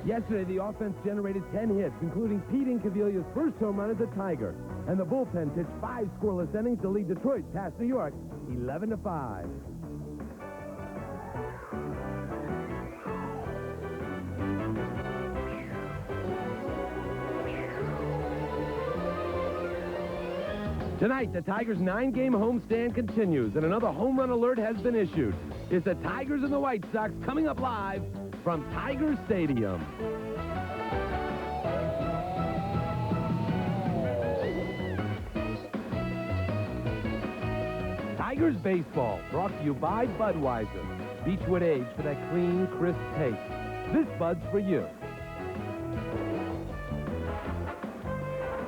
Yesterday, the offense generated 10 hits, including Pete Incaviglia's first home run as a Tiger. And the bullpen pitched 5 scoreless innings to lead Detroit past New York 11-5. Tonight, the Tigers' 9-game homestand continues, and another home run alert has been issued. It's the Tigers and the White Sox coming up live from Tiger Stadium. Tigers baseball, brought to you by Budweiser. Beechwood Age for that clean, crisp taste. This Bud's for you.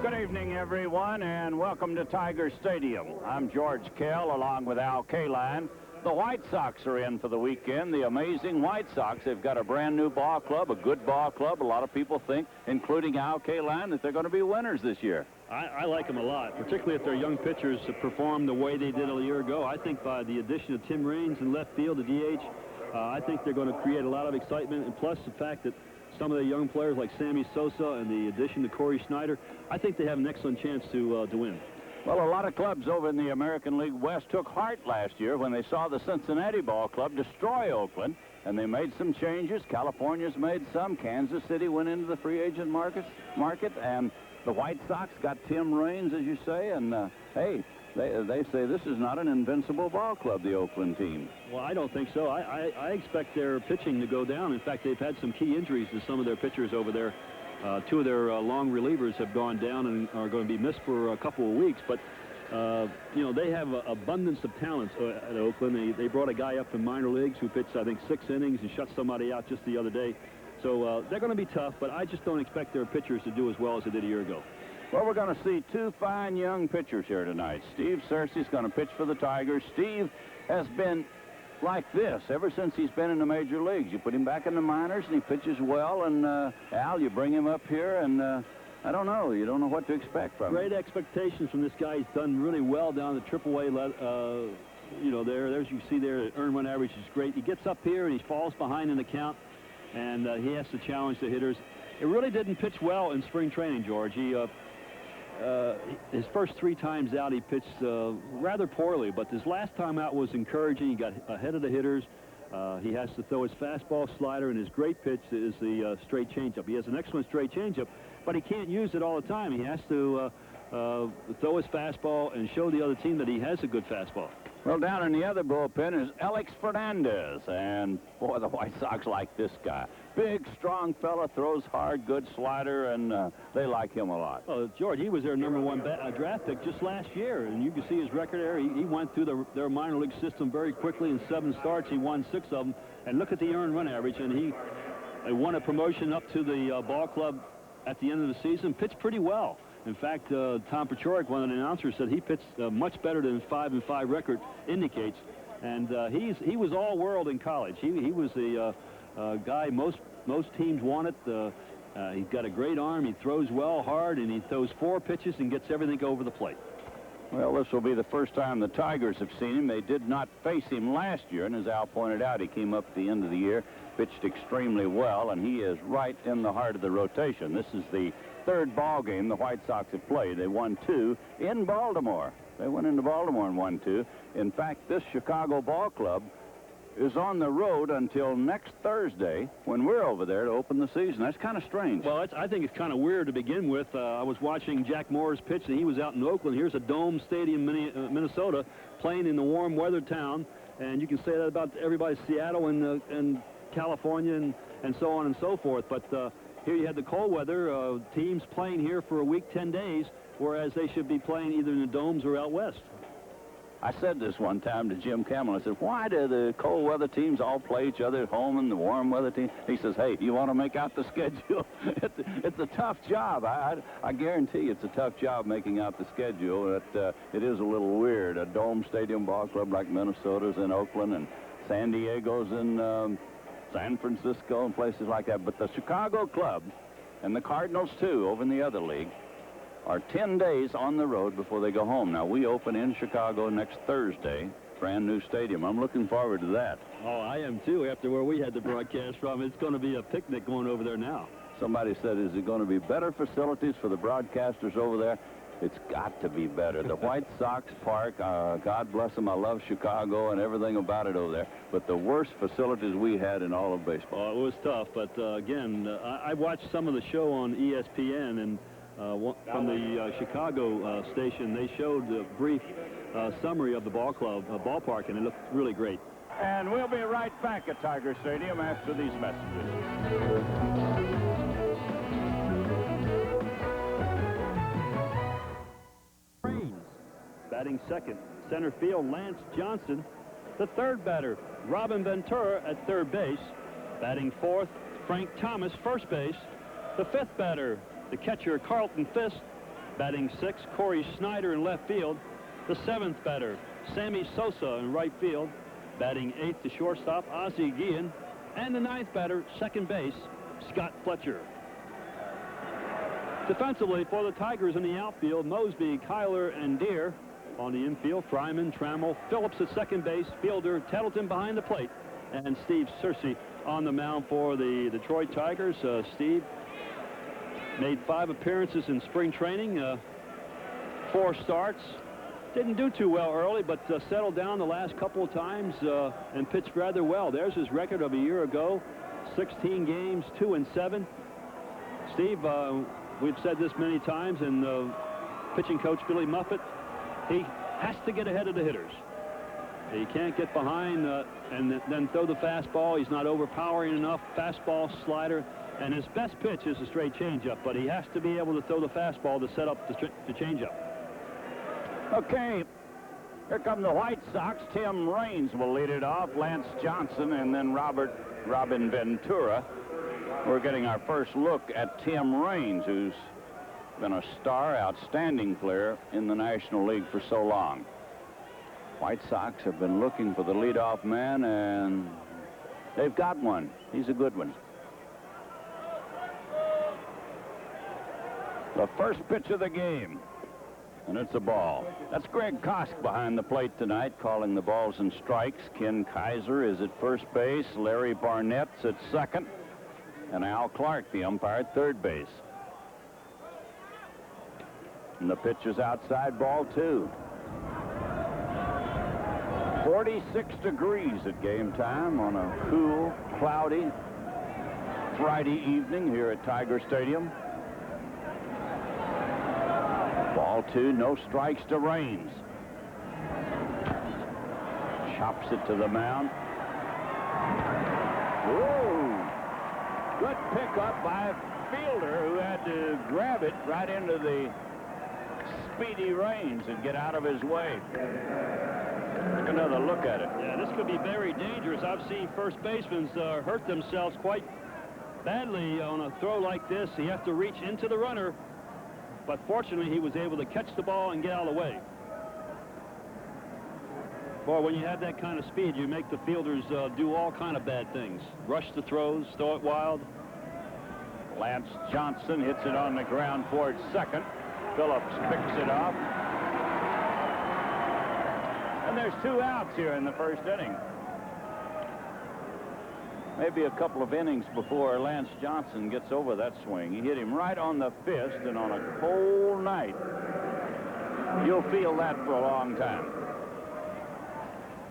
Good evening, everyone, and welcome to Tiger Stadium. I'm George Kell, along with Kaline. The White Sox are in for the weekend. The amazing White Sox. They've got a brand-new ball club, a good ball club. A lot of people think, including Kaline, that they're going to be winners this year. I like them a lot, particularly if their young pitchers perform the way they did a year ago. I think by the addition of Tim Raines in left field, the DH, I think they're going to create a lot of excitement, and plus the fact that some of the young players like Sammy Sosa and the addition to Corey Snyder, I think they have an excellent chance to win. Well, a lot of clubs over in the American League West took heart last year when they saw the Cincinnati ball club destroy Oakland, and they made some changes. California's made some. Kansas City went into the free agent market, and the White Sox got Tim Raines, as you say, and hey, they say this is not an invincible ball club, the Oakland team. Well, I don't think so. I expect their pitching to go down. In fact, they've had some key injuries to some of their pitchers over there. 2 of their long relievers have gone down and are going to be missed for a couple of weeks. But, you know, they have an abundance of talent at Oakland. They brought a guy up from minor leagues who pitched, I think, 6 innings and shut somebody out just the other day. So they're going to be tough, but I just don't expect their pitchers to do as well as they did a year ago. Well, we're going to see 2 fine young pitchers here tonight. Steve Searcy's going to pitch for the Tigers. Steve has been like this ever since he's been in the major leagues. You put him back in the minors, and he pitches well. And, Al, you bring him up here, and I don't know. You don't know what to expect from him. Great expectations from this guy. He's done really well down the AAA. You know, there's you see there, earned run average is great. He gets up here, and he falls behind in the count, and he has to challenge the hitters. It really didn't pitch well in spring training, George. His first 3 times out, he pitched rather poorly, but his last time out was encouraging. He got ahead of the hitters. He has to throw his fastball, slider, and his great pitch is the straight changeup. He has an excellent straight changeup, but he can't use it all the time. He has to throw his fastball and show the other team that he has a good fastball. Well, down in the other bullpen is Alex Fernandez, and boy, the White Sox like this guy. Big, strong fella, throws hard, good slider, and they like him a lot. Well, George, he was their #1 draft pick just last year, and you can see his record there. He went through their minor league system very quickly. In 7 starts, he won 6 of them, and look at the earned run average, and he won a promotion up to the ball club at the end of the season, pitched pretty well. In fact, Tom Paciorek, one of the announcers, said he pitched much better than his 5-5 record indicates. And he was all world in college. He was the guy most teams wanted. He's got a great arm. He throws well, hard, and he throws 4 pitches and gets everything over the plate. Well, this will be the first time the Tigers have seen him. They did not face him last year, and as Al pointed out, he came up at the end of the year, pitched extremely well, and he is right in the heart of the rotation. This is the 3rd ball game the White Sox have played. They won 2 in Baltimore. They went into Baltimore and won 2. In fact, this Chicago ball club is on the road until next Thursday when we're over there to open the season. That's kind of strange. Well, I think it's kind of weird to begin with. I was watching Jack Moore's pitch, and he was out in Oakland. Here's a dome stadium, Minnesota, playing in the warm weather town. And you can say that about everybody, Seattle and California and so on and so forth. But here you had the cold weather, teams playing here for a week, 10 days, whereas they should be playing either in the domes or out west. I said this one time to Jim Campbell. I said, why do the cold weather teams all play each other at home and the warm weather team? He says, hey, you want to make out the schedule? It's a tough job. I guarantee it's a tough job making out the schedule. It is a little weird. A dome stadium ball club like Minnesota's in Oakland and San Diego's in San Francisco and places like that. But the Chicago club and the Cardinals, too, over in the other league, are 10 days on the road before they go home. Now, we open in Chicago next Thursday, brand new stadium. I'm looking forward to that. Oh, I am too. After where we had the broadcast from, it's going to be a picnic going over there now. Somebody said, is it going to be better facilities for the broadcasters over there? It's got to be better. The White Sox Park, God bless them, I love Chicago and everything about it over there, but the worst facilities we had in all of baseball. Oh, it was tough, but again, I watched some of the show on ESPN, and from the Chicago station, they showed a brief summary of the ballpark, and it looked really great. And we'll be right back at Tiger Stadium after these messages. Batting second, center field, Lance Johnson. The third batter, Robin Ventura at third base. Batting fourth, Frank Thomas, first base. The fifth batter, the catcher, Carlton Fisk. Batting sixth, Corey Snyder in left field. The seventh batter, Sammy Sosa in right field. Batting eighth, the shortstop, Ozzie Guillen. And the ninth batter, second base, Scott Fletcher. Defensively for the Tigers in the outfield, Mosby, Kyler, and Deere. On the infield, Fryman, Trammell, Phillips at second base, fielder Tettleton behind the plate, and Steve Searcy on the mound for the Detroit Tigers. Steve made 5 appearances in spring training, 4 starts. Didn't do too well early, but settled down the last couple of times and pitched rather well. There's his record of a year ago, 16 games, 2-7. Steve, we've said this many times, and pitching coach Billy Muffet, he has to get ahead of the hitters. He can't get behind and then throw the fastball. He's not overpowering enough. Fastball, slider, and his best pitch is a straight changeup, but he has to be able to throw the fastball to set up the changeup. Okay, here come the White Sox. Tim Raines will lead it off, Lance Johnson, and then Robin Ventura. We're getting our first look at Tim Raines, who's been a star, outstanding player in the National League for so long. White Sox have been looking for the leadoff man, and they've got one. He's a good one. The first pitch of the game, and it's a ball. That's Greg Kosk behind the plate tonight, calling the balls and strikes. Ken Kaiser is at first base. Larry Barnett's at second, and Al Clark, the umpire, at third base. And the pitch is outside, ball 2. 46 degrees at game time on a cool, cloudy Friday evening here at Tiger Stadium. Ball 2, no strikes to Raines. Chops it to the mound. Whoa! Good pickup by a fielder who had to grab it right into the speedy Raines and get out of his way. Take another look at it. Yeah, this could be very dangerous. I've seen first basemen hurt themselves quite badly on a throw like this. You have to reach into the runner, but fortunately he was able to catch the ball and get out of the way. Boy, when you have that kind of speed, you make the fielders do all kind of bad things. Rush the throws, throw it wild. Lance Johnson hits it on the ground towards second. Phillips picks it up. And there's 2 outs here in the first inning. Maybe a couple of innings before Lance Johnson gets over that swing. He hit him right on the fist, and on a cold night, you'll feel that for a long time.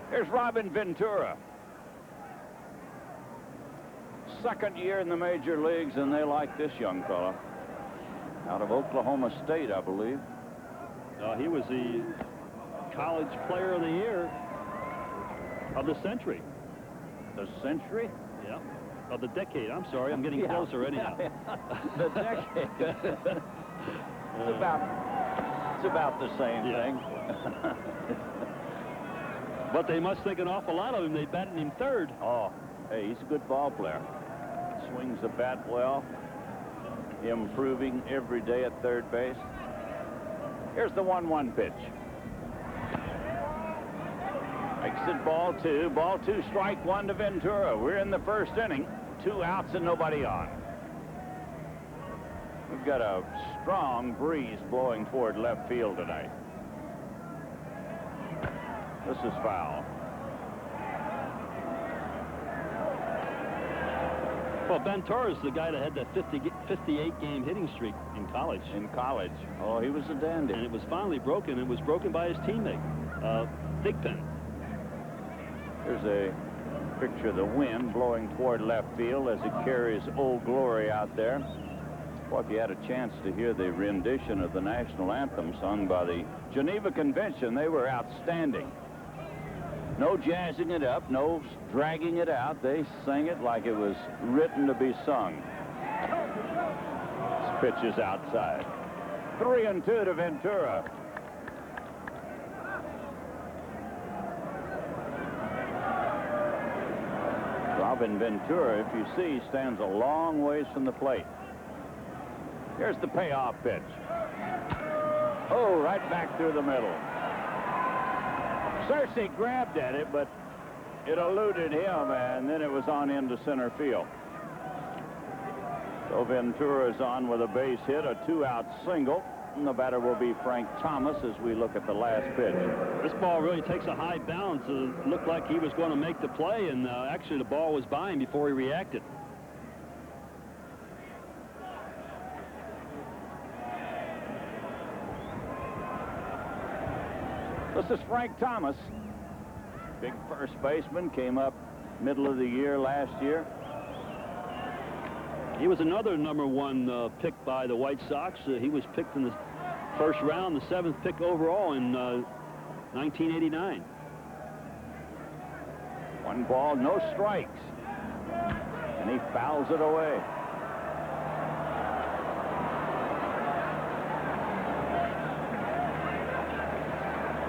Here's Robin Ventura. Second year in the major leagues, and they like this young fella. Out of Oklahoma State, I believe. He was the college player of the year of the century. The century? Yeah. Of the decade. I'm sorry. I'm getting closer anyhow. The decade. It's about the same thing. But they must think an awful lot of him. They batted him third. Oh, hey, he's a good ball player. Swings the bat well. Improving every day at third base. Here's the 1-1 pitch. Makes it ball 2. Ball 2, strike 1 to Ventura. We're in the first inning. 2 outs and nobody on. We've got a strong breeze blowing toward left field tonight. This is foul. Well, Ventura's the guy that had that 58-game hitting streak in college. In college. Oh, he was a dandy. And it was finally broken. It was broken by his teammate, Thigpen. Here's a picture of the wind blowing toward left field as it carries Old Glory out there. Well, if you had a chance to hear the rendition of the national anthem sung by the Geneva Convention, they were outstanding. No jazzing it up, no dragging it out. They sang it like it was written to be sung. This pitch is outside. 3-2 to Ventura. Robin Ventura, if you see, stands a long ways from the plate. Here's the payoff pitch. Oh, right back through the middle. Cersei grabbed at it, but it eluded him, and then it was on into center field. So Ventura is on with a base hit, a 2-out single. And the batter will be Frank Thomas as we look at the last pitch. This ball really takes a high bounce. It looked like he was going to make the play, and actually the ball was by him before he reacted. This is Frank Thomas. Big first baseman, came up middle of the year last year. He was another #1 pick by the White Sox. He was picked in the first round, the 7th pick overall in 1989. 1 ball, no strikes. And he fouls it away.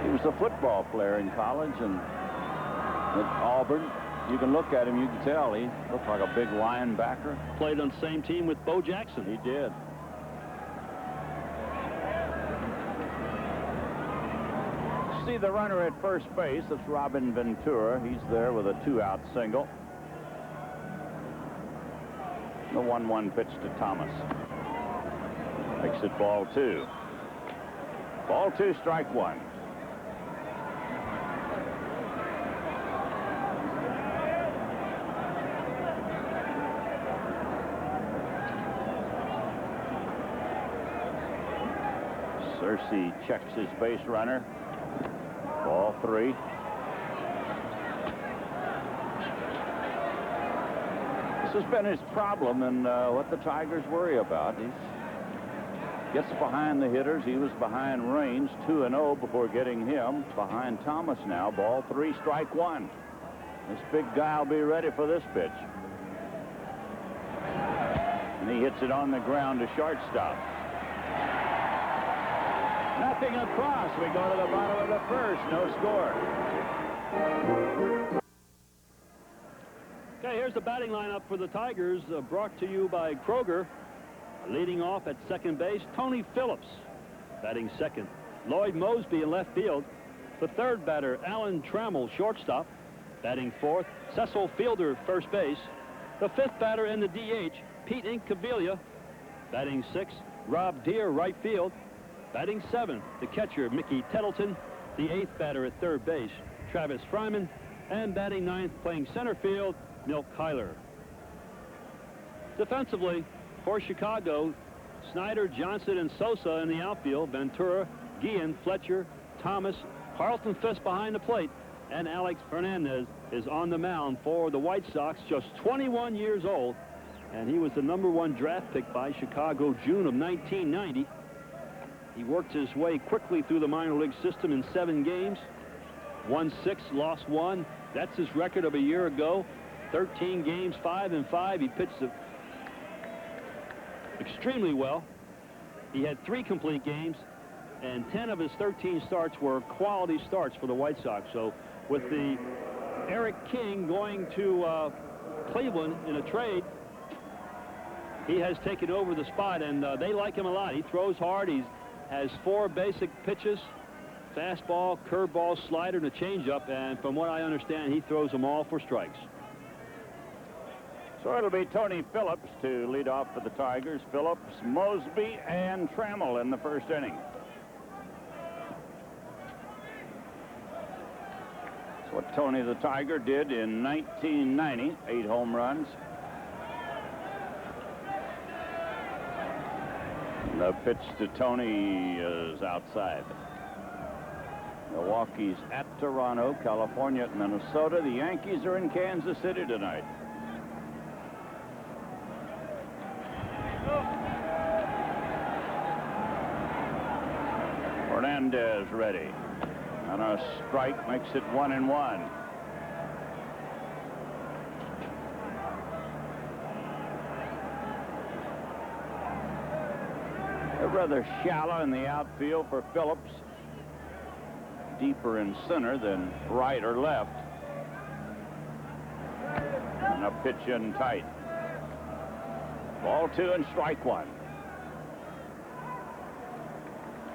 He was a football player in college and at Auburn. You can look at him, you can tell he looked like a big linebacker. Played on the same team with Bo Jackson. He did. See the runner at first base. That's Robin Ventura. He's there with a 2-out single. The 1-1 pitch to Thomas. Makes it ball 2. Ball 2, strike 1. Cersei checks his base runner. Ball 3. This has been his problem and what the Tigers worry about. He gets behind the hitters. He was behind Raines 2-0 before getting him. Behind Thomas now. Ball 3, strike 1. This big guy will be ready for this pitch. And he hits it on the ground to shortstop. Nothing across. We go to the bottom of the first. No score. Okay, here's the batting lineup for the Tigers, brought to you by Kroger. Leading off at second base, Tony Phillips. Batting second, Lloyd Mosby in left field. The third batter, Alan Trammell, shortstop. Batting fourth, Cecil Fielder, first base. The fifth batter in the DH, Pete Incaviglia. Batting sixth, Rob Deere, right field. Batting seventh, the catcher, Mickey Tettleton. The eighth batter at third base, Travis Fryman. And batting ninth, playing center field, Milt Kyler. Defensively, for Chicago, Snyder, Johnson, and Sosa in the outfield. Ventura, Guillen, Fletcher, Thomas, Carlton Fisk behind the plate. And Alex Hernandez is on the mound for the White Sox, just 21 years old. And he was the #1 draft pick by Chicago, June of 1990. He worked his way quickly through the minor league system in 7 games. Won 6, lost 1. That's his record of a year ago. 13 games, 5-5. He pitched extremely well. He had 3 complete games, and 10 of his 13 starts were quality starts for the White Sox. So with the Eric King going to Cleveland in a trade, he has taken over the spot, and they like him a lot. He throws hard. He has 4 basic pitches: fastball, curveball, slider, and a changeup. And from what I understand, he throws them all for strikes. So it'll be Tony Phillips to lead off for the Tigers. Phillips, Mosby, and Trammell in the first inning. That's what Tony the Tiger did in 1990. 8 home runs. The pitch to Tony is outside. Milwaukee's at Toronto, California at Minnesota. The Yankees are in Kansas City tonight. Fernandez ready. And a strike makes it 1-1. They're rather shallow in the outfield for Phillips. Deeper in center than right or left. And a pitch in tight. Ball 2 and strike 1.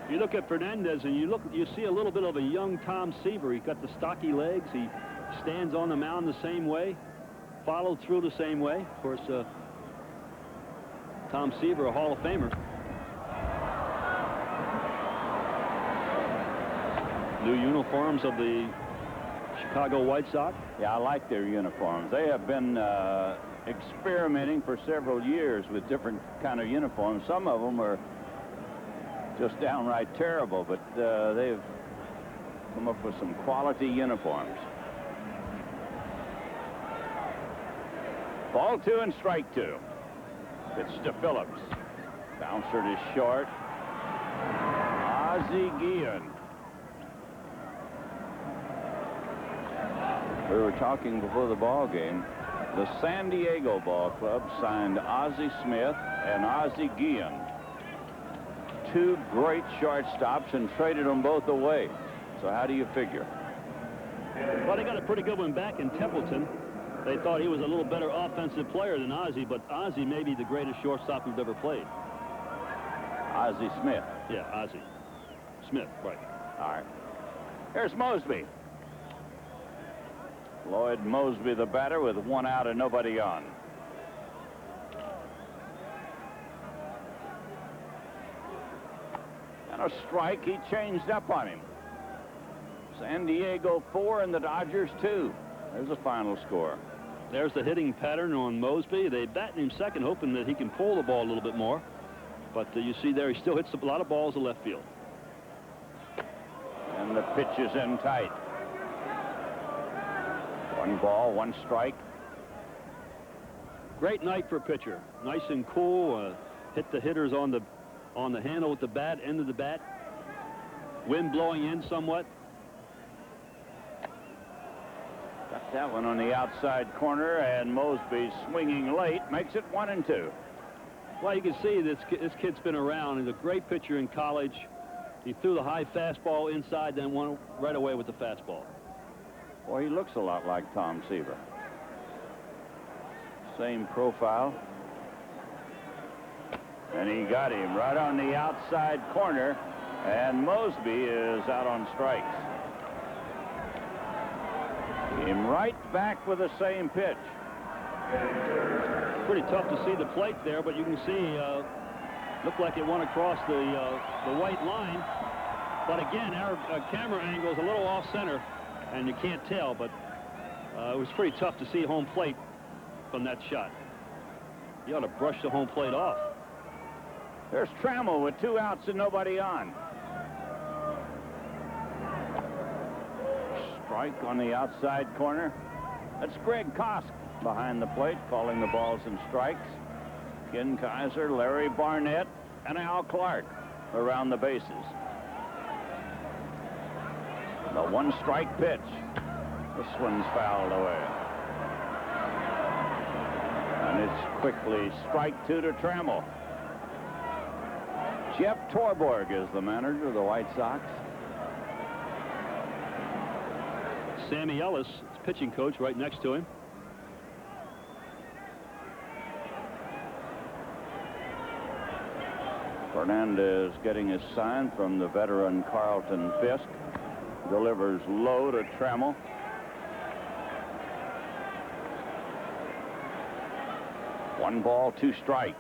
You look at Fernandez and you see a little bit of a young Tom Seaver. He's got the stocky legs. He stands on the mound the same way, followed through the same way. Of course, Tom Seaver, a Hall of Famer. New uniforms of the Chicago White Sox. Yeah, I like their uniforms. They have been experimenting for several years with different kind of uniforms. Some of them are just downright terrible, but they've come up with some quality uniforms. Ball 2 and strike 2. Pitch to Phillips. Bouncer to short. Ozzie Guillen. We were talking before the ball game. The San Diego Ball Club signed Ozzie Smith and Ozzie Guillen, 2 great shortstops, and traded them both away. So how do you figure? Well, they got a pretty good one back in Templeton. They thought he was a little better offensive player than Ozzie, but Ozzie may be the greatest shortstop who's ever played. Ozzie Smith. Yeah, Ozzie Smith, right. All right. Here's Mosby. Lloyd Mosby, the batter, with 1 out and nobody on. And a strike. He changed up on him. San Diego 4 and the Dodgers 2. There's the final score. There's the hitting pattern on Mosby. They bat him second, hoping that he can pull the ball a little bit more. But you see there, he still hits a lot of balls to left field. And the pitch is in tight. 1 ball, 1 strike. Great night for a pitcher. Nice and cool. Hit the hitters on the handle with the bat, end of the bat. Wind blowing in somewhat. Got that one on the outside corner, and Mosby swinging late makes it 1-2. Well, you can see this kid's been around. He's a great pitcher in college. He threw the high fastball inside, then went right away with the fastball. Well, he looks a lot like Tom Seaver. Same profile. And he got him right on the outside corner, and Mosby is out on strikes. Him right back with the same pitch. Pretty tough to see the plate there, but you can see looked like it went across the white line. But again, our camera angle is a little off center, and you can't tell, but it was pretty tough to see home plate from that shot. You ought to brush the home plate off. There's Trammell with 2 outs and nobody on. Strike on the outside corner. That's Greg Kosk behind the plate, calling the balls and strikes. Ken Kaiser, Larry Barnett, and Al Clark around the bases. The 1-strike pitch. This one's fouled away. And it's quickly strike 2 to Trammell. Jeff Torborg is the manager of the White Sox. Sammy Ellis, pitching coach, right next to him. Fernandez getting his sign from the veteran Carlton Fisk. Delivers low to Trammell. One ball, 2 strikes.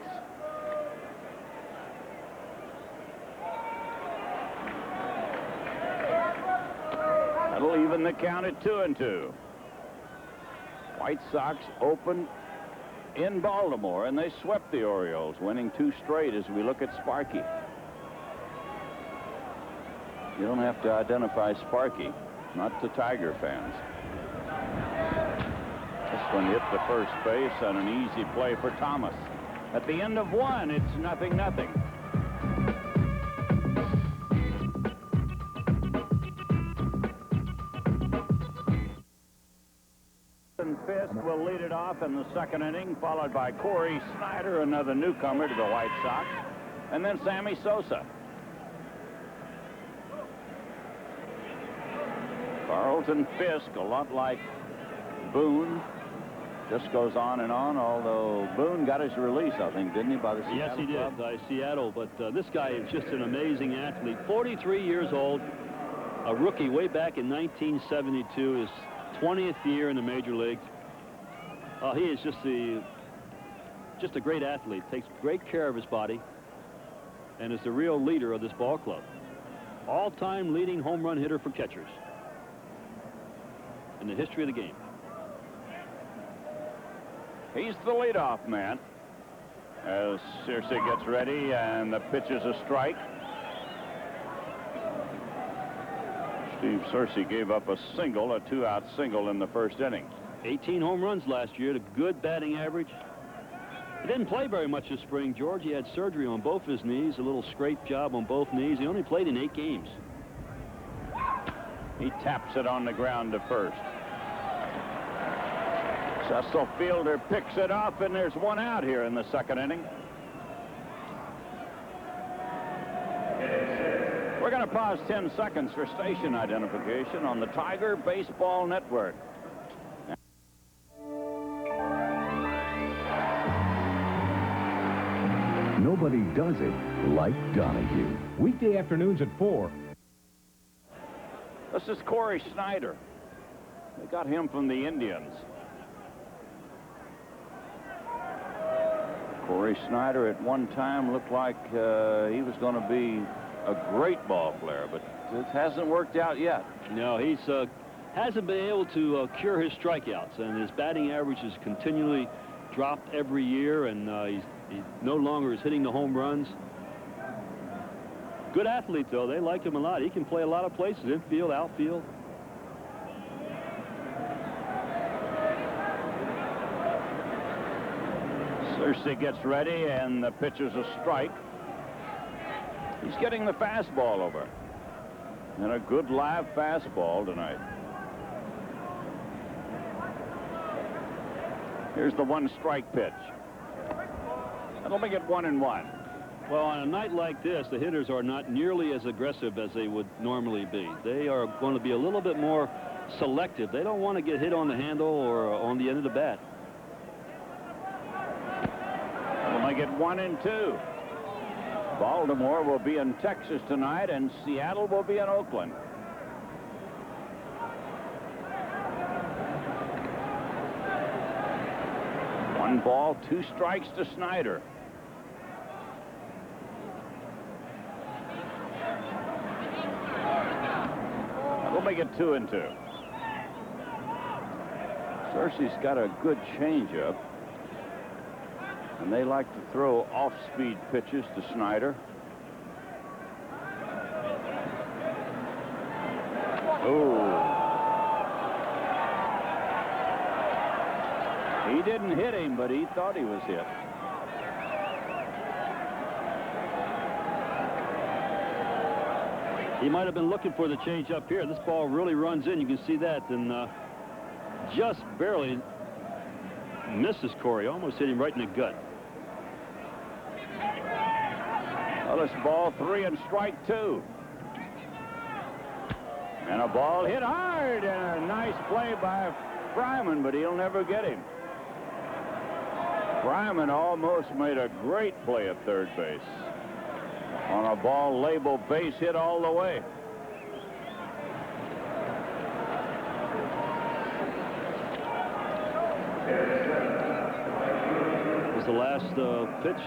That'll even the count at 2-2. White Sox open in Baltimore, and they swept the Orioles, winning 2 straight as we look at Sparky. You don't have to identify Sparky, not to Tiger fans. This one hit the first base on an easy play for Thomas. At the end of 1, it's 0-0. Fisk will lead it off in the 2nd inning, followed by Corey Snyder, another newcomer to the White Sox, and then Sammy Sosa. Carlton Fisk, a lot like Boone, just goes on and on, although Boone got his release, I think, didn't he, by the Seattle Yes, he club? did, by Seattle, but this guy is just an amazing athlete. 43 years old, a rookie way back in 1972, his 20th year in the major leagues. He is just a great athlete, takes great care of his body, and is the real leader of this ball club. All-time leading home run hitter for catchers in the history of the game. He's the leadoff man as Searcy gets ready, and the pitch is a strike. Steve Searcy gave up a single, a 2-out single in the 1st inning. 18 home runs last year, a good batting average. He didn't play very much this spring, George. He had surgery on both his knees, a little scrape job on both knees. He only played in 8 games. He taps it on the ground to first. Cecil Fielder picks it up, and there's 1 out here in the 2nd inning. We're going to pause 10 seconds for station identification on the Tiger Baseball Network. Nobody does it like Donahue. Weekday afternoons at 4. This is Corey Snyder. They got him from the Indians. Corey Snyder at one time looked like he was going to be a great ball player, but it hasn't worked out yet. No, he's hasn't been able to cure his strikeouts, and his batting average has continually dropped every year, and he no longer is hitting the home runs. Good athlete, though. They like him a lot. He can play a lot of places, infield, outfield. Searcy gets ready, and the pitch is a strike. He's getting the fastball over. And a good live fastball tonight. Here's the 1-strike pitch. That'll make it 1-1. Well, on a night like this, the hitters are not nearly as aggressive as they would normally be. They are going to be a little bit more selective. They don't want to get hit on the handle or on the end of the bat. We'll make it 1-2. Baltimore will be in Texas tonight, and Seattle will be in Oakland. One ball, 2 strikes to Snyder. We'll make it 2-2. Searcy's got a good changeup, and they like to throw off-speed pitches to Snyder. Oh. He didn't hit him, but he thought he was hit. He might have been looking for the change up here. This ball really runs in. You can see that, and just barely misses Corey. Almost hit him right in the gut. Well, this ball 3 and strike 2. And a ball hit hard, and a nice play by Fryman, but he'll never get him. Fryman almost made a great play at third base on a ball labeled base hit all the way. Was the last pitch,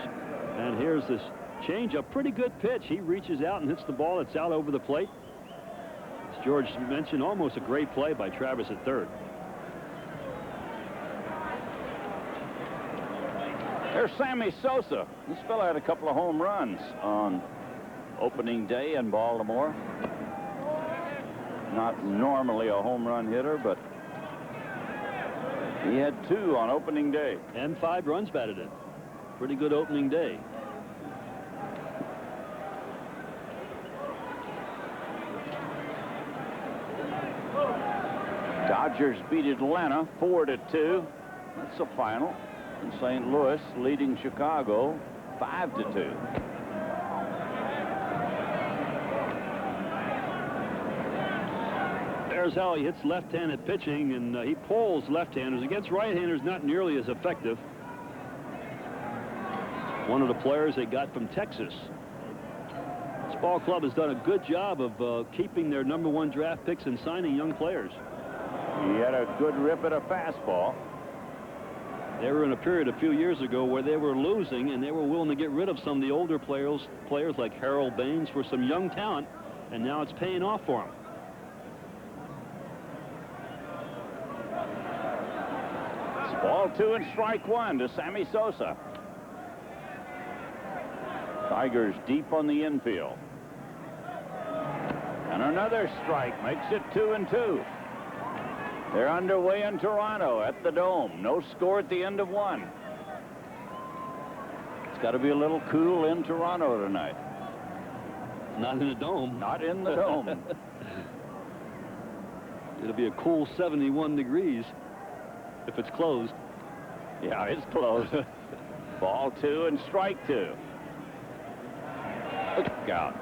and here's this change-up. Pretty good pitch. He reaches out and hits the ball. It's out over the plate. As George mentioned, almost a great play by Travis at third. There's Sammy Sosa. This fella had a couple of home runs on opening day in Baltimore. Not normally a home run hitter, but he had 2 on opening day. And 5 runs batted in. Pretty good opening day. Dodgers beat Atlanta 4-2. That's the final. And St. Louis leading Chicago 5-2. There's how he hits left-handed pitching, and he pulls left-handers. Against right-handers, not nearly as effective. One of the players they got from Texas. This ball club has done a good job of keeping their #1 draft picks and signing young players. He had a good rip at a fastball. They were in a period a few years ago where they were losing, and they were willing to get rid of some of the older players like Harold Baines for some young talent, and now it's paying off for them. It's ball 2 and strike 1 to Sammy Sosa. Tigers deep on the infield. And another strike makes it 2-2. They're underway in Toronto at the Dome. No score at the end of 1. It's got to be a little cool in Toronto tonight. Not in the Dome. Not in the Dome. It'll be a cool 71 degrees if it's closed. Yeah, it's closed. Ball 2 and strike 2. Look out.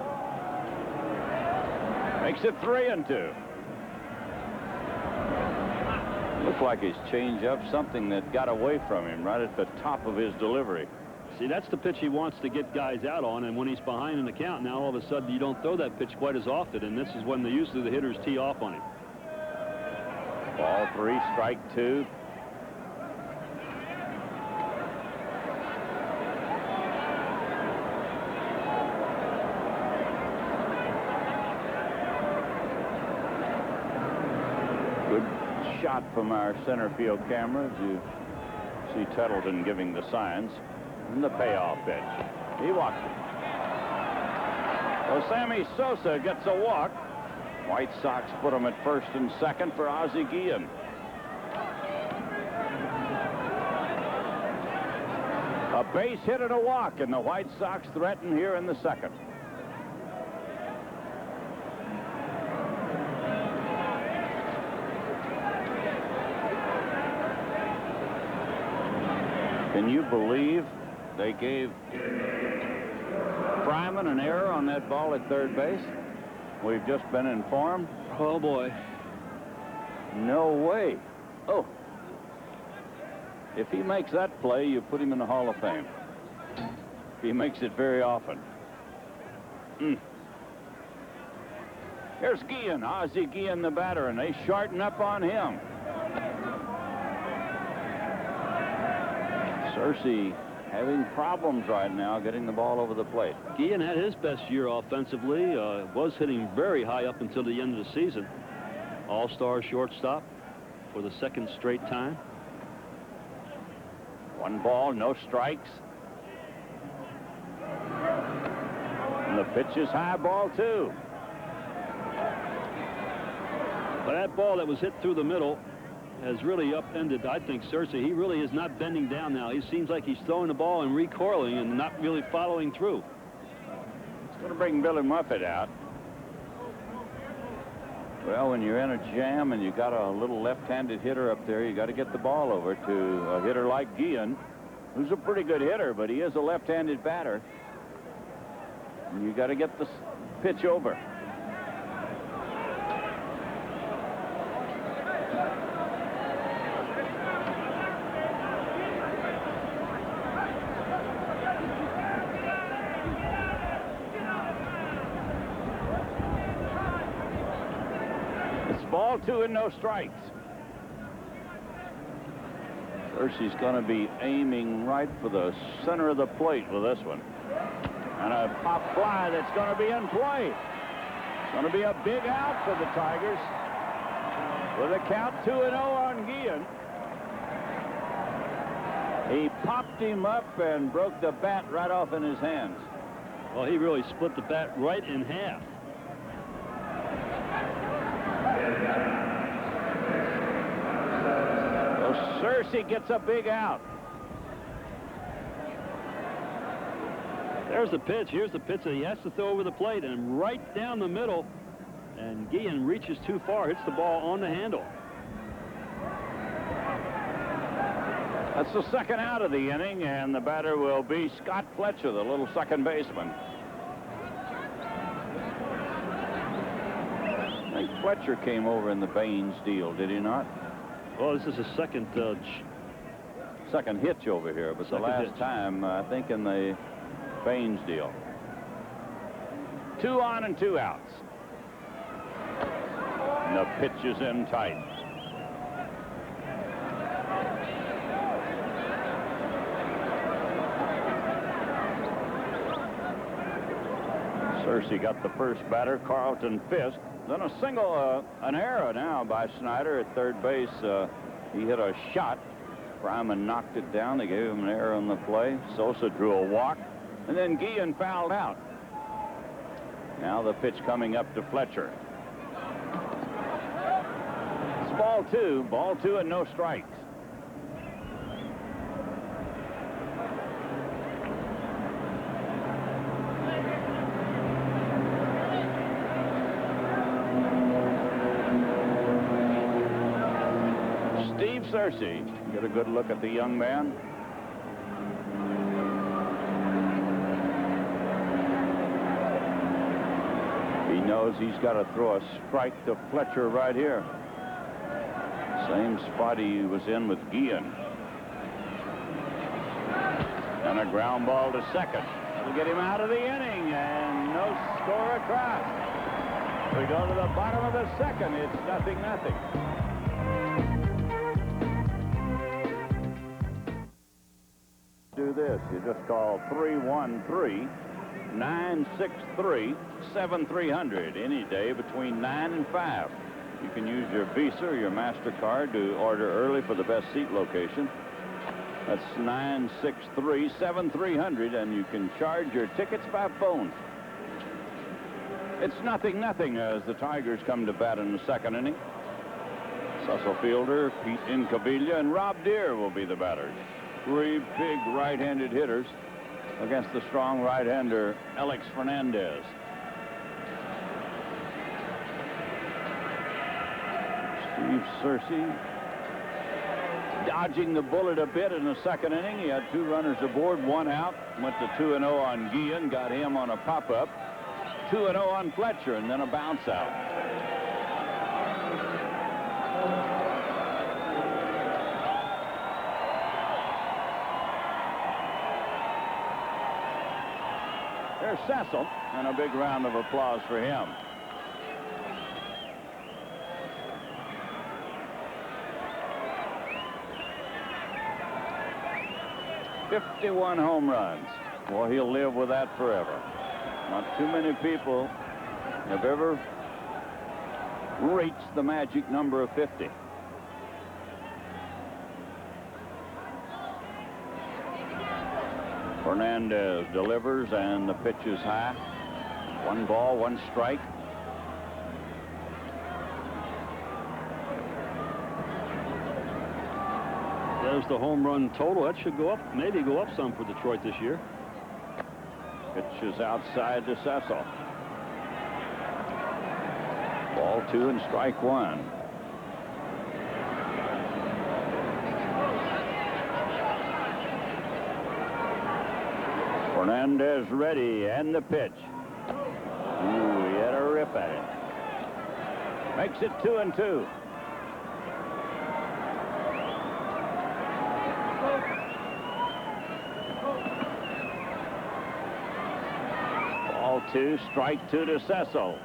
Makes it 3-2. Looked like his changeup, something that got away from him right at the top of his delivery. See, that's the pitch he wants to get guys out on, and when he's behind in the count, now all of a sudden you don't throw that pitch quite as often, and this is when usually the hitters tee off on him. Ball 3, strike 2. Good shot from our center field cameras. You see Tettleton giving the signs. And the payoff pitch. He walked it. Well, Sammy Sosa gets a walk. White Sox put him at first and second for Ozzie Guillen. A base hit and a walk, and the White Sox threaten here in the second. Can you believe they gave Fryman an error on that ball at third base? We've just been informed. Oh, boy. No way. Oh. If he makes that play, you put him in the Hall of Fame. He makes it very often. Here's Guillen, Ozzie Guillen, the batter, and they shorten up on him. Cersei having problems right now getting the ball over the plate. Guillen had his best year offensively, was hitting very high up until the end of the season. All-star shortstop for the second straight time. 1 ball, no strikes. And the pitch is high, ball 2. But that ball that was hit through the middle has really upended, I think, Cersei. He really is not bending down now. He seems like he's throwing the ball and recoiling and not really following through. It's going to bring Billy Muffet out. Well, when you're in a jam and you got a little left-handed hitter up there, you got to get the ball over to a hitter like Guillen, who's a pretty good hitter, but he is a left-handed batter. And you got to get the pitch over. Ball 2 and no strikes. Cersei's going to be aiming right for the center of the plate with this one. And a pop fly that's going to be in play. It's going to be a big out for the Tigers. With a count 2-0 on Guillen. He popped him up and broke the bat right off in his hands. Well, he really split the bat right in half. So Searcy gets a big out. There's the pitch. Here's the pitch that he has to throw over the plate, and right down the middle. And Guillen reaches too far, hits the ball on the handle. That's the second out of the inning, and the batter will be Scott Fletcher, the little second baseman. I think Fletcher came over in the Baines deal, did he not? Well, this is a second hitch over here, but the last time, I think, in the Baines deal. 2 on and 2 outs. And the pitch is in tight. Searcy got the first batter, Carlton Fisk. Then a single, an error now by Snyder at third base. He hit a shot. Fryman knocked it down. They gave him an error on the play. Sosa drew a walk. And then Guillen fouled out. Now the pitch coming up to Fletcher. It's ball 2. Ball 2 and no strikes. Searcy, get a good look at the young man. He knows he's got to throw a strike to Fletcher right here. Same spot he was in with Guillen. And a ground ball to second. That'll get him out of the inning, and no score across. We go to the bottom of the second. It's 0-0. Do this. You just call 313-963-7300 any day between 9 and 5. You can use your Visa or your MasterCard to order early for the best seat location. That's 963-7300, and you can charge your tickets by phone. It's 0-0 as the Tigers come to bat in the second inning. Cecil Fielder, Pete Incaviglia, and Rob Deere will be the batters. 3 big right-handed hitters against the strong right-hander Alex Fernandez. Steve Searcy dodging the bullet a bit in the second inning. He had 2 runners aboard, 1 out. Went to 2-0 on Guillen, got him on a pop-up. 2-0 on Fletcher, and then a bounce out. There's Cecil, and a big round of applause for him. "51 home runs. Well, he'll live with that forever. Not too many people have ever reached the magic number of 50. Fernandez delivers, and the pitch is high. 1 ball, 1 strike. There's the home run total. That should go up, maybe go up some for Detroit this year. Pitch is outside to Cecil. Ball 2 and strike 1. Fernandez ready, and the pitch. Ooh, he had a rip at it. Makes it 2-2. Ball 2, strike 2 to Cecil.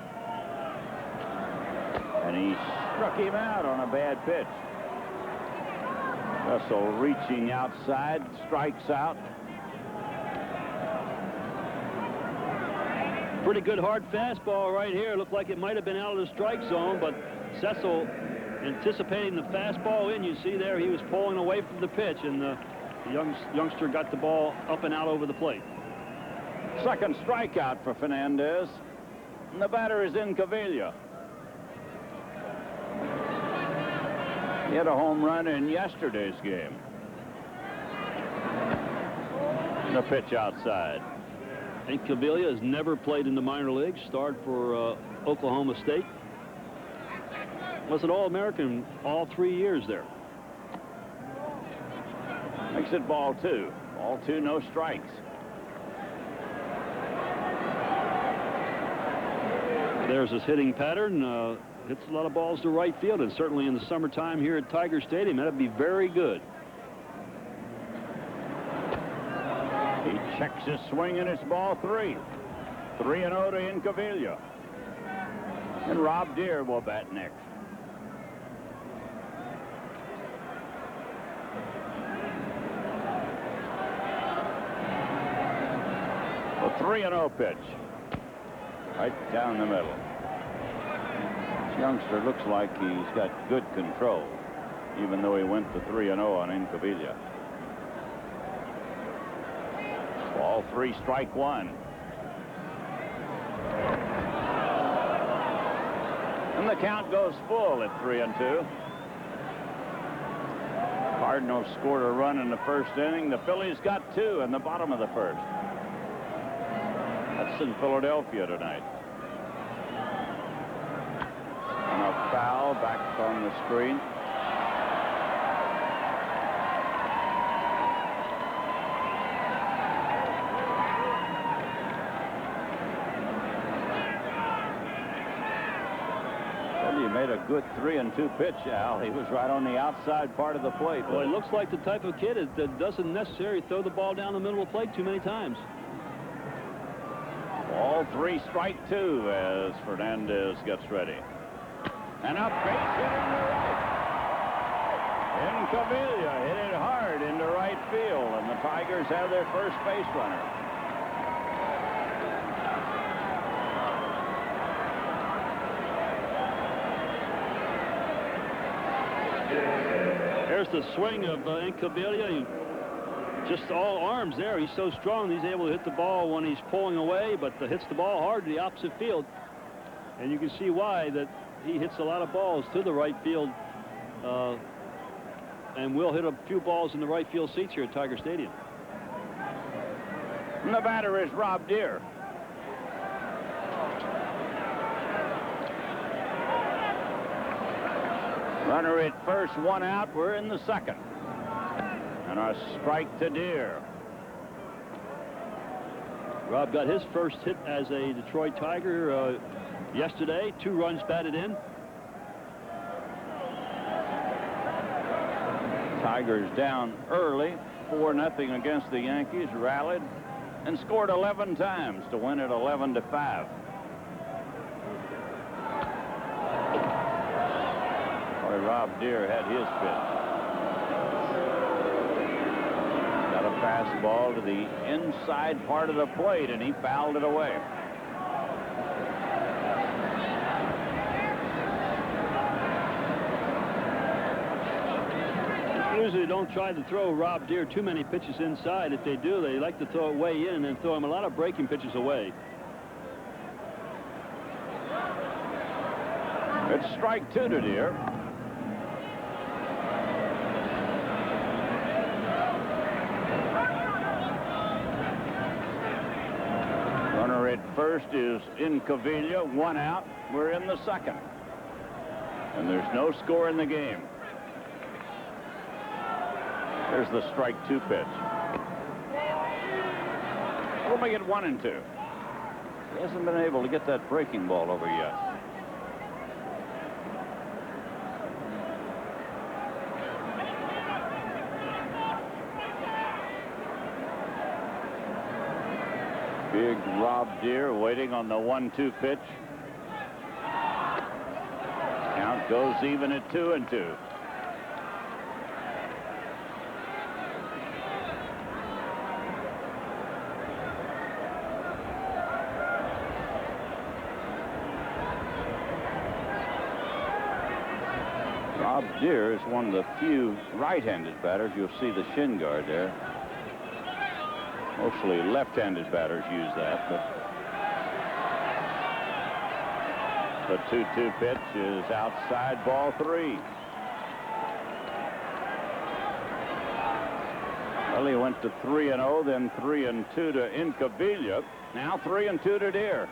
And he struck him out on a bad pitch. Cecil reaching outside, strikes out. Pretty good hard fastball right here. Looked like it might have been out of the strike zone, but Cecil anticipating the fastball in. You see there he was pulling away from the pitch, and The youngster got the ball up and out over the plate. Second strikeout for Fernandez. And the batter is in Cavilla. He had a home run in yesterday's game. And a pitch outside. And Cavilla has never played in the minor leagues. Started for Oklahoma State. Was an All-American all 3 years there. Makes it ball 2. Ball 2, no strikes. There's his hitting pattern. Hits a lot of balls to right field, and certainly in the summertime here at Tiger Stadium, that'd be very good. He checks his swing, and it's ball 3. 3-0 to Incavilla. And Rob Deere will bat next. A 3-0 pitch. Right down the middle. This youngster looks like he's got good control, even though he went to 3-0 on Incavilla. Ball 3, strike 1. And the count goes full at 3-2. Cardinals scored a run in the first inning. The Phillies got 2 in the bottom of the first. That's in Philadelphia tonight. And a foul back on the screen. Well, you made a good 3-2 pitch, Al. He was right on the outside part of the plate. Well, he looks like the type of kid that doesn't necessarily throw the ball down the middle of the plate too many times. Ball 3, strike 2 as Fernandez gets ready. And a base hit into right. Incavilla hit it hard into right field, and the Tigers have their first base runner. There's the swing of Incavilla. Just all arms there. He's so strong, he's able to hit the ball when he's pulling away, but hits the ball hard to the opposite field. And you can see why that he hits a lot of balls to the right field, and will hit a few balls in the right field seats here at Tiger Stadium. And the batter is Rob Deere. Runner at first, 1 out. We're in the second. And a strike to Deere. Rob got his first hit as a Detroit Tiger yesterday. 2 runs batted in. Tigers down early, 4-0 against the Yankees, rallied and scored 11 times to win it 11-5. Boy, Rob Deere had his pitch. Got a fastball to the inside part of the plate, and he fouled it away. Usually don't try to throw Rob Deere too many pitches inside. If they do, they like to throw it way in and throw him a lot of breaking pitches away. It's strike 2 to Deere. Runner at first is Incavilla, 1 out. We're in the second. And there's no score in the game. There's the strike 2 pitch. We'll make it 1-2. He hasn't been able to get that breaking ball over yet. Big Rob Deere waiting on the 1-2 pitch. Count goes even at 2-2. Rob Deere is one of the few right-handed batters. You'll see the shin guard there. Mostly left-handed batters use that, but the 2-2 pitch is outside, ball 3. Well, he went to 3-0, then 3-2 to Incaviglia. Now 3-2 to Deere.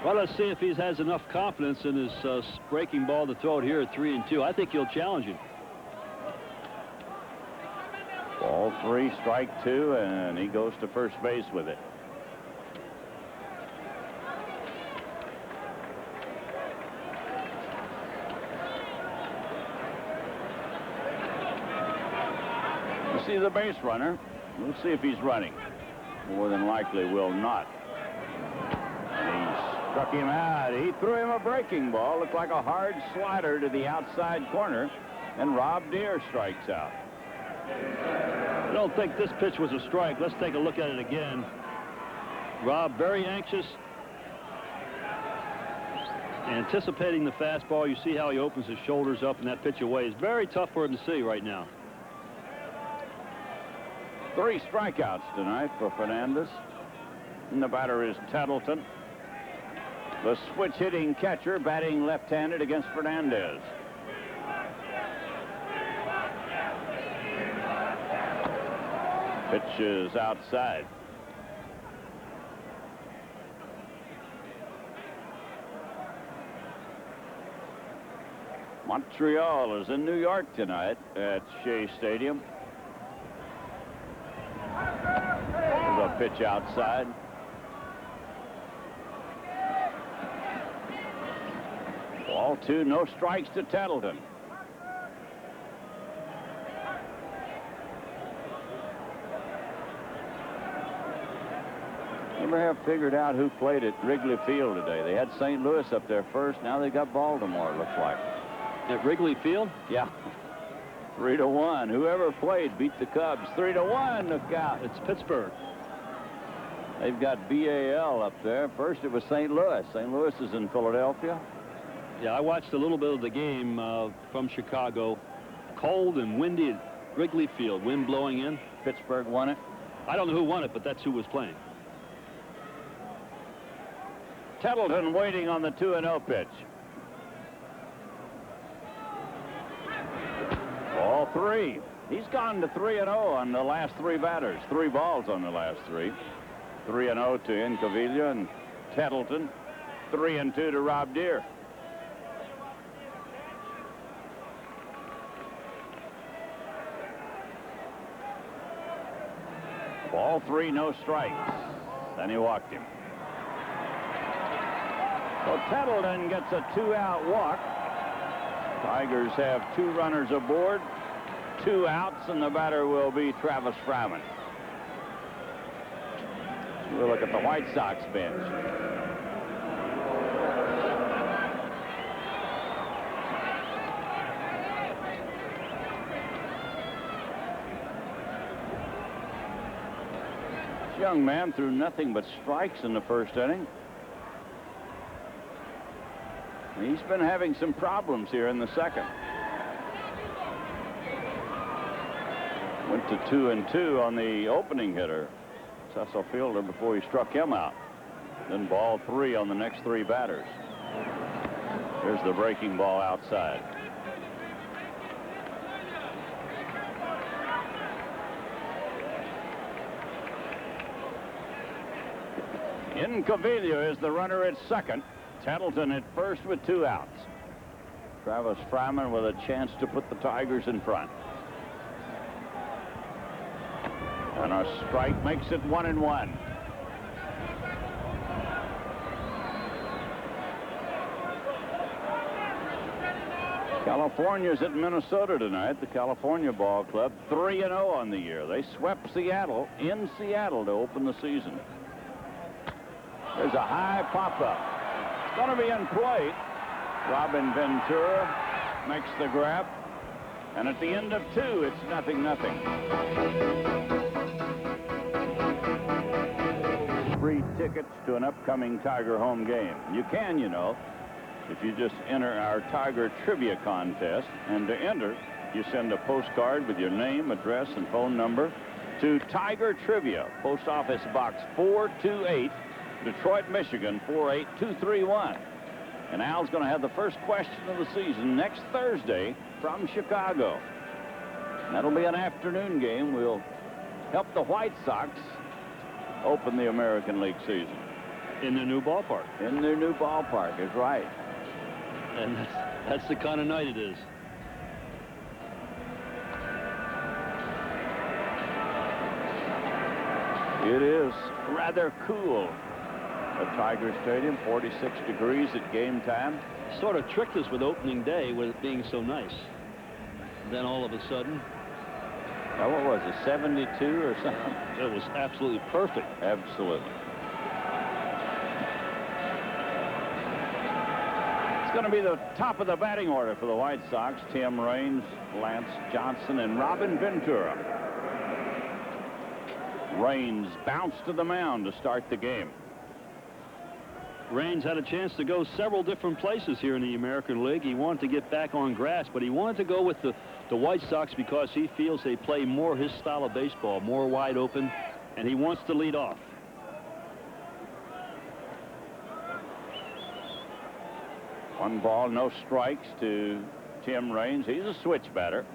Well, let's see if he has enough confidence in his breaking ball to throw it here at 3-2. I think he'll challenge him. Ball 3, strike 2, and he goes to first base with it. You see the base runner. We'll see if he's running. More than likely will not. And he struck him out. He threw him a breaking ball. Looked like a hard slider to the outside corner. And Rob Deere strikes out. I don't think this pitch was a strike. Let's take a look at it again. Rob very anxious, anticipating the fastball. You see how he opens his shoulders up and that pitch away. It's very tough for him to see right now. 3 strikeouts tonight for Fernandez. And the batter is Tettleton, the switch hitting catcher, batting left-handed against Fernandez. Pitch is outside. Montreal is in New York tonight at Shea Stadium. There's a pitch outside. Ball 2, no strikes to Tettleton. Never have figured out who played at Wrigley Field today. They had St. Louis up there first. Now they got Baltimore, it looks like. At Wrigley Field? Yeah. 3-1. Whoever played beat the Cubs. 3-1. Look out. It's Pittsburgh. They've got BAL up there. First it was St. Louis. St. Louis is in Philadelphia. Yeah, I watched a little bit of the game from Chicago. Cold and windy at Wrigley Field. Wind blowing in. Pittsburgh won it. I don't know who won it, but that's who was playing. Tettleton waiting on the 2-0 pitch. Ball 3. He's gone to 3-0 on the last 3 batters. 3 balls on the last 3. 3-0 to Incaviglia and Tettleton. 3-2 to Rob Deere. Ball 3, no strikes. Then he walked him. So Tettleton gets a 2-out walk. Tigers have 2 runners aboard, 2 outs, and the batter will be Travis Fryman. We'll look at the White Sox bench. This young man threw nothing but strikes in the first inning. He's been having some problems here in the second. Went to 2-2 on the opening hitter, Cecil Fielder, before he struck him out. Then ball 3 on the next 3 batters. Here's the breaking ball outside. Incaviglia is the runner at second. Tettleton at first with 2 outs. Travis Fryman with a chance to put the Tigers in front. And a strike makes it 1-1. California's at Minnesota tonight. The California Ball Club 3-0 on the year. They swept Seattle in Seattle to open the season. There's a high pop-up. Going to be in play. Robin Ventura makes the grab. And at the end of 2, it's 0-0. Free tickets to an upcoming Tiger home game. You can, you know. if you just enter our Tiger Trivia Contest. And to enter, you send a postcard with your name, address, and phone number to Tiger Trivia, Post Office Box 428, Detroit, Michigan 48231. And Al's going to have the first question of the season next Thursday from Chicago. That'll be an afternoon game. We'll help the White Sox open the American League season. In their new ballpark. In their new ballpark, is right. And that's the kind of night it is. It is rather cool at Tiger Stadium, 46 degrees at game time. Sort of tricked us with opening day with it being so nice. Then all of a sudden, what was it, 72 or something? it was absolutely perfect. Absolutely. It's going to be the top of the batting order for the White Sox. Tim Raines, Lance Johnson, and Robin Ventura. Raines bounced to the mound to start the game. Raines had a chance to go several different places here in the American League. He wanted to get back on grass, but he wanted to go with the White Sox because he feels they play more his style of baseball, more wide open, and he wants to lead off. One ball, no strikes to Tim Raines. He's a switch batter.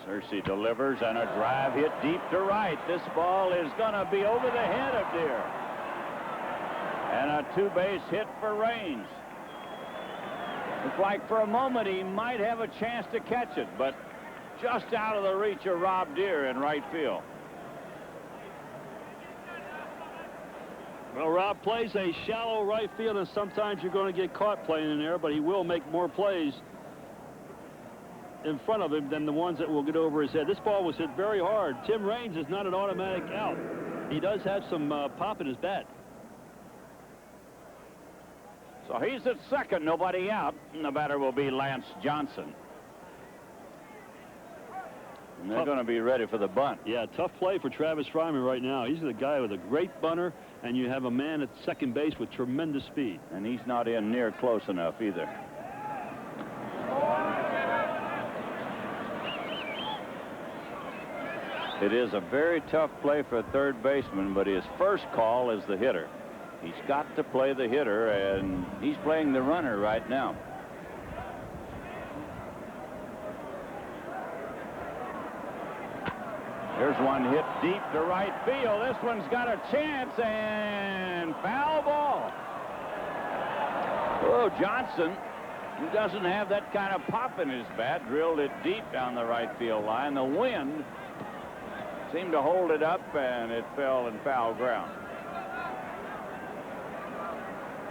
Searcy delivers, and a drive hit deep to right. This ball is going to be over the head of Deere. And a two-base hit for Raines. Looks like for a moment he might have a chance to catch it, but just out of the reach of Rob Deere in right field. Well, Rob plays a shallow right field, and sometimes you're going to get caught playing in there, but he will make more plays in front of him than the ones that will get over his head. This ball was hit very hard. Tim Raines is not an automatic out. He does have some pop in his bat. So he's at second, nobody out, and the batter will be Lance Johnson. And they're going to be ready for the bunt. Yeah, tough play for Travis Fryman right now. He's the guy with a great bunter, and you have a man at second base with tremendous speed. And he's not in near close enough either. It is a very tough play for a third baseman, but his first call is the hitter. He's got to play the hitter, and he's playing the runner right now. There's one hit deep to right field. This one's got a chance, and foul ball. Oh, Johnson, who doesn't have that kind of pop in his bat, drilled it deep down the right field line. The wind seemed to hold it up, and it fell in foul ground.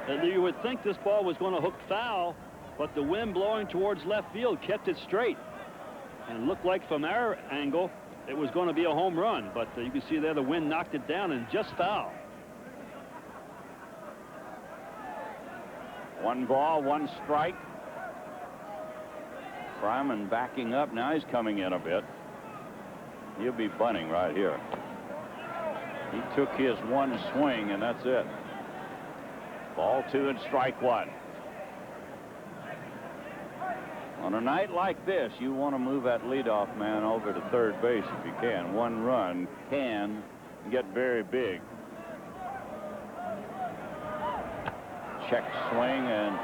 And you would think this ball was going to hook foul, but the wind blowing towards left field kept it straight. And it looked like from our angle, it was going to be a home run, but you can see there the wind knocked it down and just foul. One ball, one strike. Fryman backing up. Now he's coming in a bit. He'll be bunting right here. He took his one swing, and that's it. Ball two and strike one. On a night like this, you want to move that leadoff man over to third base if you can. One run can get very big. Check swing, and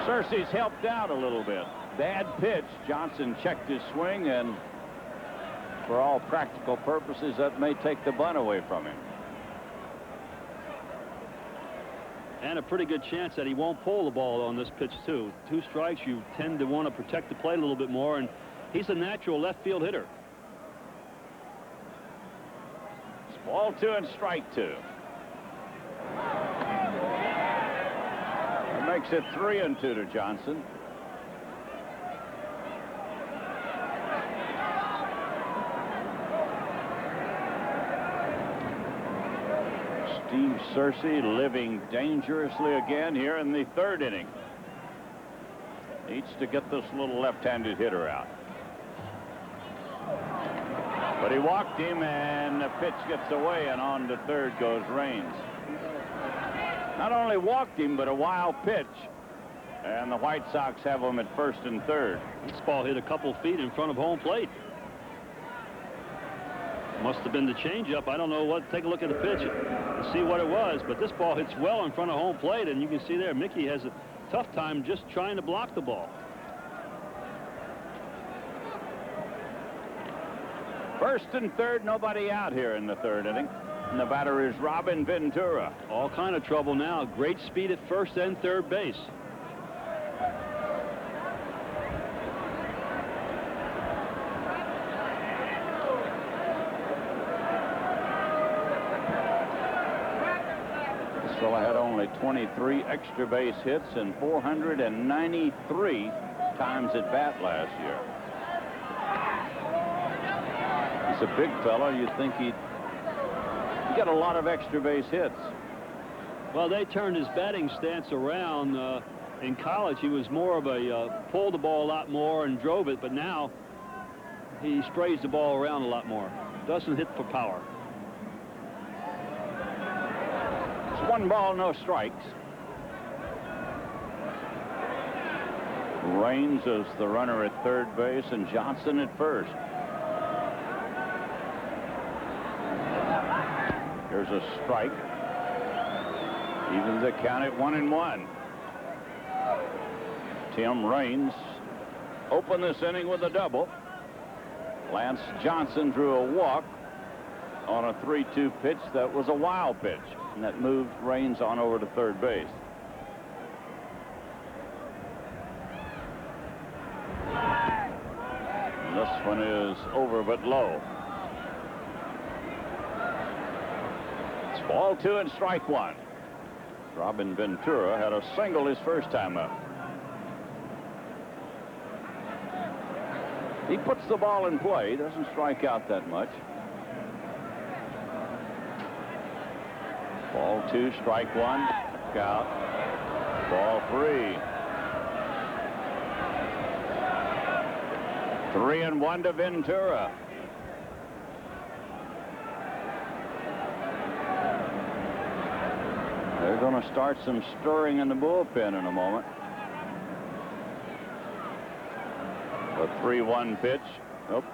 Searcy's helped out a little bit. Bad pitch. Johnson checked his swing, and for all practical purposes, that may take the bunt away from him. And a pretty good chance that he won't pull the ball on this pitch, too. Two strikes, you tend to want to protect the plate a little bit more, and he's a natural left field hitter. It's ball two and strike two. That makes it 3-2 to Johnson. Steve Searcy living dangerously again here in the third inning. Needs to get this little left-handed hitter out. But he walked him, and the pitch gets away, and on to third goes Raines. Not only walked him, but a wild pitch. And the White Sox have him at first and third. This ball hit a couple feet in front of home plate. Must have been the changeup. I don't know what. Take a look at the pitch and see what it was. But this ball hits well in front of home plate, and you can see there Mickey has a tough time just trying to block the ball. First and third, nobody out here in the third inning. And the batter is Robin Ventura. All kind of trouble now. Great speed at first and third base. This fella had only 23 extra base hits and 493 times at bat last year. He's a big fella. You'd think he'd get a lot of extra base hits. Well, they turned his batting stance around. In college, he was more of a pulled the ball a lot more and drove it, but now he sprays the ball around a lot more. Doesn't hit for power. It's 1 ball, no strikes. Raines is the runner at third base and Johnson at first. Here's a strike. Evens the count at 1-1. Tim Raines opened this inning with a double. Lance Johnson drew a walk on a 3-2 pitch that was a wild pitch, and that moved Raines on over to third base. And this one is over but low. It's ball 2 and strike 1. Robin Ventura had a single his first time up. He puts the ball in play, doesn't strike out that much. Ball 2, strike 1, out. Ball 3. 3-1 to Ventura. They're going to start some stirring in the bullpen in a moment. A 3-1 pitch. Nope.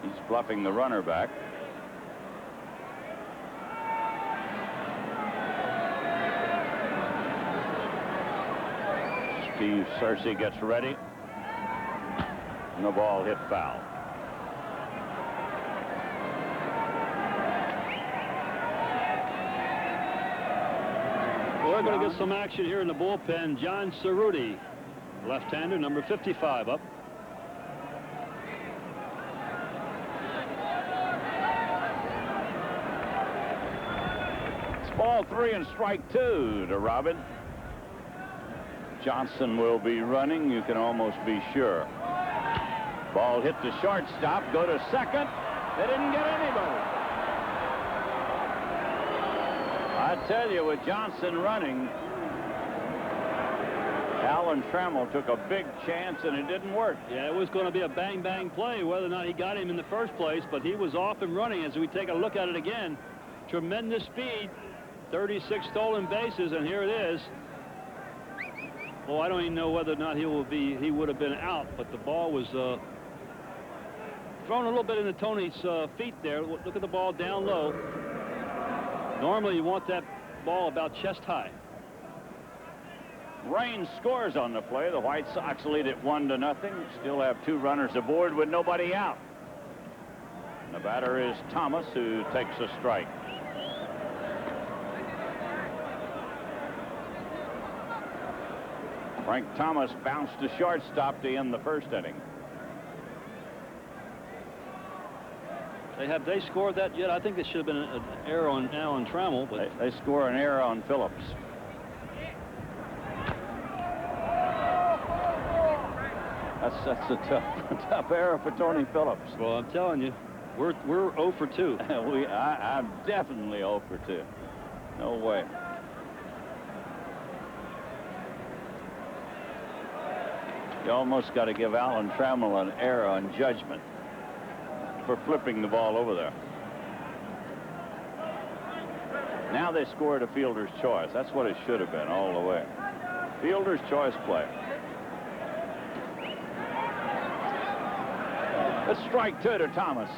He's bluffing the runner back. Steve Searcy gets ready. And the ball hit foul. We're going to get some action here in the bullpen. John Cerruti, left-hander, number 55 up. It's ball 3 and strike 2 to Robin. Johnson will be running, you can almost be sure. Ball hit the shortstop, go to second. They didn't get anybody. I tell you, with Johnson running, Alan Trammell took a big chance and it didn't work. Yeah, it was going to be a bang-bang play, whether or not he got him in the first place, but he was off and running. As we take a look at it again, tremendous speed, 36 stolen bases, and here it is. Oh, I don't even know whether or not he would have been out, but the ball was thrown a little bit into Tony's feet there. Look at the ball down low. Normally, you want that ball about chest high. Raines scores on the play. The White Sox lead it 1-0. Still have 2 runners aboard with nobody out. And the batter is Thomas, who takes a strike. Frank Thomas bounced to shortstop to end the first inning. Have they scored that yet? I think it should have been an error on Alan Trammell, but they score an error on Phillips. That's a tough error for Tony Phillips. Well, I'm telling you, we're 0 for 2. I'm definitely 0 for 2. No way. You almost got to give Alan Trammell an error on judgment. for flipping the ball over there. Now they scored a fielder's choice. That's what it should have been all the way. Fielder's choice play. It's strike 2 to Thomas.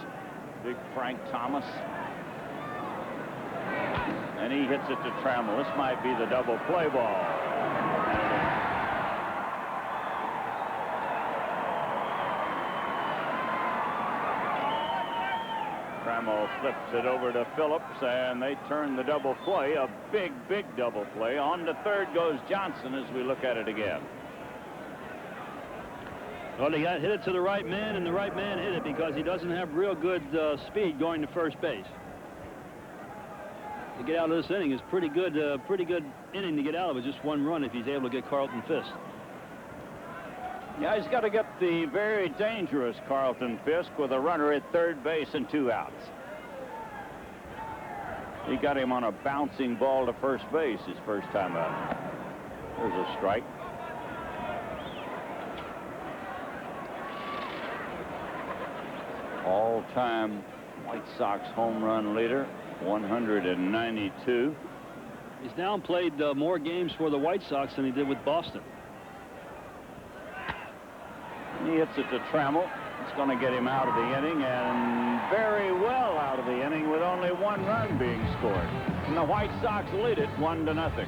Big Frank Thomas. And he hits it to Trammell. This might be the double play ball. Trammell flips it over to Phillips, and they turn the double play, a big, big double play. On to third goes Johnson as we look at it again. Well, he hit it to the right man, and the right man hit it because he doesn't have real good speed going to first base. To get out of this inning is pretty good inning to get out of it. Just one run if he's able to get Carlton Fisk. Yeah, he's got to get the very dangerous Carlton Fisk with a runner at third base and 2 outs. He got him on a bouncing ball to first base his first time out. There's a strike. All-time White Sox home run leader, 192. He's now played more games for the White Sox than he did with Boston. He hits it to Trammell. It's going to get him out of the inning, and very well out of the inning with only 1 run being scored. And the White Sox lead it 1-0.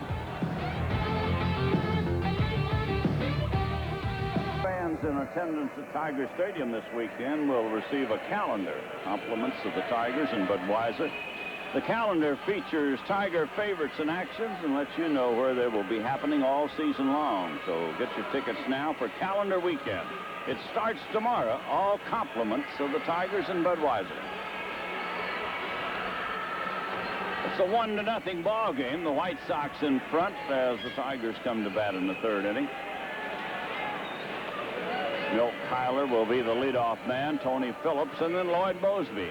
Fans in attendance at Tiger Stadium this weekend will receive a calendar. Compliments of the Tigers and Budweiser. The calendar features Tiger favorites and actions and lets you know where they will be happening all season long. So get your tickets now for calendar weekend. It starts tomorrow. All compliments of the Tigers and Budweiser. It's a 1-0 ball game. The White Sox in front as the Tigers come to bat in the 3rd inning. Milt Kyler will be the leadoff man, Tony Phillips, and then Lloyd Mosby.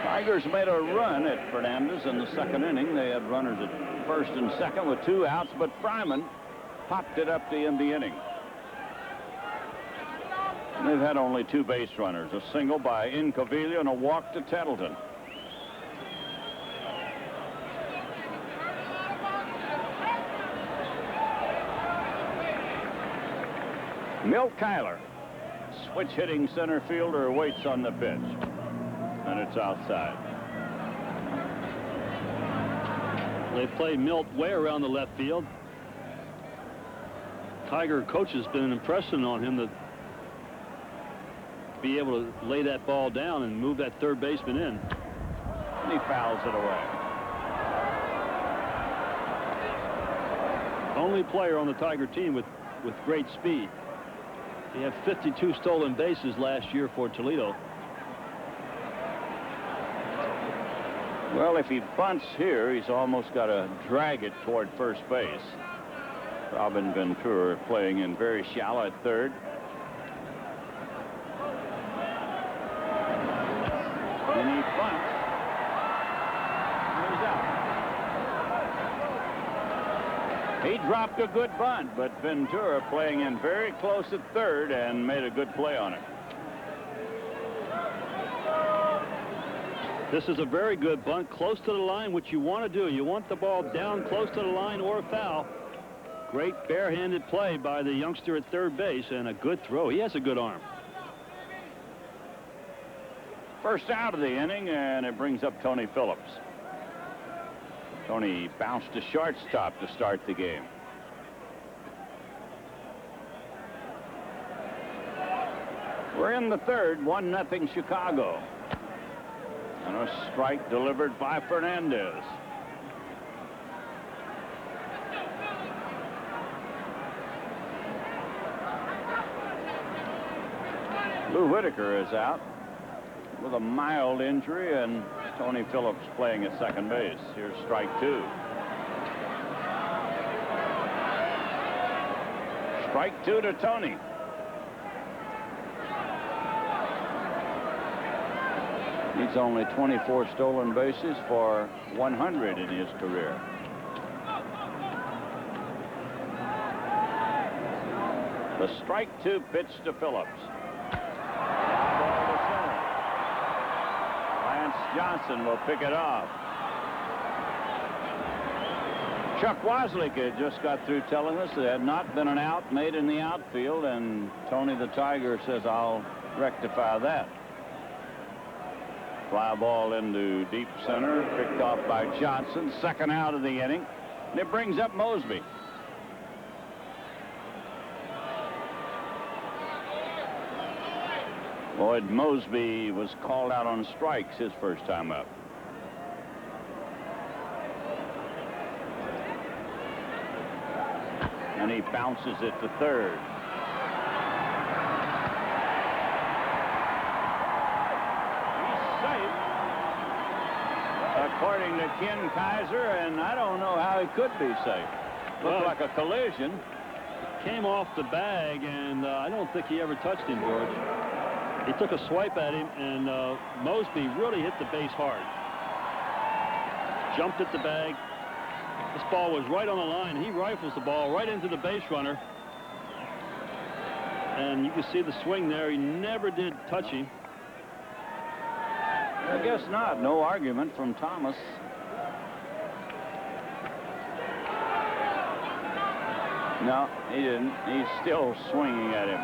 Tigers made a run at Fernandez in the 2nd inning. They had runners at first and second with 2 outs, but Fryman popped it up to end the inning. And they've had only 2 base runners, a single by Incaviglia and a walk to Tettleton. Milt Kyler, switch hitting center fielder, waits on the pitch. And it's outside. They play Milt way around the left field. Tiger coach has been impressing on him to be able to lay that ball down and move that third baseman in. And he fouls it away. Only player on the Tiger team with great speed. He had 52 stolen bases last year for Toledo. Well, if he bunts here, he's almost got to drag it toward first base. Robin Ventura playing in very shallow at third. And he bunts. And he's out. He dropped a good bunt, but Ventura playing in very close at third and made a good play on it. This is a very good bunt, close to the line, which you want to do. You want the ball down close to the line or foul. Great barehanded play by the youngster at third base, and a good throw. He has a good arm. First out of the inning, and it brings up Tony Phillips. Tony bounced to shortstop to start the game. We're in the 3rd, 1-0 Chicago. And a strike delivered by Fernandez. Lou Whitaker is out with a mild injury, and Tony Phillips playing at second base. Here's strike 2. Strike 2 to Tony. He's only 24 stolen bases for 100 in his career. The strike 2 pitch to Phillips. Ball to center. Lance Johnson will pick it off. Chuck Wozlicka just got through telling us there had not been an out made in the outfield, and Tony the Tiger says, I'll rectify that. Fly ball into deep center, picked off by Johnson. Second out of the inning, and it brings up Mosby. Lloyd Mosby was called out on strikes his first time up. And he bounces it to third. He's safe, according to Ken Kaiser, and I don't know how he could be safe. Looked like a collision. Came off the bag, and I don't think he ever touched him, George. He took a swipe at him, and Mosby really hit the base hard. Jumped at the bag. This ball was right on the line. He rifles the ball right into the base runner. And you can see the swing there. He never did touch him. I guess not. No argument from Thomas. No, he didn't. He's still swinging at him.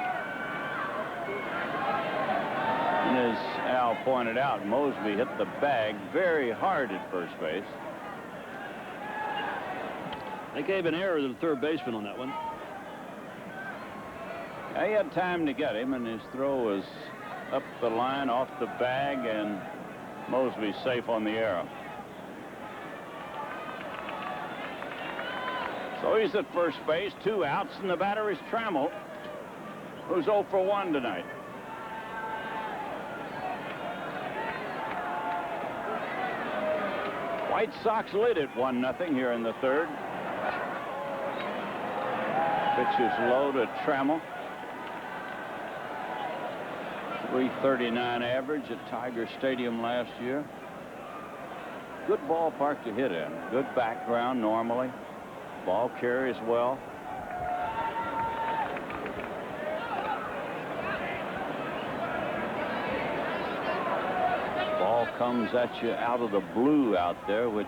And as Al pointed out, Mosby hit the bag very hard at first base. They gave an error to the third baseman on that one. He had time to get him, and his throw was up the line, off the bag, and Mosby safe on the arrow. So he's at first base, 2 outs, and the batter is Trammell, who's 0 for 1 tonight. White Sox lead it 1-0 here in the third. Pitch is low to Trammell. 339 average at Tiger Stadium last year. Good ballpark to hit in. Good background normally. Ball carries well. Ball comes at you out of the blue out there, which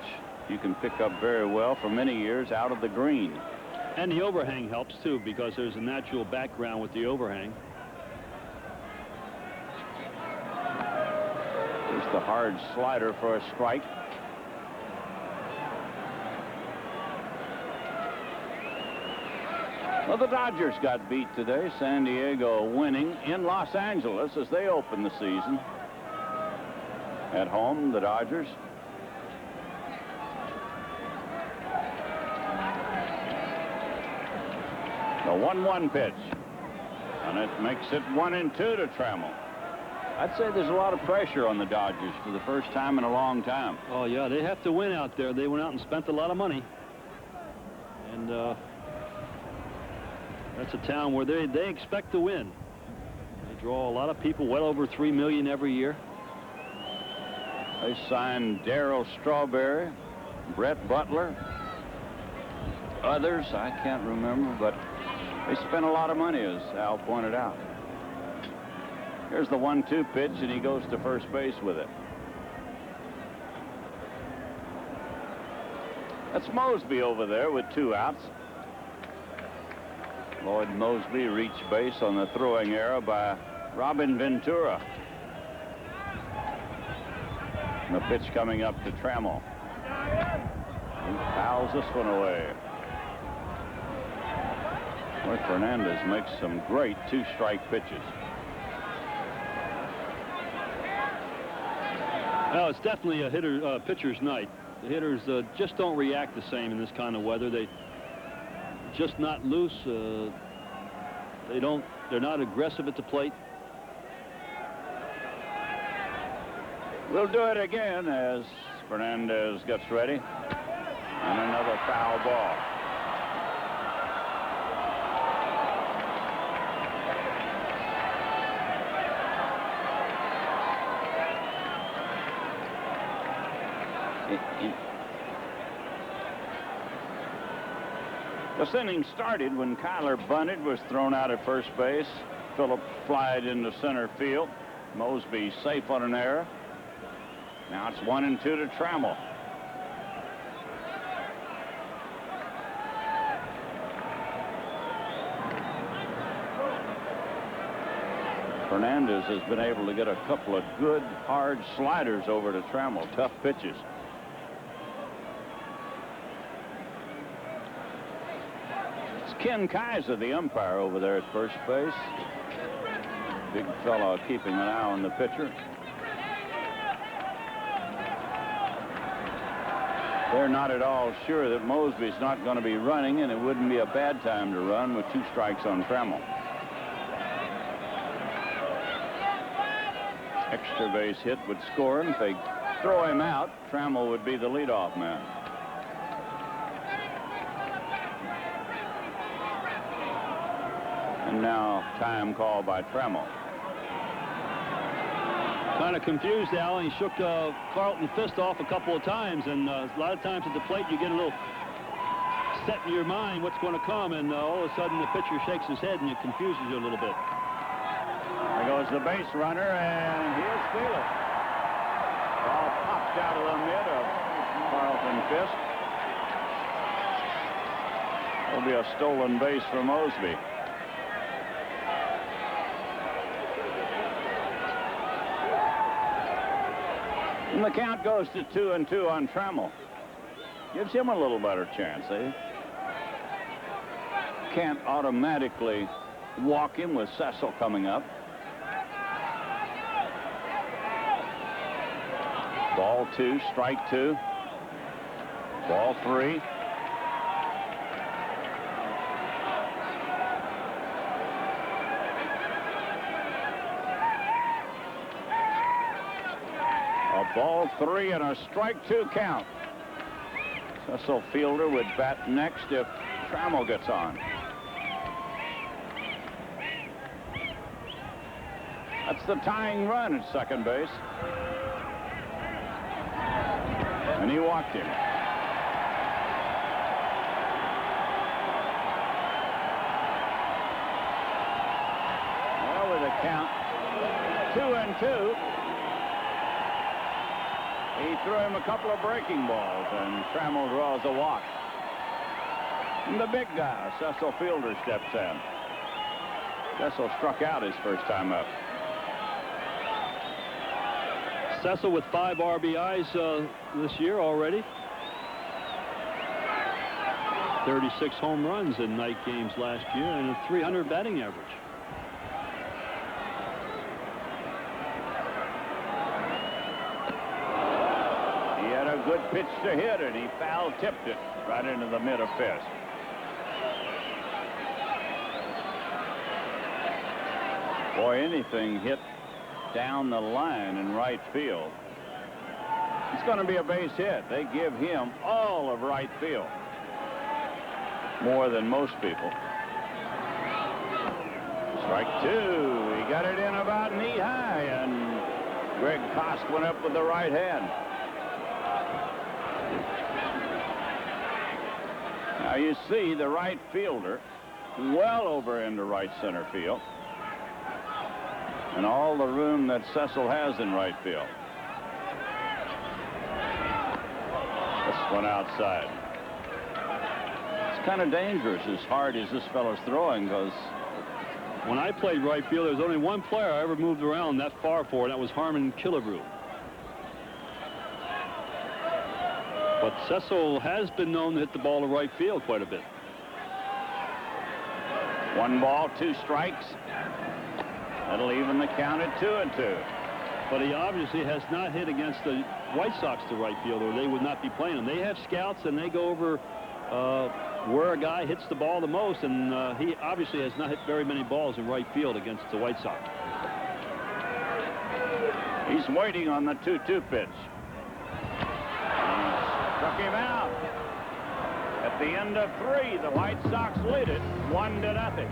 you can pick up very well for many years out of the green. And the overhang helps, too, because there's a natural background with the overhang. Here's the hard slider for a strike. Well, the Dodgers got beat today. San Diego winning in Los Angeles as they open the season. At home, the Dodgers. The 1-1 pitch. And it makes it 1-2 to Trammell. I'd say there's a lot of pressure on the Dodgers for the first time in a long time. Oh, yeah, they have to win out there. They went out and spent a lot of money. And that's a town where they expect to win. They draw a lot of people, well over 3 million every year. They signed Darryl Strawberry, Brett Butler, others I can't remember, but they spent a lot of money, as Al pointed out. Here's the 1-2 pitch, and he goes to first base with it. That's Mosby over there with 2 outs. Lloyd Mosby reached base on the throwing error by Robin Ventura. And the pitch coming up to Trammell. He fouls this one away. Roy Fernandez makes some great 2-strike pitches. Well, it's definitely a pitcher's night. The hitters just don't react the same in this kind of weather. They just not loose. They're not aggressive at the plate. We'll do it again as Fernandez gets ready. And another foul ball. This inning started when Kyler bunted, was thrown out at first base. Phillips flied into center field. Mosby safe on an error. Now it's 1-2 to Trammell. Fernandez has been able to get a couple of good, hard sliders over to Trammell. Tough pitches. It's Ken Kaiser, the umpire, over there at first base. Big fellow keeping an eye on the pitcher. They're not at all sure that Mosby's not going to be running, and it wouldn't be a bad time to run with 2 strikes on Trammell. Extra base hit would score him. If they throw him out, Trammell would be the leadoff man. And now time call by Trammell. Kind of confused, Al. He shook Carlton fist off a couple of times, and a lot of times at the plate you get a little set in your mind what's going to come, and all of a sudden the pitcher shakes his head and it confuses you a little bit. There goes the base runner, and he'll steal it. Ball popped out of the mid of Carlton Fisk. It'll be a stolen base for Mosby. And the count goes to 2-2 on Trammell. Gives him a little better chance. They can't automatically walk him with Cecil coming up. Ball 2, strike 2. Ball 3. A ball 3 and a strike 2 count. Cecil Fielder would bat next if Trammell gets on. That's the tying run at second base. And he walked him. Well, with a count 2-2, he threw him a couple of breaking balls, and Trammell draws a walk. And the big guy, Cecil Fielder, steps in. Cecil struck out his first time up. Cecil with 5 RBIs this year already. 36 home runs in night games last year and a .300 batting average. He had a good pitch to hit, and he foul tipped it right into the mid of Fisk. Boy, anything hit down the line in right field, it's going to be a base hit. They give him all of right field, more than most people. Strike 2. He got it in about knee high, and Greg Kosk went up with the right hand. Now you see the right fielder well over into right center field, and all the room that Cecil has in right field. This one outside. It's kind of dangerous as hard as this fellow's throwing, because when I played right field, there was only one player I ever moved around that far for, and that was Harmon Killebrew. But Cecil has been known to hit the ball to right field quite a bit. 1 ball, 2 strikes. That'll even the count at 2-2. But he obviously has not hit against the White Sox to right field, or they would not be playing him. They have scouts, and they go over where a guy hits the ball the most, and he obviously has not hit very many balls in right field against the White Sox. He's waiting on the 2-2 pitch. Struck him out. At the end of 3, the White Sox lead it 1-0.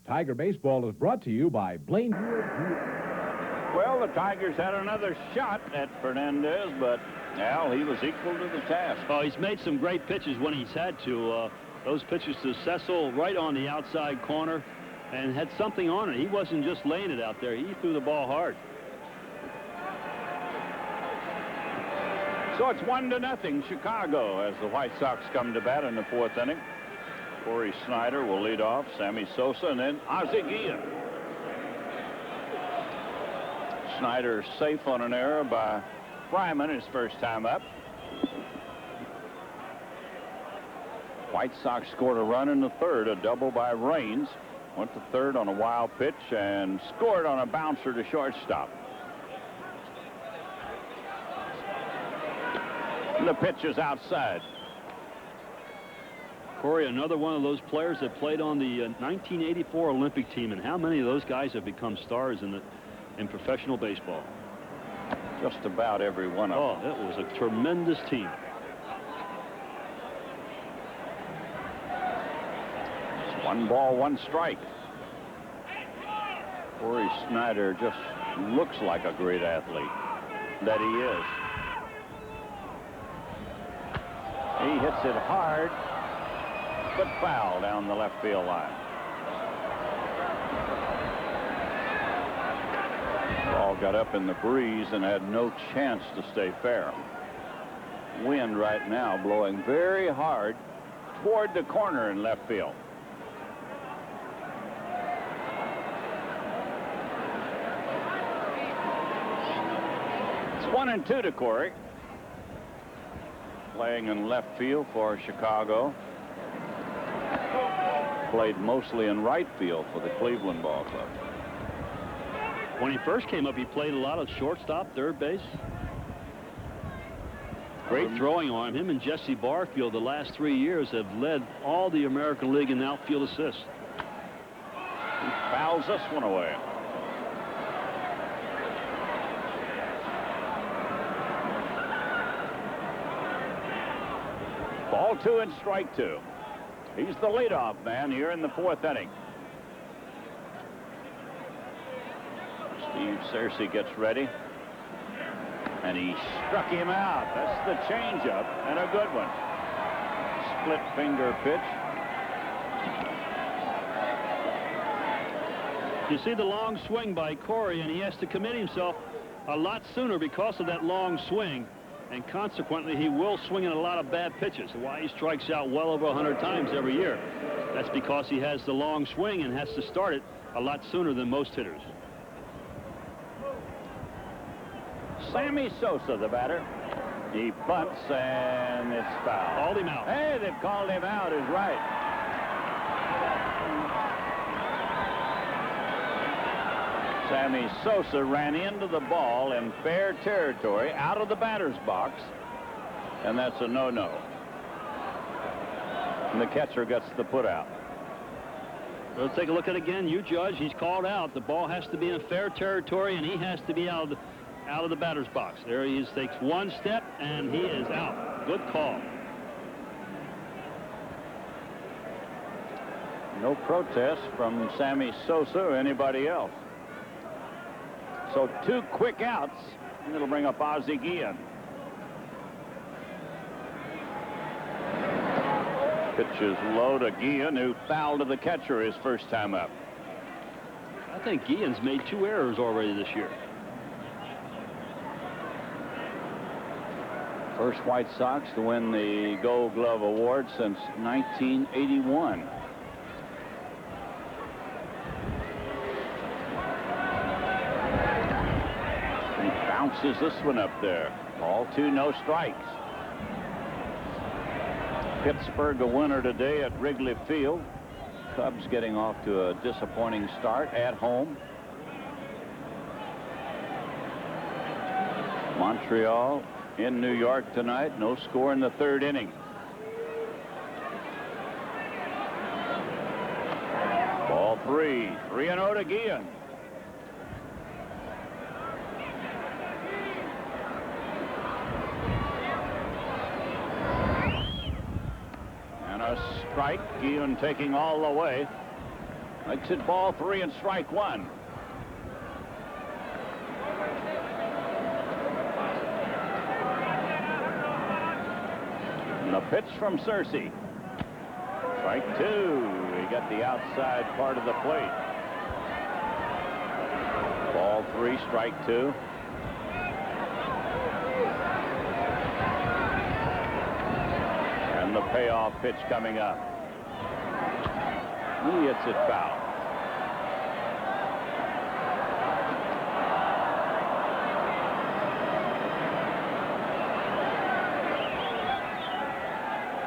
Tiger Baseball is brought to you by Blaine. Well, the Tigers had another shot at Fernandez, but, Al, he was equal to the task. Oh, he's made some great pitches when he's had to. Those pitches to Cecil right on the outside corner and had something on it. He wasn't just laying it out there. He threw the ball hard. So it's 1-0 Chicago as the White Sox come to bat in the 4th inning. Corey Snyder will lead off, Sammy Sosa, and then Ozzie Guillen. Snyder safe on an error by Fryman his first time up. White Sox scored a run in the 3rd, a double by Raines. Went to 3rd on a wild pitch and scored on a bouncer to shortstop. And the pitch is outside. Corey, another one of those players that played on the 1984 Olympic team, and how many of those guys have become stars in professional baseball? Just about every one of them. Oh, it was a tremendous team. It's 1 ball, 1 strike. Corey Snyder just looks like a great athlete. That he is. He hits it hard, but foul down the left field line. Ball got up in the breeze and had no chance to stay fair. Wind right now blowing very hard toward the corner in left field. It's 1-2 to Corey. Playing in left field for Chicago. Played mostly in right field for the Cleveland Ball Club. When he first came up, he played a lot of shortstop, third base. Great throwing arm. Him and Jesse Barfield the last 3 years have led all the American League in outfield assists. He fouls this one away. Ball 2 and strike 2. He's the leadoff man here in the 4th inning. Steve Searcy gets ready. And he struck him out. That's the changeup, and a good one. Split finger pitch. You see the long swing by Corey, and he has to commit himself a lot sooner because of that long swing. And consequently, he will swing in a lot of bad pitches. Why he strikes out well over 100 times every year. That's because he has the long swing and has to start it a lot sooner than most hitters. Sammy Sosa, the batter. He bunts, and it's foul. Called him out. Hey, they've called him out, is right. Sammy Sosa ran into the ball in fair territory out of the batter's box, and that's a no-no. And the catcher gets the put out. We'll take a look at it again. You judge. He's called out. The ball has to be in fair territory, and he has to be out of the batter's box. There he is. Takes one step, and he is out. Good call. No protest from Sammy Sosa or anybody else. So 2 quick outs, and it'll bring up Ozzie Guillen. Pitch is low to Guillen, who fouled to the catcher his first time up. I think Guillen's made 2 errors already this year. First White Sox to win the Gold Glove Award since 1981. Bounces this one up there. Ball 2, no strikes. Pittsburgh a winner today at Wrigley Field. Cubs getting off to a disappointing start at home. Montreal in New York tonight. No score in the 3rd inning. Ball 3. 3-0 to Guillen. Strike. Guillen taking all the way. Makes it ball 3 and strike 1. pitch from Cersei. Strike 2. He got the outside part of the plate. Ball 3, strike 2. And the payoff pitch coming up. He hits it foul.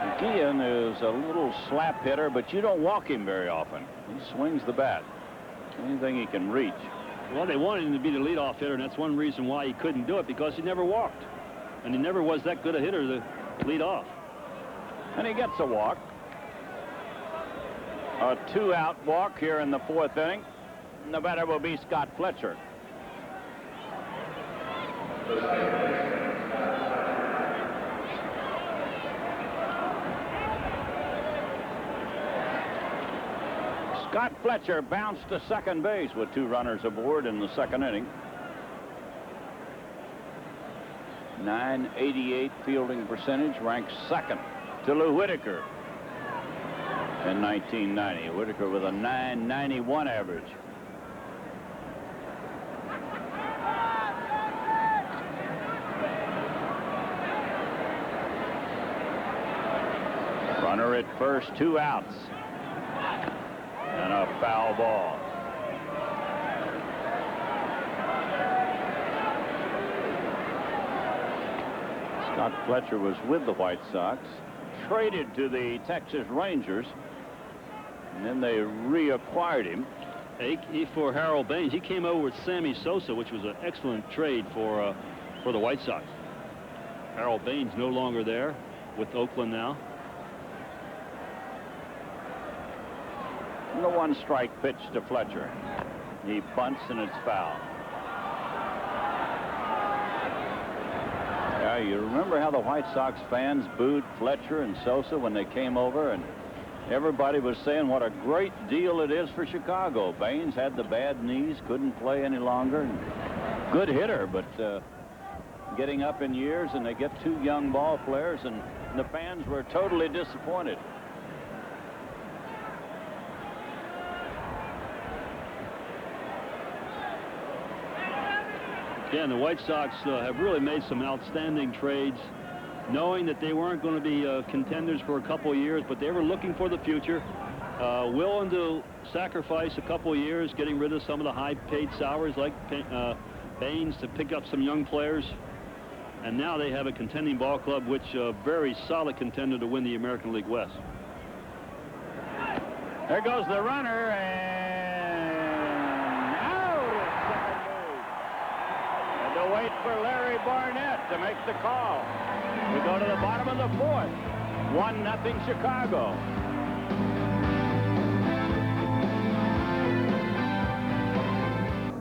McKeon is a little slap hitter, but you don't walk him very often. He swings the bat. Anything he can reach. Well, they wanted him to be the leadoff hitter, and that's one reason why he couldn't do it, because he never walked. And he never was that good a hitter to lead off. And he gets a walk. A 2-out walk here in the 4th inning. And the batter will be Scott Fletcher. Scott Fletcher bounced to second base with 2 runners aboard in the 2nd inning. .988 fielding percentage, ranks 2nd to Lou Whitaker in 1990. Whitaker with a .991 average. Runner at first, 2 outs. And a foul ball. Scott Fletcher was with the White Sox, traded to the Texas Rangers, and then they reacquired him. For Harold Baines, he came over with Sammy Sosa, which was an excellent trade for the White Sox. Harold Baines no longer there with Oakland now. And the 1-strike pitch to Fletcher. He bunts and it's foul. Yeah, you remember how the White Sox fans booed Fletcher and Sosa when they came over, and everybody was saying what a great deal it is for Chicago. Baines had the bad knees, couldn't play any longer. Good hitter, but getting up in years, and they get 2 young ball players, and the fans were totally disappointed. Yeah, and the White Sox have really made some outstanding trades, knowing that they weren't going to be contenders for a couple of years, but they were looking for the future, willing to sacrifice a couple of years, getting rid of some of the high-paid salaries like Baines to pick up some young players. And now they have a contending ball club, which a very solid contender to win the American League West. There goes the runner, and out at second base. And to wait for Larry Barnett to make the call. We go to the bottom of the 4th. 1-0 Chicago.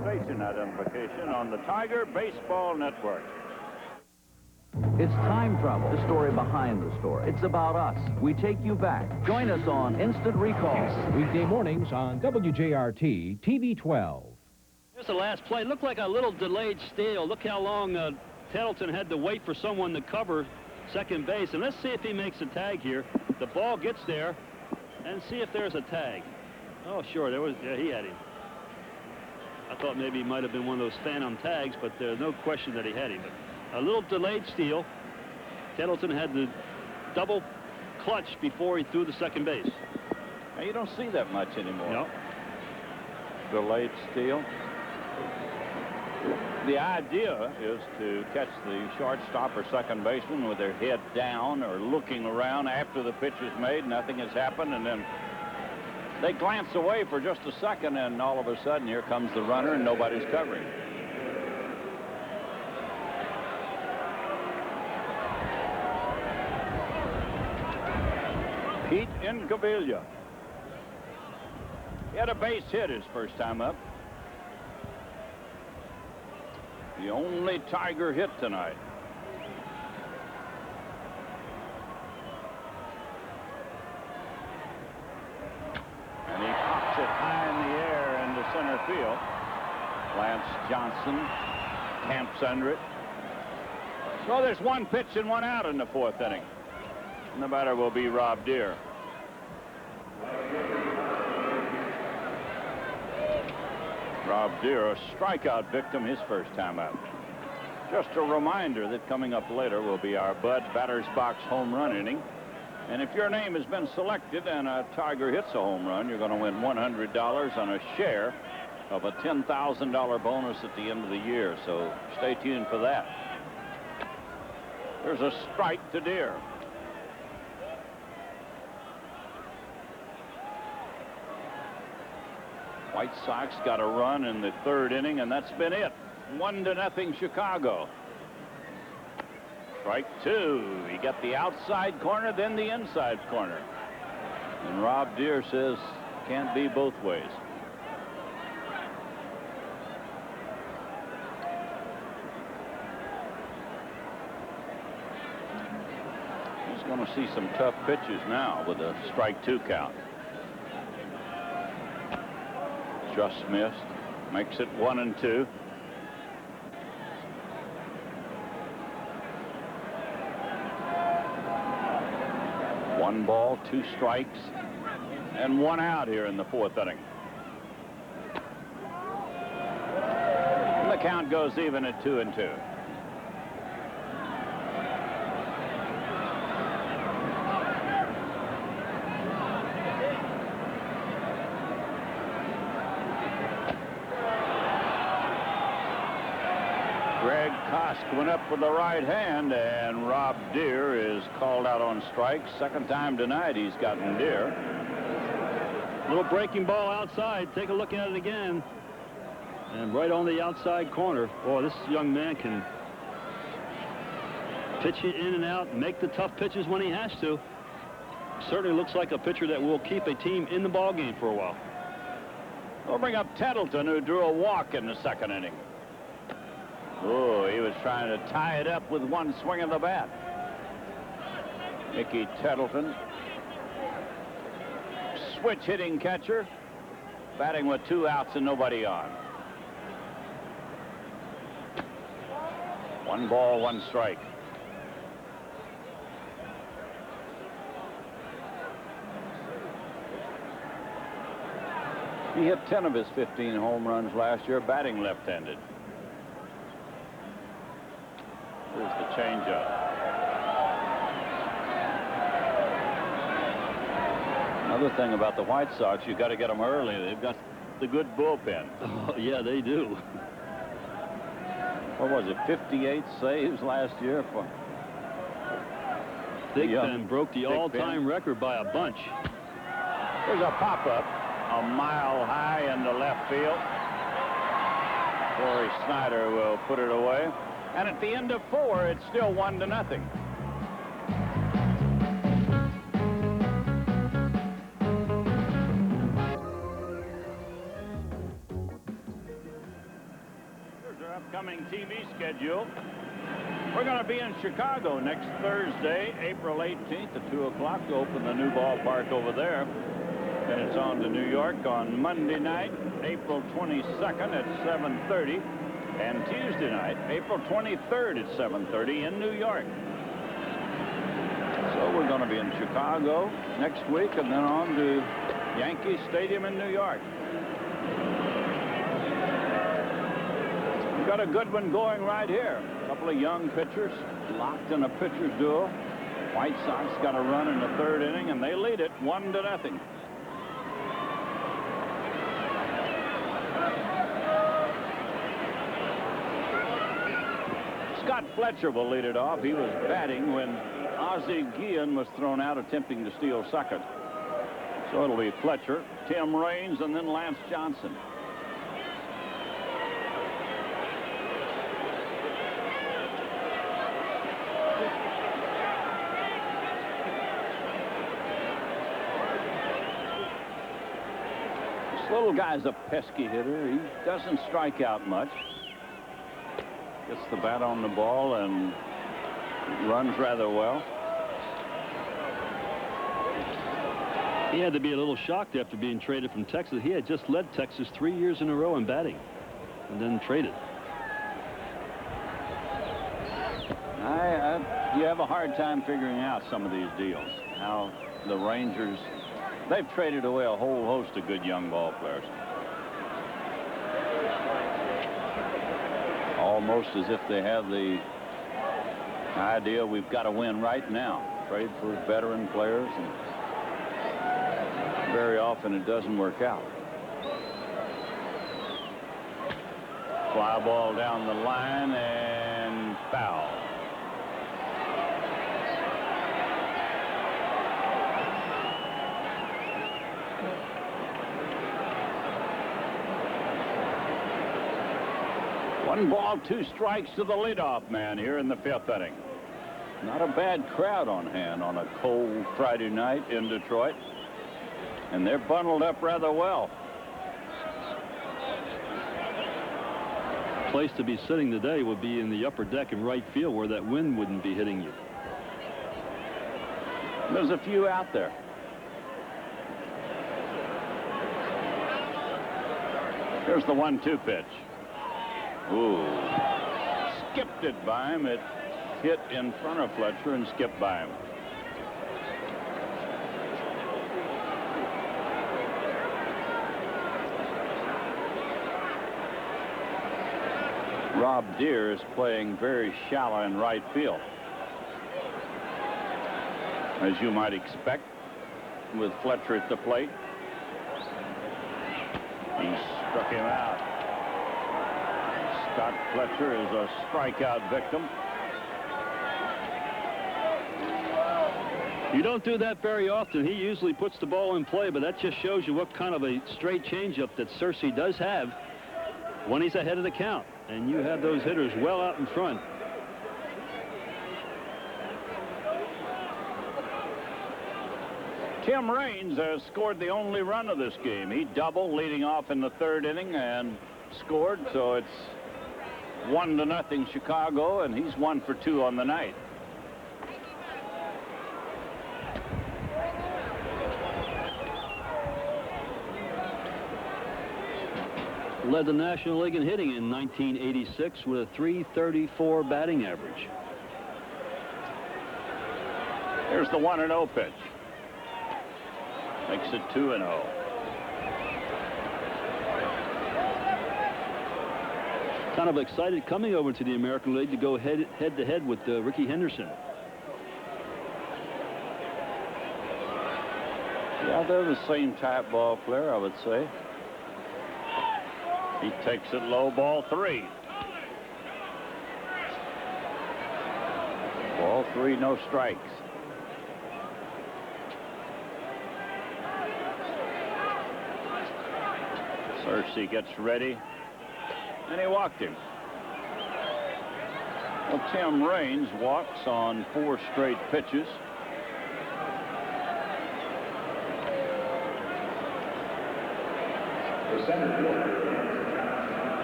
Station identification on the Tiger Baseball Network. It's time travel, the story behind the story. It's about us. We take you back. Join us on Instant Recall. Weekday mornings on WJRT TV 12. Here's the last play. Looked like a little delayed steal. Look how long Tettleton had to wait for someone to cover second base. And let's see if he makes a tag here. The ball gets there, and see if there's a tag. Oh, sure, there was. Yeah, he had him. I thought maybe he might have been one of those phantom tags, but there's no question that he had him. But a little delayed steal. Tettleton had the double clutch before he threw the second base. Now, you don't see that much anymore. No. Delayed steal. The idea is to catch the shortstop or second baseman with their head down or looking around after the pitch is made. Nothing has happened, and then they glance away for just a second, and all of a sudden here comes the runner and nobody's covering. Pete Incaviglia. He had a base hit his first time up. The only Tiger hit tonight. And he pops it high in the air into center field. Lance Johnson camps under it. So there's 1 pitch and 1 out in the 4th inning. and the batter will be Rob Deere. Rob Deere, a strikeout victim his first time out. Just a reminder that coming up later will be our Bud Batter's Box home run inning. And if your name has been selected and a Tiger hits a home run, you're going to win $100 on a share of a $10,000 bonus at the end of the year. So stay tuned for that. There's a strike to Deere. White Sox got a run in the third inning, and that's been it. 1-0 Chicago. Strike two. He got the outside corner, then the inside corner. And Rob Deere says can't be both ways. He's going to see some tough pitches now with a strike two count. Just missed. Makes it 1-2. One ball, two strikes, and one out here in the fourth inning. And the count goes even at 2-2. Greg Kosk went up with the right hand, and Rob Deere is called out on strikes. Second time tonight he's gotten Deere. Little breaking ball outside. Take a look at it again. And right on the outside corner. Boy, this young man can pitch it in and out, make the tough pitches when he has to. Certainly looks like a pitcher that will keep a team in the ball game for a while. We'll bring up Tettleton, who drew a walk in the second inning. Oh, he was trying to tie it up with one swing of the bat. Mickey Tettleton, switch hitting catcher, batting with 2 outs and nobody on. 1 ball, 1 strike. He hit 10 of his 15 home runs last year, batting left-handed. Here's the changeup. Another thing about the White Sox, you got to get them early. They've got the good bullpen. Oh, yeah, they do. What was it, 58 saves last year for Big Ben broke the all-time record by a bunch. There's a pop-up a mile high into left field. Corey Snyder will put it away. And at the end of 4, it's still 1-0. Here's our upcoming TV schedule. We're going to be in Chicago next Thursday, April 18th at 2 o'clock to open the new ballpark over there. Then it's on to New York on Monday night, April 22nd at 7:30. And Tuesday night, April 23rd at 7:30 in New York. So we're going to be in Chicago next week and then on to Yankee Stadium in New York. We've got a good one going right here. A couple of young pitchers locked in a pitcher's duel. White Sox got a run in the third inning, and they lead it 1-0. Scott Fletcher will lead it off. He was batting when Ozzie Guillen was thrown out attempting to steal second. So it'll be Fletcher, Tim Raines, and then Lance Johnson. This little guy's a pesky hitter. He doesn't strike out much. Gets the bat on the ball and runs rather well. He had to be a little shocked after being traded from Texas. He had just led Texas 3 years in a row in batting and then traded. You have a hard time figuring out some of these deals. How the Rangers, they've traded away a whole host of good young ball players. Almost as if they have the idea we've got to win right now. Trade for veteran players, and very often it doesn't work out. Fly ball down the line and foul. One ball, 2 strikes to the leadoff man here in the 5th inning. Not a bad crowd on hand on a cold Friday night in Detroit. And they're bundled up rather well. Place to be sitting today would be in the upper deck in right field where that wind wouldn't be hitting you. There's a few out there. Here's the 1-2 pitch. Ooh. Skipped it by him. It hit in front of Fletcher and skipped by him. Rob Deere is playing very shallow in right field, as you might expect with Fletcher at the plate. He struck him out. Scott Fletcher is a strikeout victim. You don't do that very often. He usually puts the ball in play, but that just shows you what kind of a straight changeup that Cersei does have when he's ahead of the count. And you have those hitters well out in front. Tim Raines has scored the only run of this game. He doubled leading off in the 3rd inning and scored, so it's 1-0 Chicago, and he's 1 for 2 on the night. Led the National League in hitting in 1986 with a .334 batting average. Here's the 1-0 pitch. Makes it 2-0. Kind of excited coming over to the American League to go head-to-head with Ricky Henderson. Yeah, they're the same type ball player, I would say. He takes it low, ball 3. Ball 3, no strikes. Cersei gets ready, and he walked him. Well, Tim Raines walks on 4 straight pitches.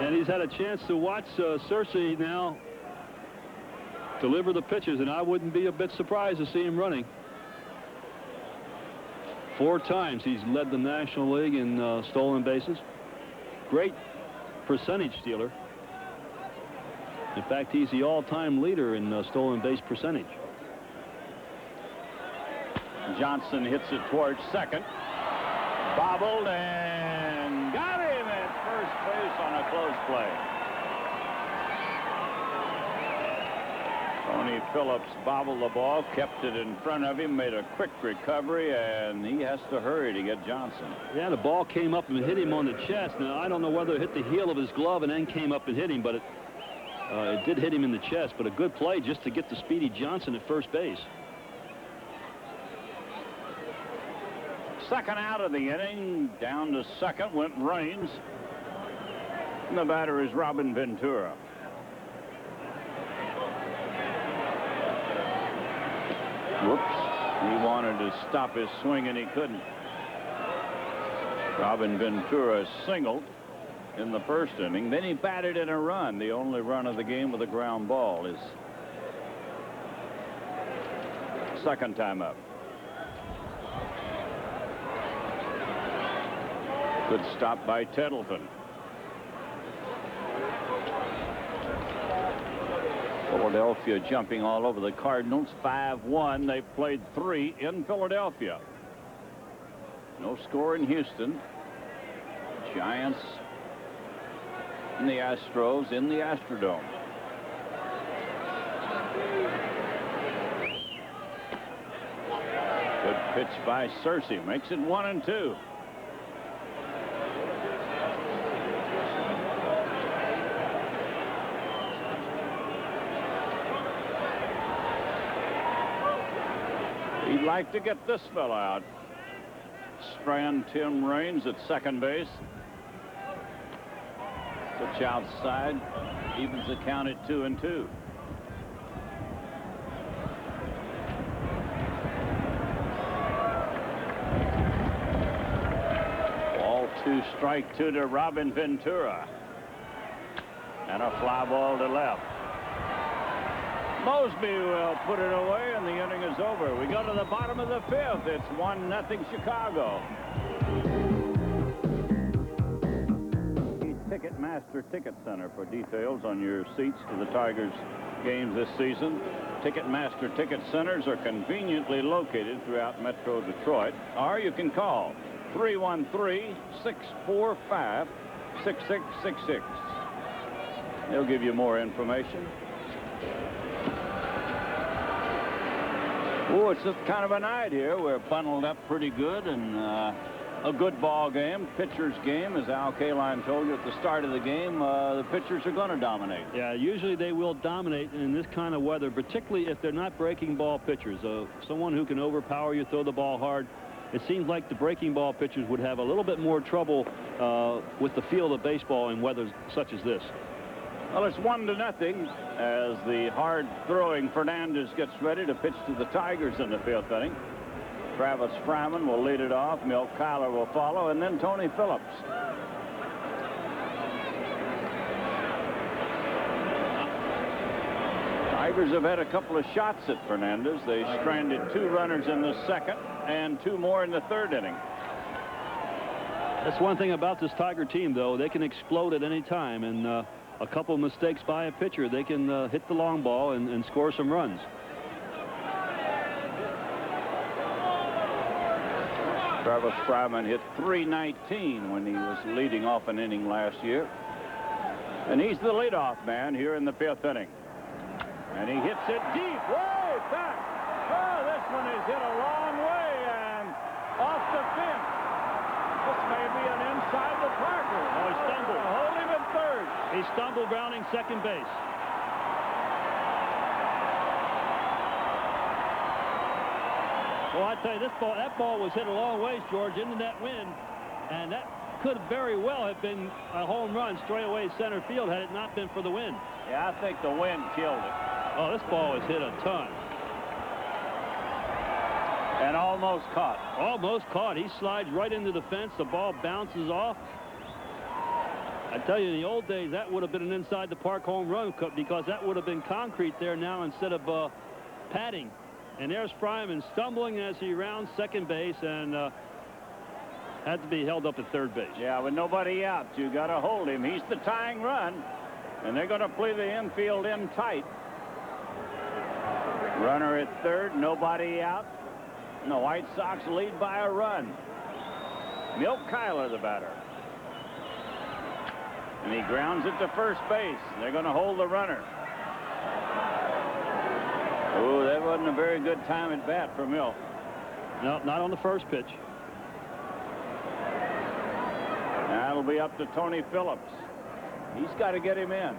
And he's had a chance to watch Cersei now deliver the pitches, and I wouldn't be a bit surprised to see him running. 4 times he's led the National League in stolen bases. Great percentage stealer. In fact, he's the all-time leader in stolen base percentage. Johnson hits it towards second. Bobbled and got him at first base on a close play. Tony Phillips bobbled the ball, kept it in front of him, made a quick recovery, and he has to hurry to get Johnson. Yeah, the ball came up and hit him on the chest. Now, I don't know whether it hit the heel of his glove and then came up and hit him, but it did hit him in the chest. But a good play just to get the speedy Johnson at first base. Second out of the inning, down to second went Raines. And the batter is Robin Ventura. Whoops. He wanted to stop his swing and he couldn't. Robin Ventura singled in the first inning. Then he batted in a run, the only run of the game with a ground ball. His second time up. Good stop by Tettleton. 4 Philadelphia jumping all over the Cardinals. 5-1. They've played 3 in Philadelphia. No score in Houston. Giants and the Astros in the Astrodome. Good pitch by Cersei. Makes it 1-2. He'd like to get this fella out. Strand Tim Raines at second base. Pitch outside. Evens the count at 2-2. Ball 2, strike 2 to Robin Ventura. And a fly ball to left. Mosby will put it away, and the inning is over. We go to the bottom of the 5th. It's 1-0 Chicago. Ticketmaster Ticket Center for details on your seats to the Tigers games this season. Ticketmaster Ticket Centers are conveniently located throughout Metro Detroit, or you can call 313-645-6666. They'll give you more information. Oh, it's just kind of a night here. We're bundled up pretty good, and a good ball game. Pitcher's game, as Al Kaline told you at the start of the game. The pitchers are going to dominate. Yeah, usually they will dominate in this kind of weather, particularly if they're not breaking ball pitchers. Someone who can overpower you, throw the ball hard. It seems like the breaking ball pitchers would have a little bit more trouble with the field of baseball in weather such as this. Well, it's 1-0 as the hard-throwing Fernandez gets ready to pitch to the Tigers in the 5th inning. Travis Fryman will lead it off. Milt Kyler will follow, and then Tony Phillips. Tigers have had a couple of shots at Fernandez. They stranded 2 runners in the 2nd and 2 more in the 3rd inning. That's one thing about this Tiger team, though. They can explode at any time, and a couple of mistakes by a pitcher, they can hit the long ball and score some runs. Travis Fryman hit .319 when he was leading off an inning last year. And he's the leadoff man here in the 5th inning. And he hits it deep, way back. Oh, this one is hit a long way and off the fence. This may be an inside the Parker. Oh, he stumbled. Hold him at 3rd. He stumbled, rounding second base. Well, I tell you, that ball was hit a long ways, George, into that wind, and that could very well have been a home run straight away center field had it not been for the wind. Yeah, I think the wind killed it. Oh, this ball was hit a ton. And almost caught. Almost caught. He slides right into the fence. The ball bounces off. I tell you, in the old days, that would have been an inside the park home run because that would have been concrete there now instead of padding. And there's Fryman stumbling as he rounds second base and had to be held up at 3rd base. Yeah, with nobody out, you got to hold him. He's the tying run, and they're going to play the infield in tight. Runner at 3rd, nobody out. And the White Sox lead by a run. Milt Kyler, the batter. And he grounds it to first base. They're going to hold the runner. Oh, that wasn't a very good time at bat for Milt. No, not on the first pitch. That'll be up to Tony Phillips. He's got to get him in.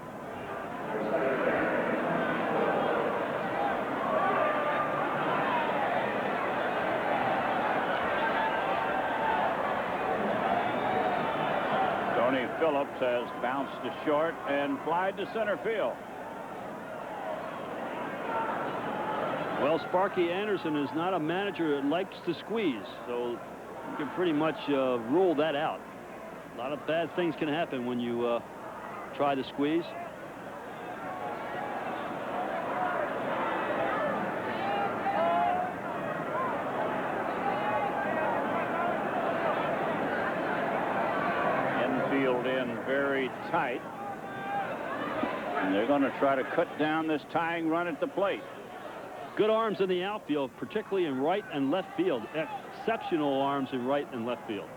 Tony Phillips has bounced to short and flied to center field. Well, Sparky Anderson is not a manager that likes to squeeze, so you can pretty much rule that out. A lot of bad things can happen when you try to squeeze. Infield in very tight. they're going to try to cut down this tying run at the plate. Good arms in the outfield, particularly in right and left field. Exceptional arms in right and left field.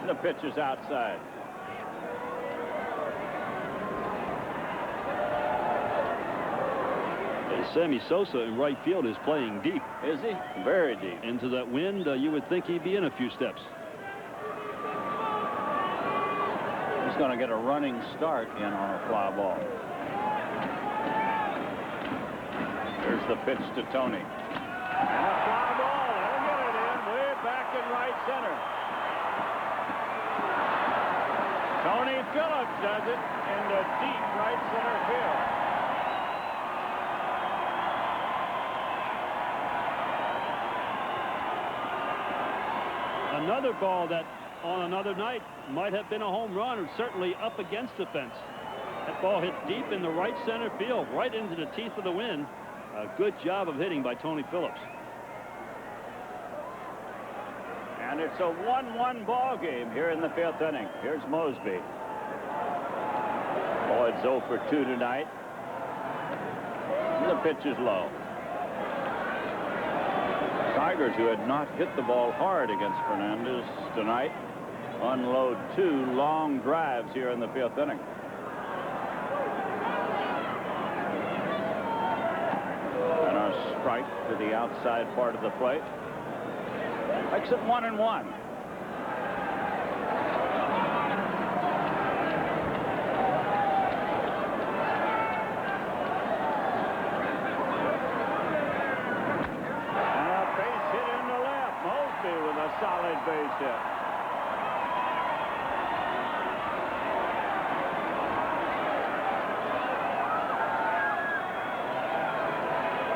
The pitch is outside. And Sammy Sosa in right field is playing deep. Is he? Very deep. Into that wind, you would think he'd be in a few steps. He's going to get a running start in on a fly ball. Here's the pitch to Tony. And a fly ball. He'll get it in way back in right center. Tony Phillips does it into deep right center field. Another ball that on another night might have been a home run, or certainly up against the fence. That ball hit deep in the right center field, right into the teeth of the wind. A good job of hitting by Tony Phillips. And it's a 1-1 ball game here in the 5th inning. Here's Mosby. Boyd's 0 for 2 tonight. And the pitch is low. Tigers, who had not hit the ball hard against Fernandez tonight, unload 2 long drives here in the 5th inning. And a strike to the outside part of the plate. Makes it 1-1. Solid base hit.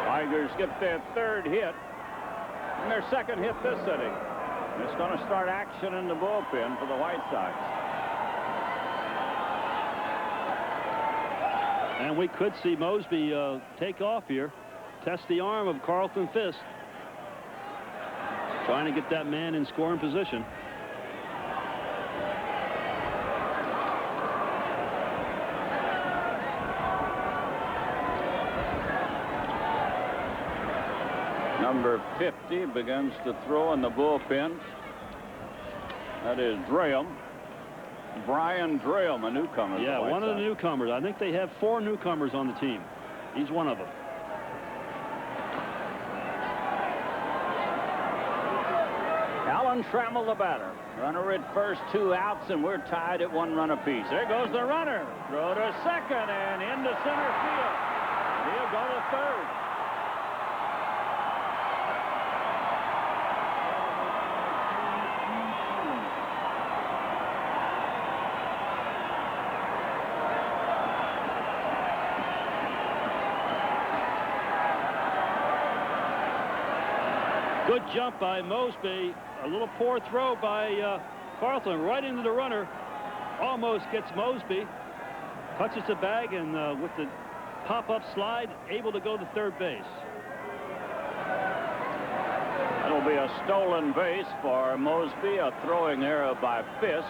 Tigers get their 3rd hit and their 2nd hit this inning. It's going to start action in the bullpen for the White Sox. And we could see Mosby take off here, test the arm of Carlton Fisk. Trying to get that man in scoring position. Number 50 begins to throw in the bullpen. That is Draham. Brian Draham, a newcomer. Yeah, one of the newcomers. I think they have 4 newcomers on the team. He's one of them. Alan Trammell, the batter. Runner at first, 2 outs, and we're tied at 1 run apiece. There goes the runner. Throw to second and into center field. He'll go to third. Good jump by Mosby. A little poor throw by Carlton right into the runner. Almost gets Mosby. Touches the bag, and with the pop-up slide, able to go to third base. That'll be a stolen base for Mosby. A throwing error by Fisk,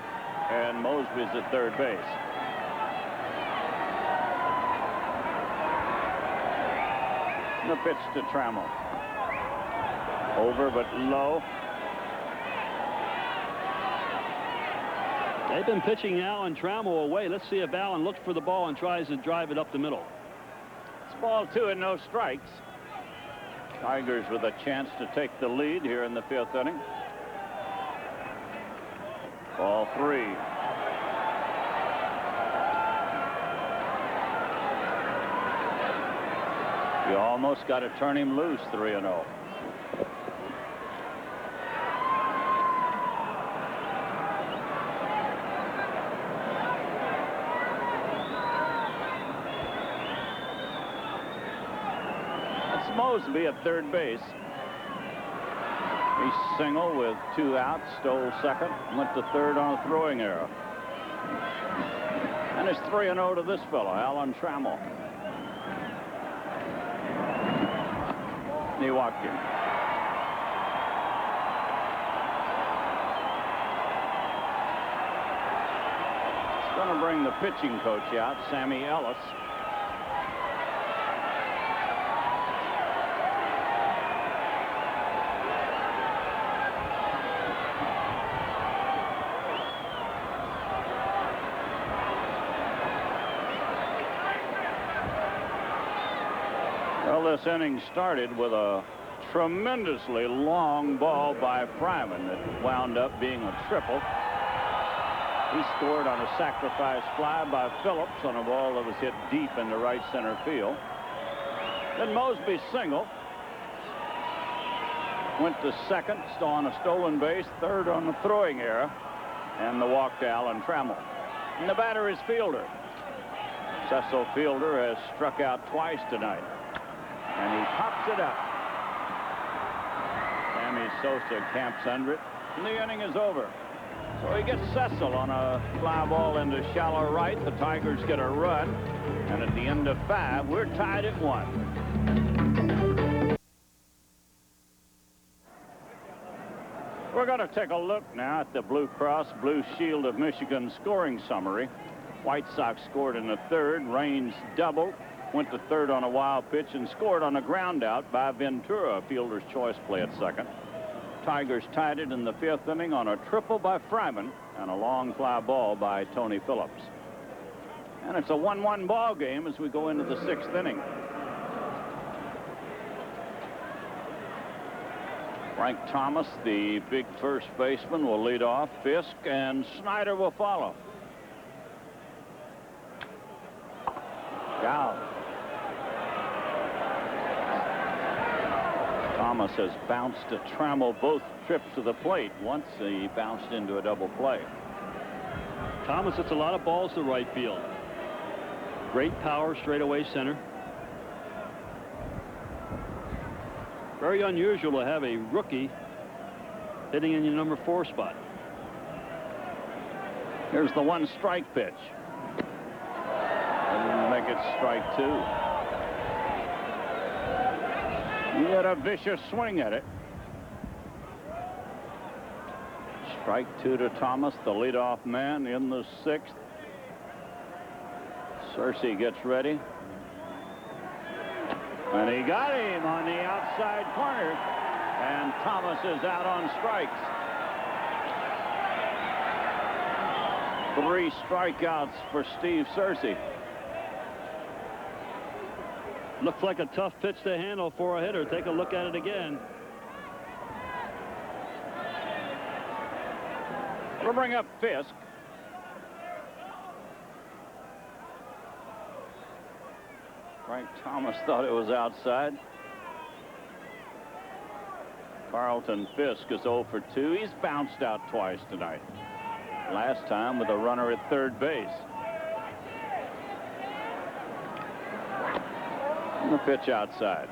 and Mosby's at third base. The pitch to Trammell. Over but low. They've been pitching Alan Trammell away. Let's see if Alan looks for the ball and tries to drive it up the middle. It's ball 2 and no strikes. Tigers with a chance to take the lead here in the 5th inning. Ball 3. You almost got to turn him loose. 3-0. Mosby at third base. He single with 2 outs, stole second, went to third on a throwing error. And it's 3-0 to this fellow, Alan Trammell. He walked him. Going to bring the pitching coach out, Sammy Ellis. Well, this inning started with a tremendously long ball by Fryman that wound up being a triple. He scored on a sacrifice fly by Phillips on a ball that was hit deep into right center field. Then Mosby single. Went to second on a stolen base, third on the throwing error, and the walk to Alan Trammell. And the batter is Fielder. Cecil Fielder has struck out twice tonight. And he pops it up. Sammy Sosa camps under it, and the inning is over. So he gets Cecil on a fly ball into shallow right. The Tigers get a run, and at the end of 5, we're tied at 1. We're going to take a look now at the Blue Cross Blue Shield of Michigan scoring summary. White Sox scored in the 3rd. Raines doubled. Went to 3rd on a wild pitch and scored on a ground out by Ventura, a fielder's choice play at 2nd. Tigers tied it in the 5th inning on a triple by Fryman and a long fly ball by Tony Phillips. And it's a 1-1 ball game as we go into the 6th inning. Frank Thomas, the big first baseman, will lead off. Fisk and Snyder will follow. Down. Thomas has bounced at Trammell both trips to the plate. Once he bounced into a double play. Thomas hits a lot of balls to right field. Great power straightaway center. Very unusual to have a rookie hitting in your number 4 spot. Here's the 1 strike pitch. And make it strike 2. He had a vicious swing at it. Strike 2 to Thomas, the leadoff man in the 6th. Searcy gets ready. And he got him on the outside corner. And Thomas is out on strikes. 3 strikeouts for Steve Searcy. Looks like a tough pitch to handle for a hitter. Take a look at it again. We'll bring up Fisk. Frank Thomas thought it was outside. Carlton Fisk is 0 for 2. He's bounced out twice tonight. Last time with a runner at 3rd base. And the pitch outside.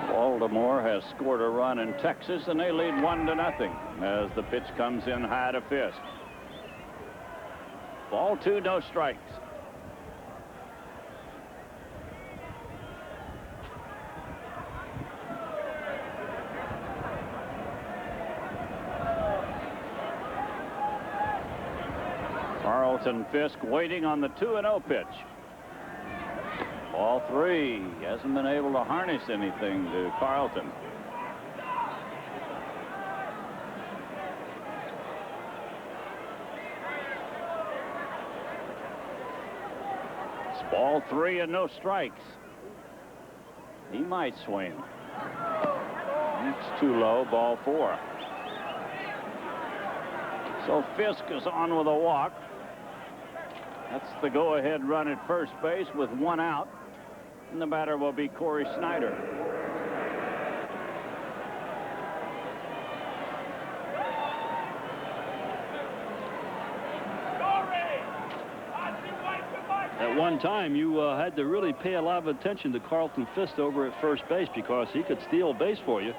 Baltimore has scored a run in Texas, and they lead 1-0 as the pitch comes in high to Fisk. Ball 2, no strikes. Carlton Fisk waiting on the 2-0 pitch. Ball 3. He hasn't been able to harness anything to Carlton. It's ball 3 and no strikes. He might swing. It's too low. Ball 4. So Fisk is on with a walk. That's the go-ahead run at first base with 1 out. And the batter will be Corey Snyder. At one time, you had to really pay a lot of attention to Carlton Fisk over at first base because he could steal a base for you,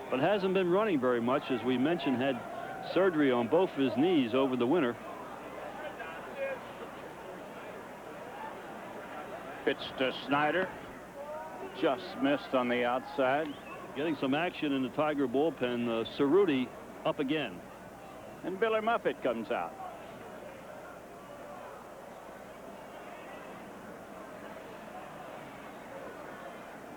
but hasn't been running very much. As we mentioned, had surgery on both of his knees over the winter. Pitch to Snyder. just missed on the outside. Getting some action in the Tiger bullpen. Cerruti up again. And Billy Muffet comes out.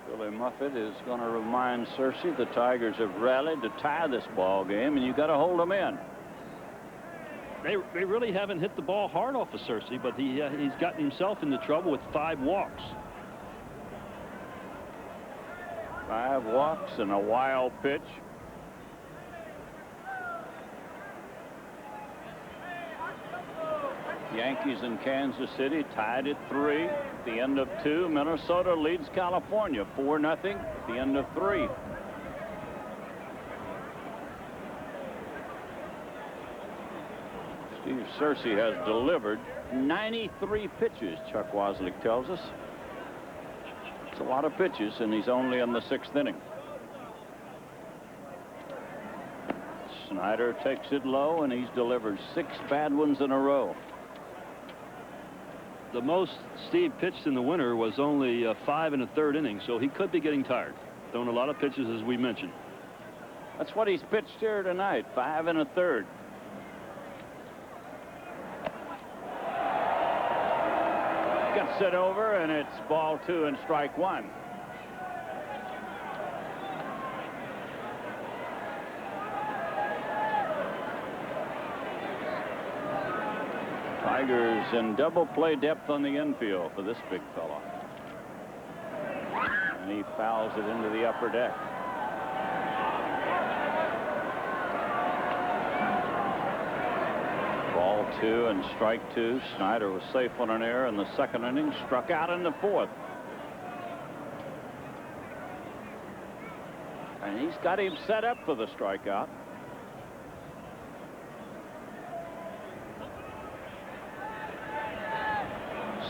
Billy Muffet is going to remind Searcy the Tigers have rallied to tie this ball game, and you got to hold them in. They really haven't hit the ball hard off of Searcy, but he's gotten himself into trouble with 5 walks. 5 walks and a wild pitch. Yankees in Kansas City tied at 3. At the end of 2, Minnesota leads California 4-0 at the end of 3. Steve Searcy has delivered 93 pitches, Chuck Waslick tells us. It's a lot of pitches, and he's only in the 6th inning. Snyder takes it low, and he's delivered 6 bad ones in a row. The most Steve pitched in the winter was only 5 1/3 innings, so he could be getting tired. Throwing a lot of pitches, as we mentioned. That's what he's pitched here tonight, 5 1/3. Gets it over, and it's ball 2 and strike 1. Tigers in double play depth on the infield for this big fella. And he fouls it into the upper deck. Ball 2 and strike 2. Snyder was safe on an error in the 2nd inning, struck out in the 4th. And he's got him set up for the strikeout.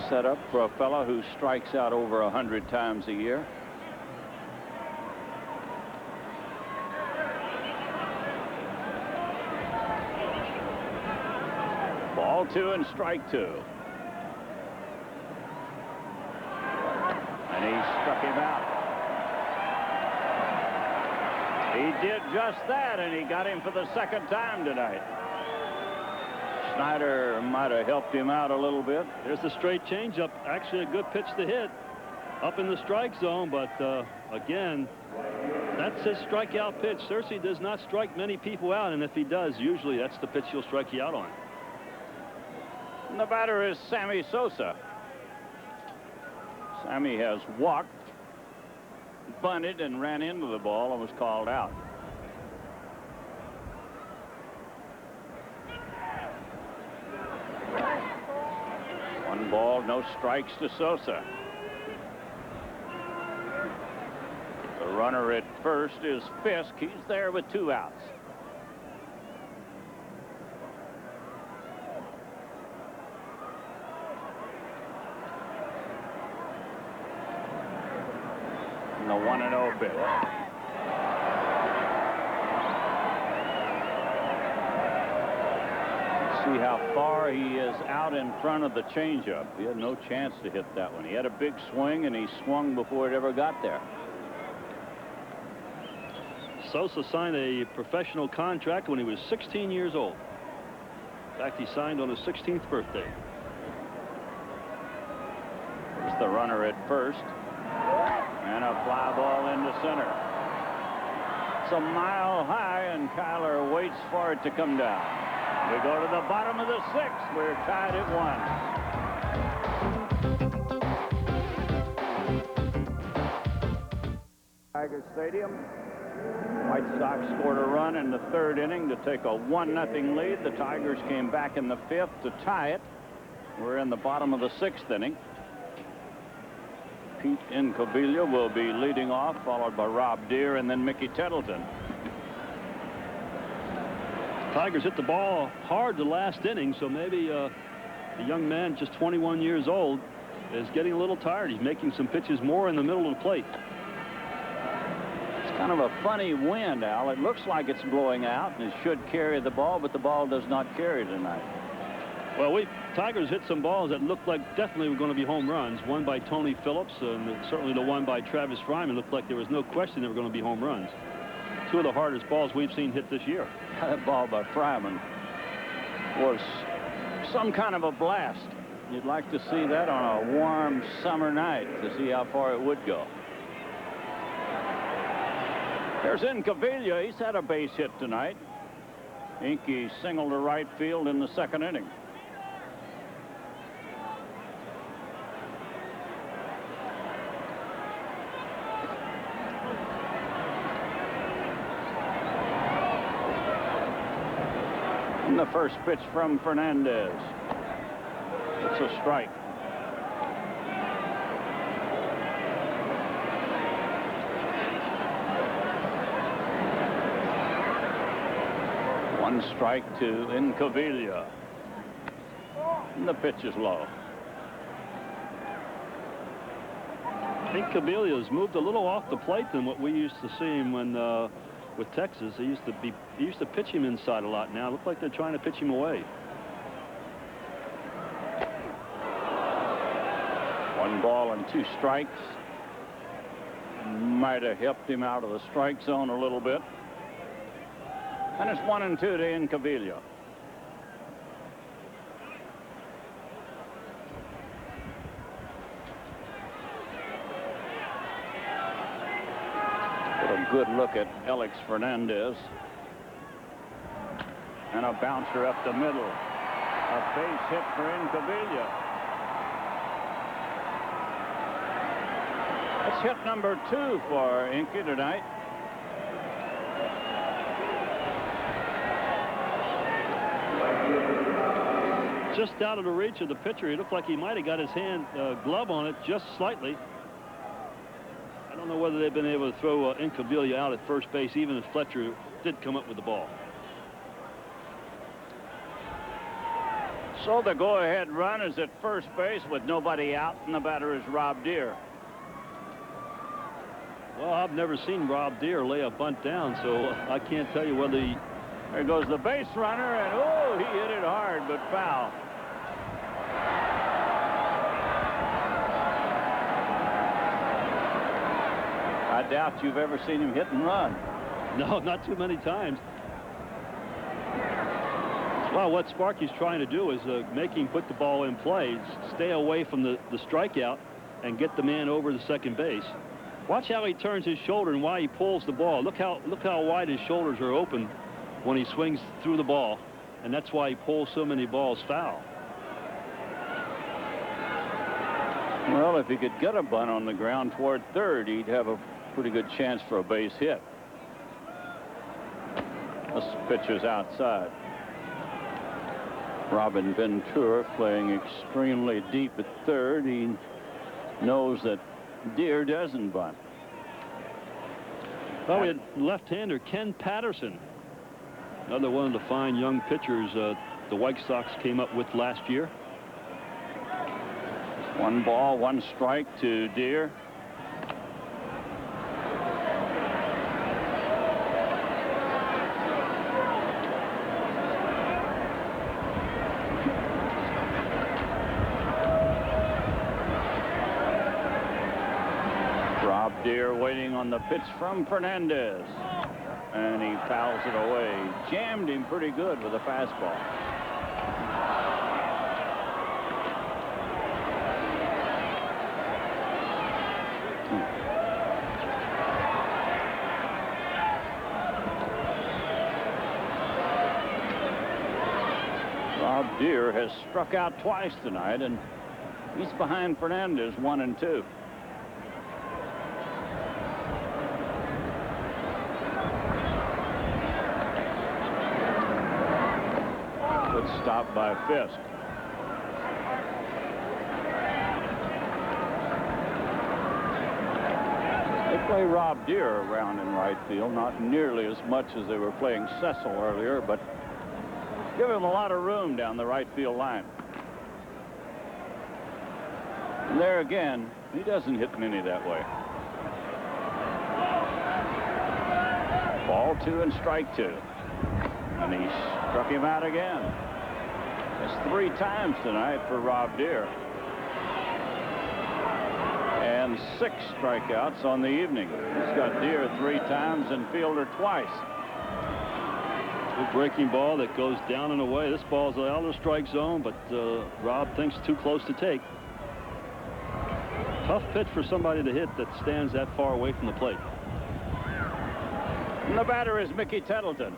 Set up for a fellow who strikes out over 100 times a year. Ball 2 and strike 2. And he struck him out. He did just that, and he got him for the 2nd time tonight. Snyder might have helped him out a little bit. There's the straight changeup. Actually, a good pitch to hit up in the strike zone, but again, that's his strikeout pitch. Searcy does not strike many people out, and if he does, usually that's the pitch he'll strike you out on. And the batter is Sammy Sosa. Sammy has walked, bunted, and ran into the ball and was called out. One ball, no strikes to Sosa. The runner at first is Fisk. He's there with 2 outs. And the 1-0 pitch. See how far he is out in front of the changeup. He had no chance to hit that one. He had a big swing, and he swung before it ever got there. Sosa signed a professional contract when he was 16 years old. In fact, he signed on his 16th birthday. There's the runner at first. And a fly ball into center. It's a mile high, and Kyler waits for it to come down. We go to the bottom of the 6th. We're tied at 1. Tiger Stadium. White Sox scored a run in the 3rd inning to take a 1-0 lead. The Tigers came back in the 5th to tie it. We're in the bottom of the 6th inning. Pete Incaviglia will be leading off, followed by Rob Deere and then Mickey Tettleton. Tigers hit the ball hard the last inning, so maybe the young man, just 21 years old, is getting a little tired. He's making some pitches more in the middle of the plate. It's kind of a funny wind, Al. It looks like it's blowing out, and it should carry the ball, but the ball does not carry tonight. Well, Tigers hit some balls that looked like definitely were going to be home runs. One by Tony Phillips, and certainly the one by Travis Fryman looked like there was no question they were going to be home runs. Two of the hardest balls we've seen hit this year. That ball by Fryman was some kind of a blast. You'd like to see that on a warm summer night to see how far it would go. There's Incaviglia. He's had a base hit tonight. Inky singled to right field in the second inning. And the first pitch from Fernandez. It's a strike. One strike to Incaviglia. And the pitch is low. Incaviglia's moved a little off the plate than what we used to see him when with Texas. He used to pitch him inside a lot. Now it looks like they're trying to pitch him away. One ball and two strikes. Might have helped him out of the strike zone a little bit. And it's 1-2 to Incaviglia. A good look at Alex Fernandez. And a bouncer up the middle. A base hit for Incaviglia. That's hit number 2 for Inky tonight. Just out of the reach of the pitcher. He looked like he might have got his hand glove on it just slightly. I don't know whether they've been able to throw Incaviglia out at first base, even if Fletcher did come up with the ball. So the go-ahead run is at first base with nobody out, and the batter is Rob Deere. Well, I've never seen Rob Deere lay a bunt down, so I can't tell you whether he... There goes the base runner, and oh, he hit it hard, but foul. I doubt you've ever seen him hit and run. No, not too many times. Well, what Sparky's trying to do is make him put the ball in play, stay away from the strikeout, and get the man over to second base. Watch how he turns his shoulder and why he pulls the ball. Look how wide his shoulders are open when he swings through the ball, and that's why he pulls so many balls foul. Well, if he could get a bunt on the ground toward third, he'd have a pretty good chance for a base hit. This pitch is outside. Robin Ventura playing extremely deep at third. He knows that Deere doesn't bunt. Well, we had left-hander Ken Patterson, another one of the fine young pitchers the White Sox came up with last year. 1 ball, 1 strike to Deere. Deere waiting on the pitch from Fernandez, and he fouls it away. Jammed him pretty good with a fastball. Rob Deere has struck out twice tonight, and he's behind Fernandez 1-2. Stopped by Fisk. They play Rob Deere around in right field, not nearly as much as they were playing Cecil earlier, but give him a lot of room down the right field line. And there again, he doesn't hit many that way. Ball 2 and strike 2. And he struck him out again. That's 3 times tonight for Rob Deere. And 6 strikeouts on the evening. He's got Deere 3 times and Fielder twice. Good breaking ball that goes down and away. This ball's out of the strike zone, but Rob thinks too close to take. Tough pitch for somebody to hit that stands that far away from the plate. And the batter is Mickey Tettleton.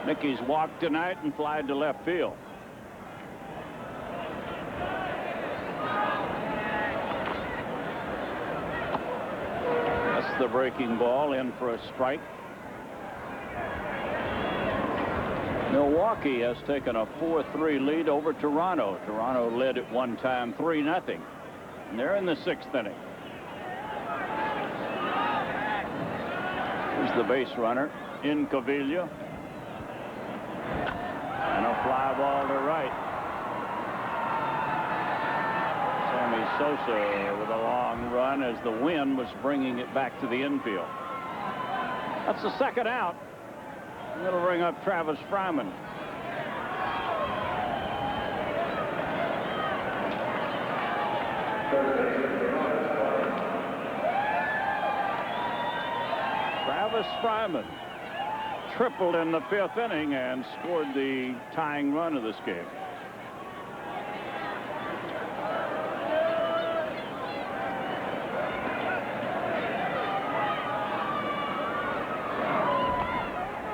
Mickey's walked tonight and flied to left field. That's the breaking ball, in for a strike. Milwaukee has taken a 4-3 lead over Toronto. Toronto led at one time 3-0. And they're in the 6th inning. Here's the base runner in Cavilla. And a fly ball to right. Sammy Sosa with a long run as the wind was bringing it back to the infield. That's the 2nd out. It'll bring up Travis Fryman. Travis Fryman tripled in the 5th inning and scored the tying run of this game.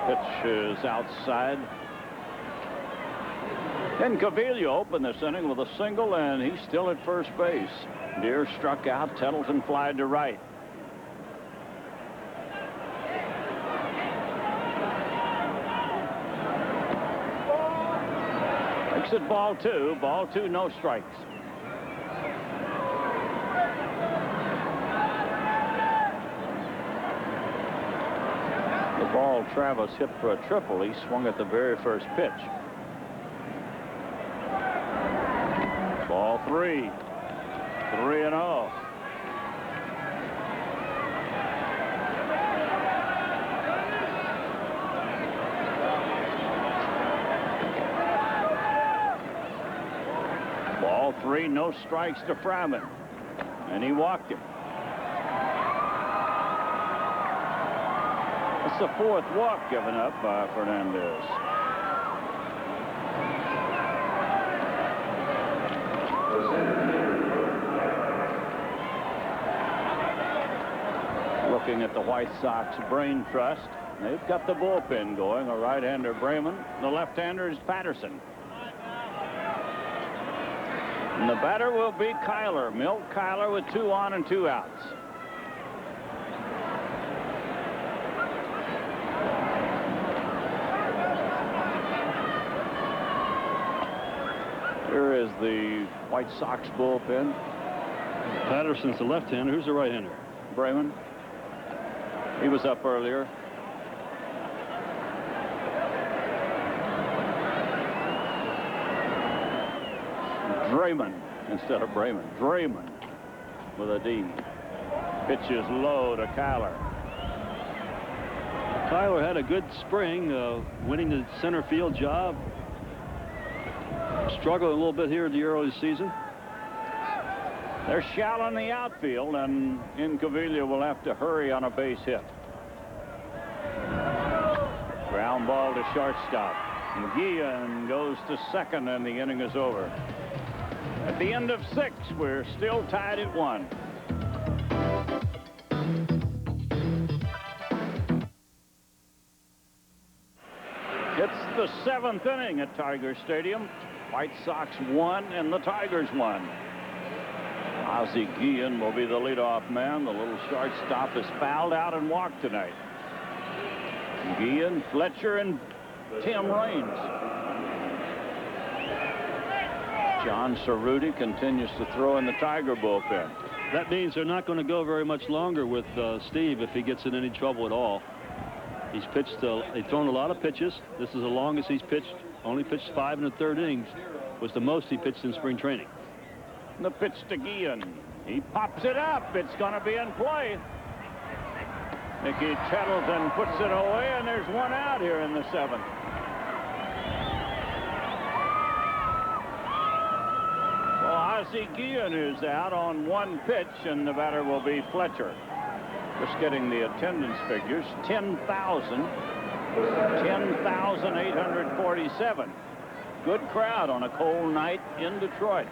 Pitch is outside. And Cavilla opened this inning with a single, and he's still at first base. Deere struck out. Tettleton flied to right. Makes it ball 2. Ball 2, no strikes. The ball Travis hit for a triple. He swung at the very first pitch. Ball 3. 3-0. Ball 3, no strikes to Fryman. And he walked him. That's the 4th walk given up by Fernandez. Looking at the White Sox brain trust, they've got the bullpen going. A right-hander, Bremen. The left-hander is Patterson. And the batter will be Kyler. Milt Kyler with 2 on and 2 outs. Here is the White Sox bullpen. Patterson's the left-hander. Who's the right-hander? Bremen. He was up earlier. Draymond instead of Bremen. Draymond with a D. Pitch is low to Kyler. Kyler had a good spring, winning the center field job. Struggled a little bit here in the early season. They're shallow in the outfield, and Incaviglia will have to hurry on a base hit. Ground ball to shortstop. And Guillen goes to second, and the inning is over. At the end of 6, we're still tied at 1. It's the 7th inning at Tiger Stadium. White Sox won and the Tigers won. Ozzie Guillen will be the leadoff man. The little shortstop is fouled out and walked tonight. Guillen, Fletcher, and Tim Raines. John Cerruti continues to throw in the Tiger bullpen. That means they're not going to go very much longer with Steve if he gets in any trouble at all. He's pitched, they've thrown a lot of pitches. This is the longest he's pitched. Only pitched 5 1/3 innings. Was the most he pitched in spring training. The pitch to Guillen. He pops it up. It's going to be in play. Mickey Tettleton puts it away, and there's 1 out here in the 7th. Kaline who's out on one pitch, and the batter will be Fletcher. Just getting the attendance figures. 10,847. Good crowd on a cold night in Detroit.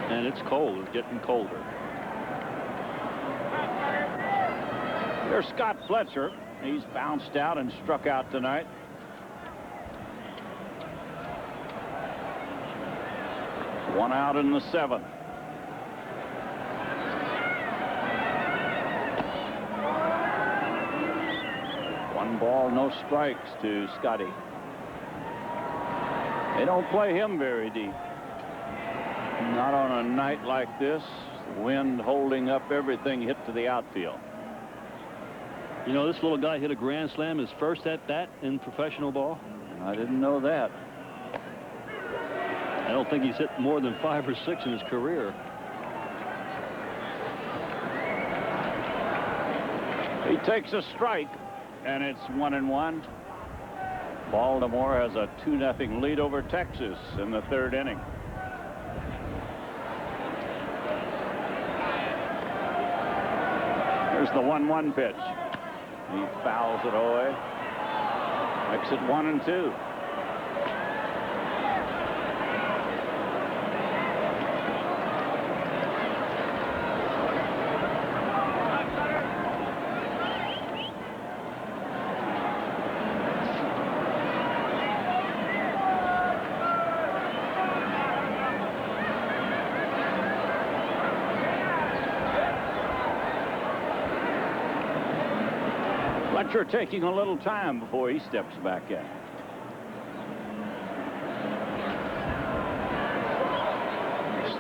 And it's cold. It's getting colder. There's Scott Fletcher. He's bounced out and struck out tonight. One out in the 7th. One ball, no strikes to Scotty. They don't play him very deep. Not on a night like this. Wind holding up everything hit to the outfield. You know, this little guy hit a grand slam his first at bat in professional ball. I didn't know that. I don't think he's hit more than 5 or 6 in his career. He takes a strike, and it's 1-1. Baltimore has a 2-0 lead over Texas in the 3rd inning. Here's the 1-1 pitch. He fouls it away. Makes it 1-2. Fletcher taking a little time before he steps back in.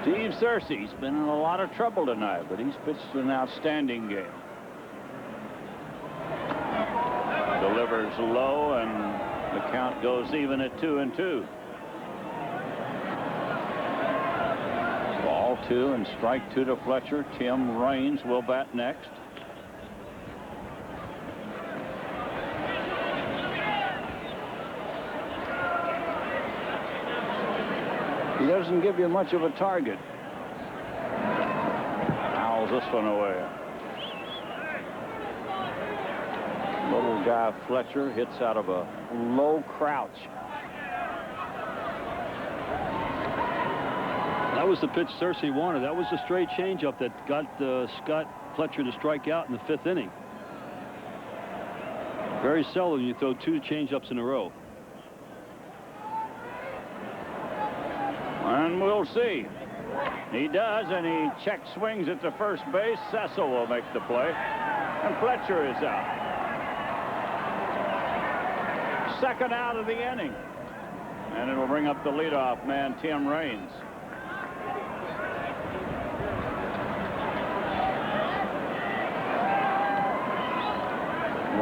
Steve Searcy's been in a lot of trouble tonight, but he's pitched an outstanding game. Delivers low, and the count goes even at 2-2. Ball 2 and strike 2 to Fletcher. Tim Raines will bat next. He doesn't give you much of a target. Fouls this one away. Little guy Fletcher hits out of a low crouch. That was the pitch Searcy wanted. That was the straight changeup that got Scott Fletcher to strike out in the 5th inning. Very seldom you throw 2 changeups in a row. And we'll see. He does, and he check swings at the first base. Cecil will make the play, and Fletcher is out. 2nd out of the inning, and it'll bring up the leadoff man, Tim Raines.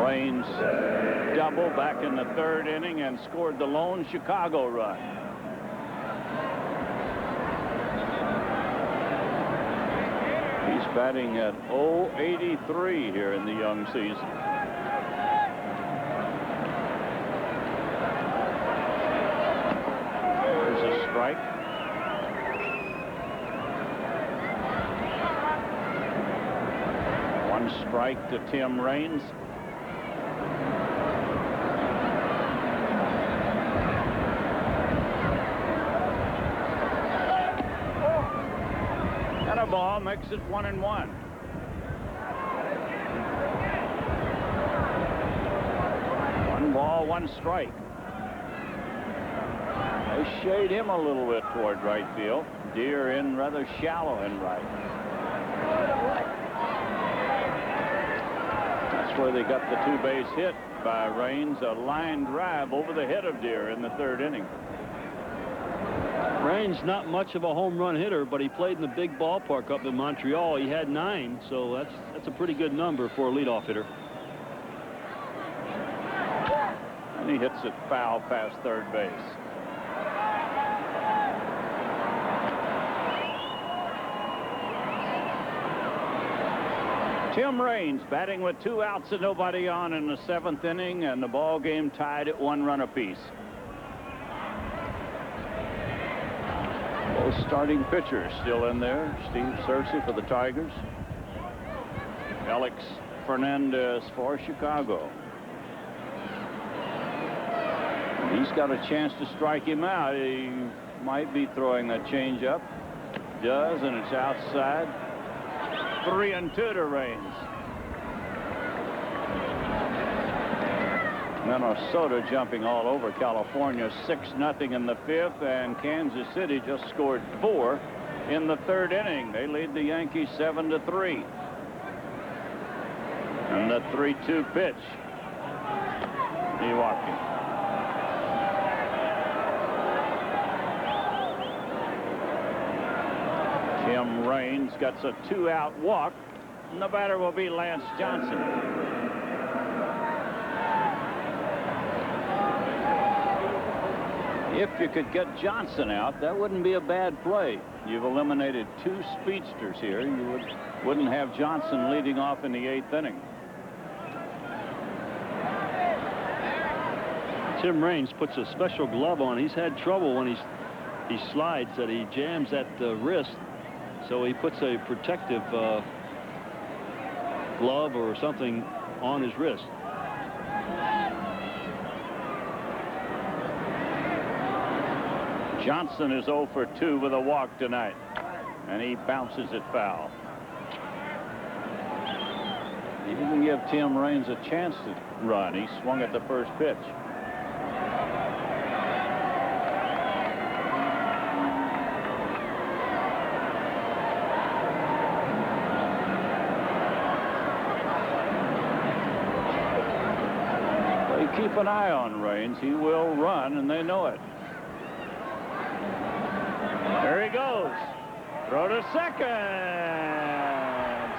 Raines double back in the 3rd inning and scored the lone Chicago run. He's batting at .083 here in the young season. There's a strike. One strike to Tim Raines. Ball makes it 1-1. 1 ball, 1 strike. They shade him a little bit toward right field. Deer in rather shallow in right. That's where they got the 2-base hit by Raines. A line drive over the head of Deer in the 3rd inning. Raines not much of a home run hitter, but he played in the big ballpark up in Montreal. He had 9, so that's a pretty good number for a leadoff hitter. And he hits it foul past 3rd base. Tim Raines batting with 2 outs and nobody on in the 7th inning, and the ball game tied at 1 run apiece. The starting pitcher still in there, Steve Searcy for the Tigers. Alex Fernandez for Chicago. He's got a chance to strike him out. He might be throwing a changeup. Does, and it's outside. 3-2 to Raines. Minnesota jumping all over California, 6-0 in the 5th, and Kansas City just scored 4 in the 3rd inning. They lead the Yankees 7-3. And the 3-2 pitch. Milwaukee. Tim Raines gets a 2-out walk, and the batter will be Lance Johnson. If you could get Johnson out, that wouldn't be a bad play. You've eliminated 2 speedsters here. You wouldn't have Johnson leading off in the 8th inning. Tim Raines puts a special glove on. He's had trouble when he slides, that he jams at the wrist. So he puts a protective glove or something on his wrist. Johnson is 0 for 2 with a walk tonight, and he bounces it foul. He didn't give Tim Raines a chance to run. He swung at the first pitch. They keep an eye on Raines. He will run, and they know it. There he goes. Throw to second.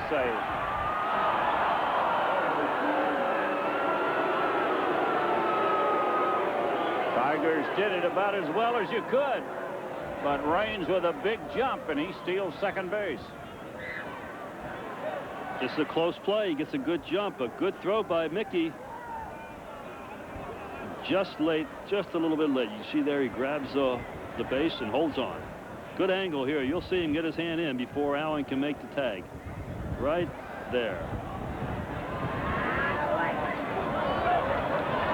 Safe. Tigers did it about as well as you could. But Raines with a big jump, and he steals second base. It's a close play. He gets a good jump. A good throw by Mickey. Just late, just a little bit late. You see there he grabs the base and holds on. Good angle here. You'll see him get his hand in before Allen can make the tag. Right there.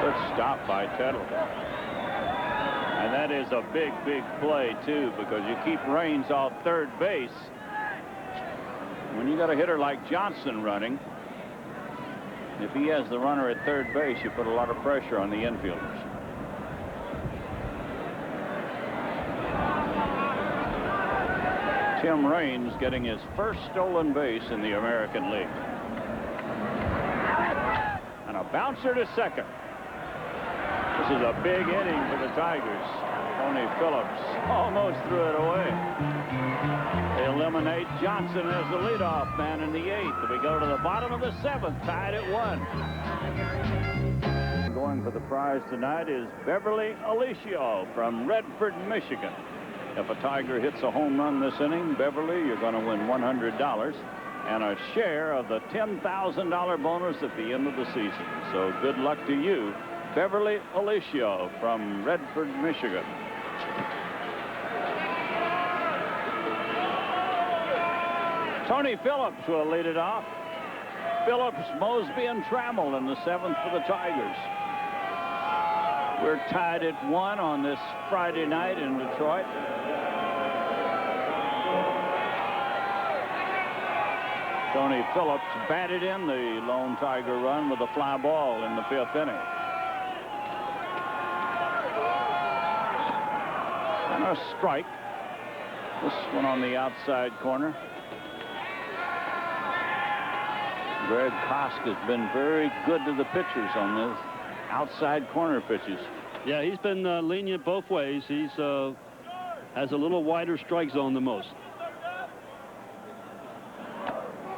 Good stop by Tuttle. And that is a big, big play, too, because you keep Raines off third base. When you got a hitter like Johnson running, if he has the runner at third base, you put a lot of pressure on the infielders. Tim Raines getting his first stolen base in the American League. And a bouncer to second. This is a big inning for the Tigers. Tony Phillips almost threw it away. They eliminate Johnson as the leadoff man in the 8th. We go to the bottom of the 7th, tied at 1. Going for the prize tonight is Beverly Alicio from Redford, Michigan. If a Tiger hits a home run this inning, Beverly, you're going to win $100 and a share of the $10,000 bonus at the end of the season. So good luck to you, Beverly Alicio from Redford, Michigan. Tony Phillips will lead it off. Phillips, Mosby, and Trammell in the 7th for the Tigers. We're tied at 1 on this Friday night in Detroit. Tony Phillips batted in the lone Tiger run with a fly ball in the 5th inning. And a strike. This one on the outside corner. Greg Kosk has been very good to the pitchers on those outside corner pitches. Yeah, he's been lenient both ways. He's has a little wider strike zone than most.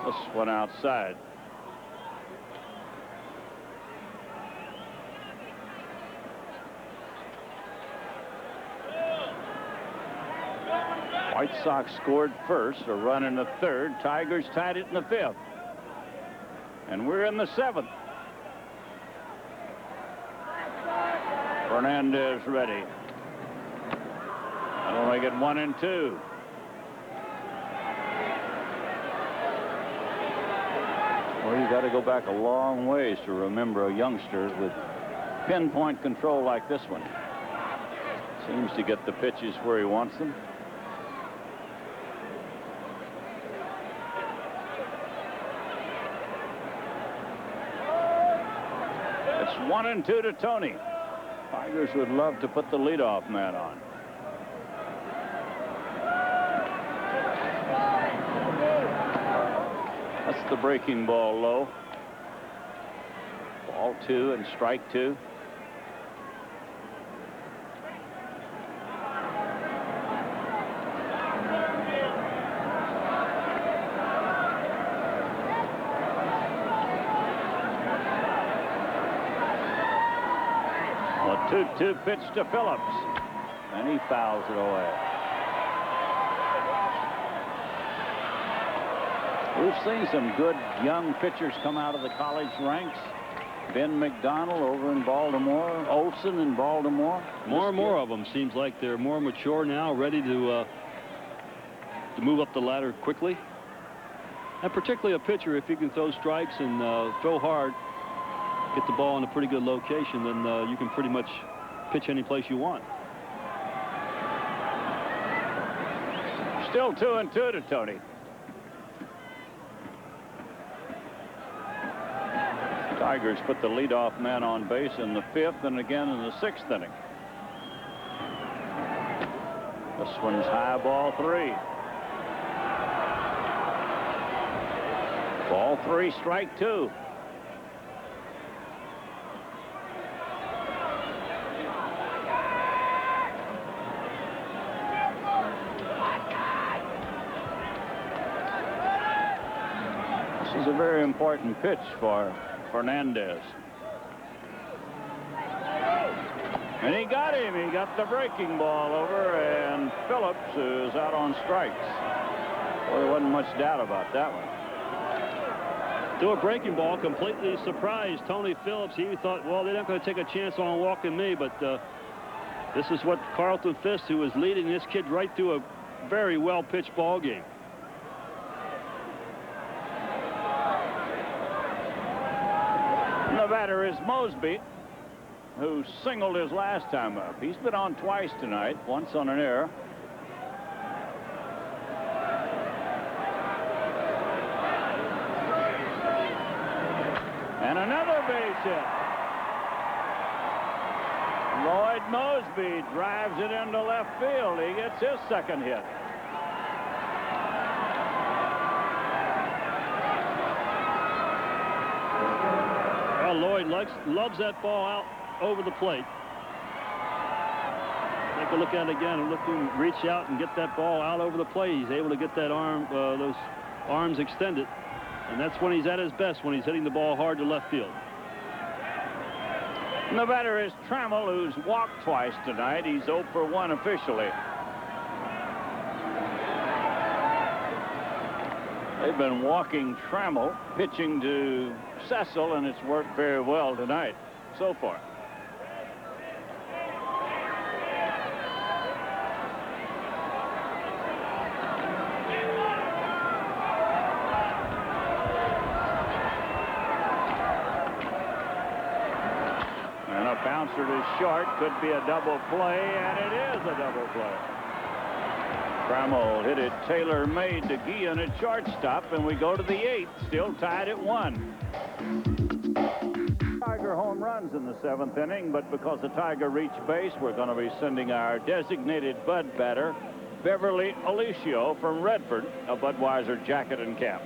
This one outside. White Sox scored first, a run in the 3rd. Tigers tied it in the 5th. And we're in the 7th. Fernandez ready. That'll make it 1-2. Well, you got to go back a long ways to remember a youngster with pinpoint control like this one. Seems to get the pitches where he wants them. It's 1-2 to Tony. Tigers would love to put the leadoff man on. That's the breaking ball low. Ball 2 and strike 2. A 2-2 pitch to Phillips, and he fouls it away. We've seen some good young pitchers come out of the college ranks. Ben McDonald over in Baltimore, Olson in Baltimore. More and more of them. Seems like they're more mature now, ready to move up the ladder quickly. And particularly a pitcher, if he can throw strikes and throw hard, get the ball in a pretty good location, then you can pretty much pitch any place you want. Still 2-2 to Tony. Tigers put the leadoff man on base in the 5th and again in the 6th inning. This one's high, ball 3. Ball 3, strike 2. This is a very important pitch for Fernandez. And he got him. He got the breaking ball over, and Phillips is out on strikes. Well, there wasn't much doubt about that one. To a breaking ball, completely surprised Tony Phillips. He thought, well, they're not going to take a chance on walking me, but this is what Carlton Fisk, who was leading this kid right through a very well-pitched ball game. The batter is Mosby, who singled his last time up. He's been on twice tonight, once on an error. And another base hit. Lloyd Mosby drives it into left field. He gets his second hit. Lloyd loves that ball out over the plate. Take a look at it again and look him reach out and get that ball out over the plate. He's able to get that arm, those arms extended, and that's when he's at his best, when he's hitting the ball hard to left field. And the batter is Trammell, who's walked twice tonight. He's 0 for 1 officially. They've been walking Trammell, pitching to Cecil, and it's worked very well tonight so far. And a bouncer to short, could be a double play, and it is a double play. Trammell hit it tailor-made to Guillen at shortstop, and we go to the 8th, still tied at 1. Tiger home runs in the 7th inning, but because the Tiger reached base, we're going to be sending our designated Bud batter, Beverly Alicio from Redford, a Budweiser jacket and cap.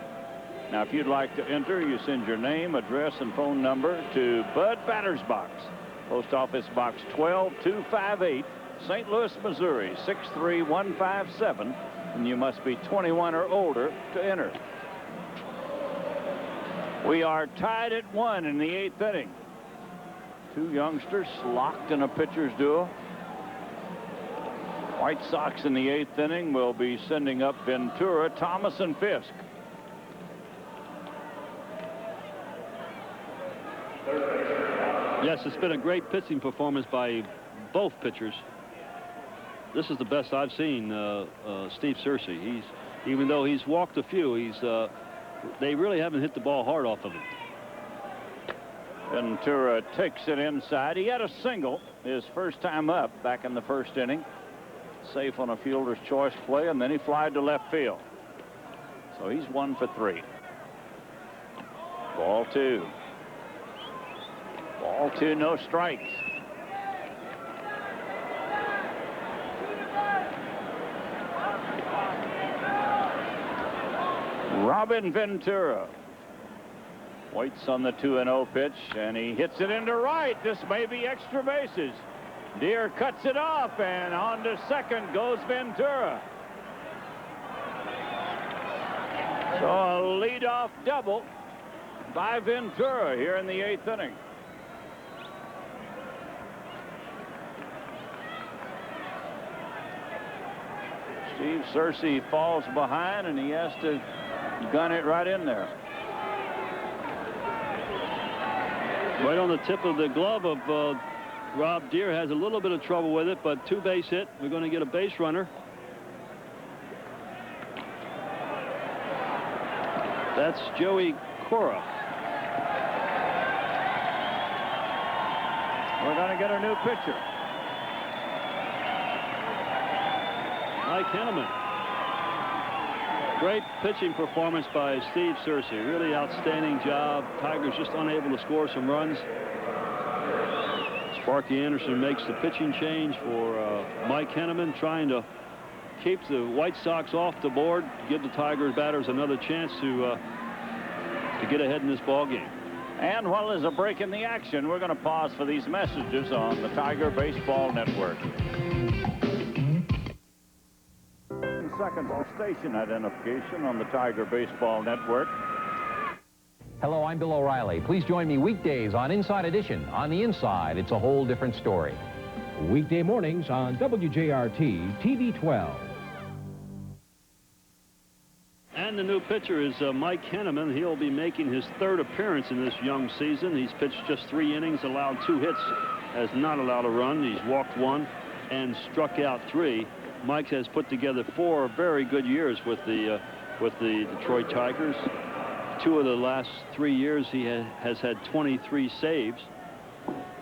Now, if you'd like to enter, you send your name, address, and phone number to Bud Batter's Box, Post Office Box 12258, St. Louis, Missouri 63157, and you must be 21 or older to enter. We are tied at 1 in the 8th inning. Two youngsters locked in a pitcher's duel. White Sox in the 8th inning will be sending up Ventura, Thomas, and Fisk. Yes, it's been a great pitching performance by both pitchers. This is the best I've seen Steve Searcy. Even though he's walked a few, he's they really haven't hit the ball hard off of it. Ventura takes it inside. He had a single his first time up back in the first inning. Safe on a fielder's choice play, and then he flied to left field. So he's 1 for 3. Ball 2. Ball 2, no strikes. Robin Ventura waits on the 2-0 pitch, and he hits it into right. This may be extra bases. Deere cuts it off, and on to second goes Ventura. So a leadoff double by Ventura here in the 8th inning. Steve Searcy falls behind, and he has to gun it right in there. Right on the tip of the glove of Rob Deere. Has a little bit of trouble with it, but 2-base hit. We're going to get a base runner. That's Joey Cora. We're going to get a new pitcher. Mike Henneman. Great pitching performance by Steve Searcy. Really outstanding job. Tigers just unable to score some runs. Sparky Anderson makes the pitching change for Mike Henneman, trying to keep the White Sox off the board, give the Tigers batters another chance to get ahead in this ball game. And while there's a break in the action, we're going to pause for these messages on the Tiger Baseball Network. Second ball station identification on the Tiger Baseball Network. Hello, I'm Bill O'Reilly. Please join me weekdays on Inside Edition. On the inside, it's a whole different story. Weekday mornings on WJRT TV 12. And the new pitcher is Mike Henneman. He'll be making his 3rd appearance in this young season. He's pitched just 3 innings, allowed 2 hits, has not allowed a run. He's walked 1 and struck out 3. Mike has put together 4 very good years with the Detroit Tigers. 2 of the last 3 years he has had 23 saves.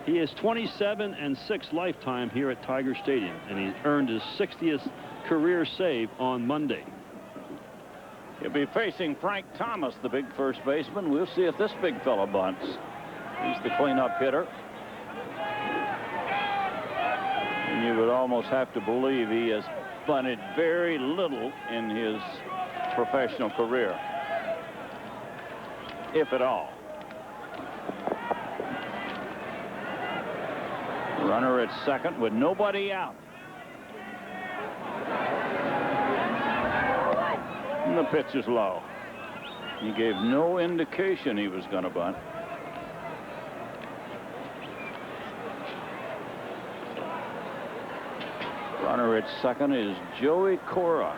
He is 27-6 lifetime here at Tiger Stadium, and he earned his 60th career save on Monday. He'll be facing Frank Thomas, the big first baseman. We'll see if this big fella bunts. He's the cleanup hitter. And you would almost have to believe he has bunted very little in his professional career, if at all. Runner at second with nobody out. And the pitch is low. He gave no indication he was going to bunt. Runner at second is Joey Cora,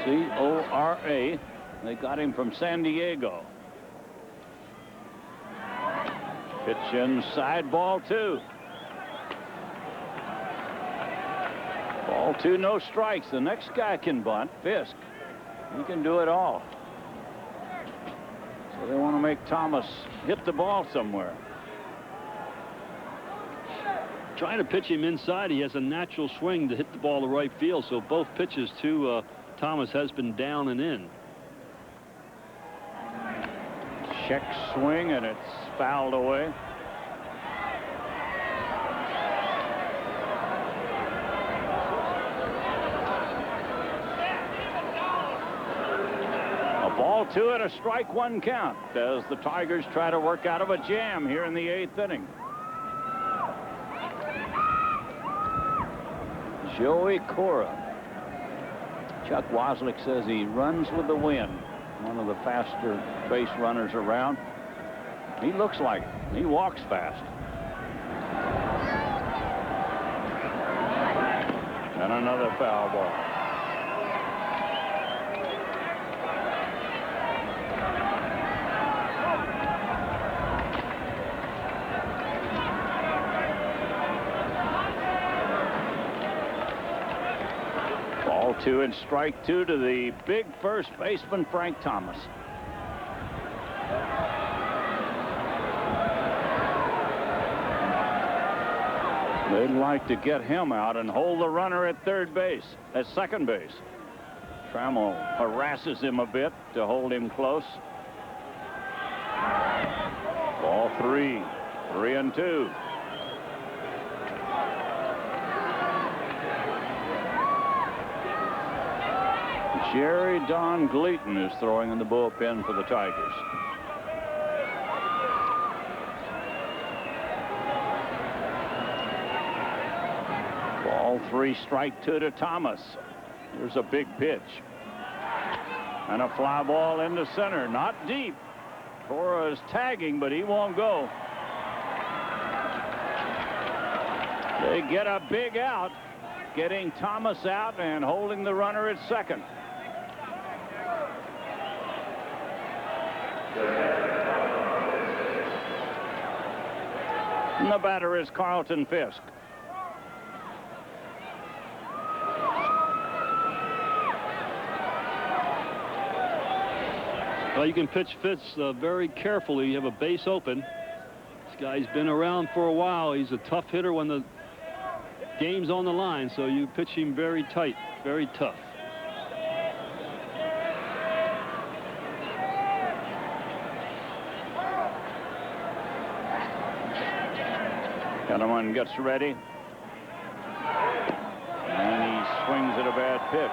C-O-R-A. They got him from San Diego. Pitch inside, ball 2. Ball 2, no strikes. The next guy can bunt, Fisk. He can do it all. So they want to make Thomas hit the ball somewhere. Trying to pitch him inside. He has a natural swing to hit the ball to right field, so both pitches to Thomas has been down and in. Check swing, and it's fouled away. A ball 2 and a strike 1 count as the Tigers try to work out of a jam here in the 8th inning. Joey Cora. Chuck Wozniak says he runs with the wind. One of the faster base runners around. He looks like it. He walks fast. And another foul ball. Ball 2 and strike 2 to the big first baseman, Frank Thomas. They'd like to get him out and hold the runner at second base. Trammell harasses him a bit to hold him close. Ball 3, 3-2. Jerry Don Gleaton is throwing in the bullpen for the Tigers. Ball 3, strike 2 to Thomas. Here's a big pitch. And a fly ball into center. Not deep. Cora is tagging, but he won't go. They get a big out, getting Thomas out and holding the runner at second. And the batter is Carlton Fisk. Well, you can pitch Fitz very carefully. You have a base open. This guy's been around for a while. He's a tough hitter when the game's on the line, so you pitch him very tight, very tough. Kaline gets ready. And he swings at a bad pitch.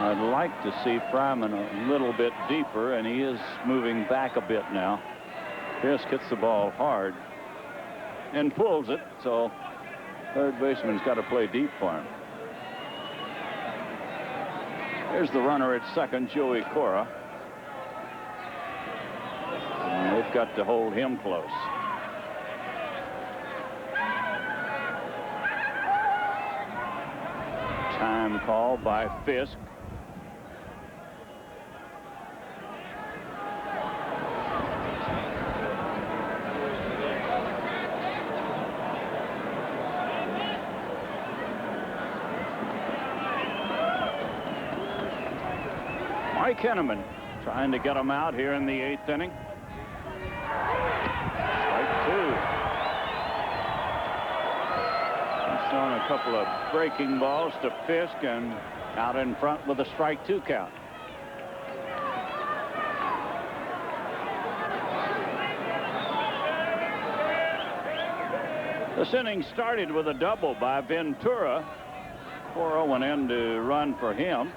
I'd like to see Fryman a little bit deeper, and he is moving back a bit now. Fisk hits the ball hard and pulls it, so third baseman's got to play deep for him. Here's the runner at second, Joey Cora. And they've got to hold him close. Time call by Fisk. Mike Henneman trying to get him out here in the 8th inning. Strike 2. He's throwing a couple of breaking balls to Fisk and out in front with a strike 2 count. This inning started with a double by Ventura. Cora went in to run for him.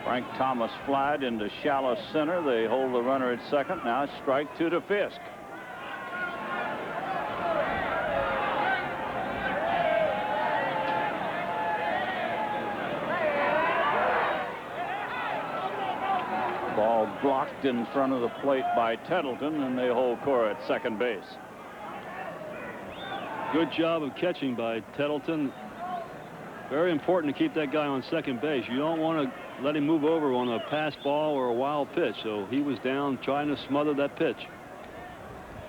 Frank Thomas flied into shallow center. They hold the runner at second. Now it's strike 2 to Fisk. Ball blocked in front of the plate by Tettleton, and they hold Cora at second base. Good job of catching by Tettleton. Very important to keep that guy on second base. You don't want to let him move over on a pass ball or a wild pitch. So he was down trying to smother that pitch.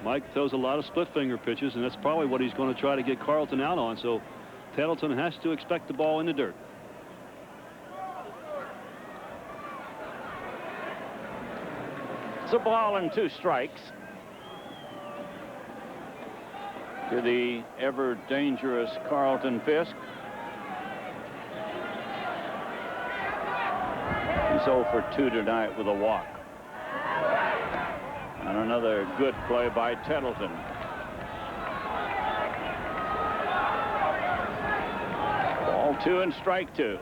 Mike throws a lot of split finger pitches, and that's probably what he's going to try to get Carlton out on. So Tettleton has to expect the ball in the dirt. It's a ball and 2 strikes to the ever dangerous Carlton Fisk. He's 0 for 2 tonight with a walk. And another good play by Tettleton. Ball 2 and strike 2.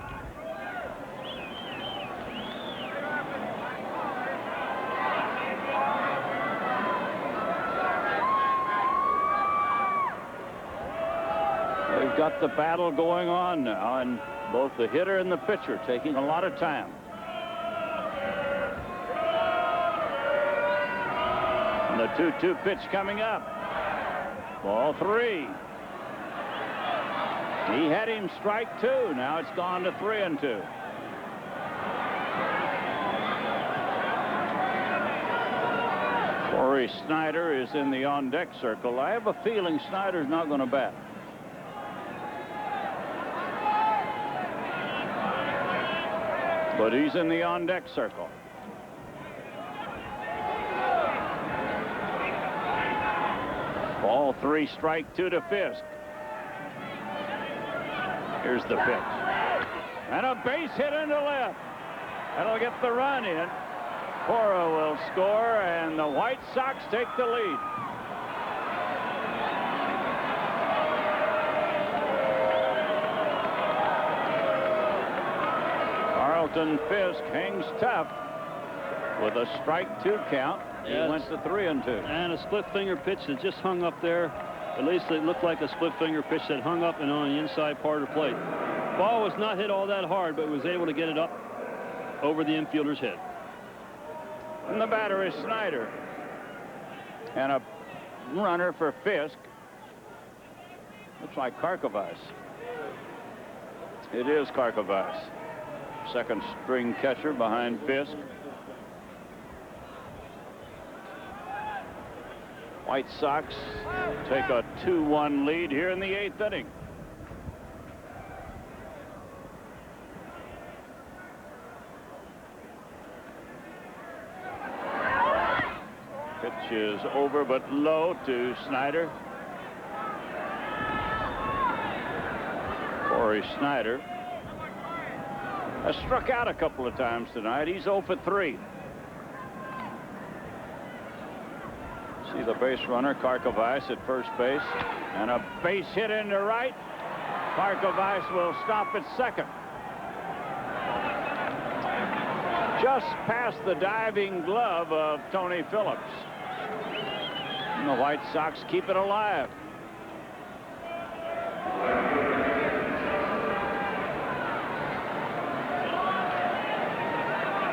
They've got the battle going on now, and both the hitter and the pitcher taking a lot of time. And the 2-2 pitch coming up. Ball 3. He had him strike 2. Now it's gone to 3-2. Corey Snyder is in the on-deck circle. I have a feeling Snyder's not going to bat. But he's in the on-deck circle. Ball 3, strike 2 to Fisk. Here's the pitch. And a base hit into left. That'll get the run in. Cora will score, and the White Sox take the lead. Carlton Fisk hangs tough with a strike 2 count. He went to 3-2. And a split finger pitch that just hung up there. At least it looked like a split finger pitch that hung up and on the inside part of the plate. Ball was not hit all that hard, but was able to get it up over the infielder's head. And the batter is Snyder. And a runner for Fisk. Looks like Karkovice. It is Karkovice. Second string catcher behind Fisk. White Sox take a 2-1 lead here in the 8th inning. Pitch is over but low to Snyder. Corey Snyder has struck out a couple of times tonight. He's 0 for 3. See the base runner, Karkovice, at first base. And a base hit into right. Karkovice will stop at second. Just past the diving glove of Tony Phillips. And the White Sox keep it alive.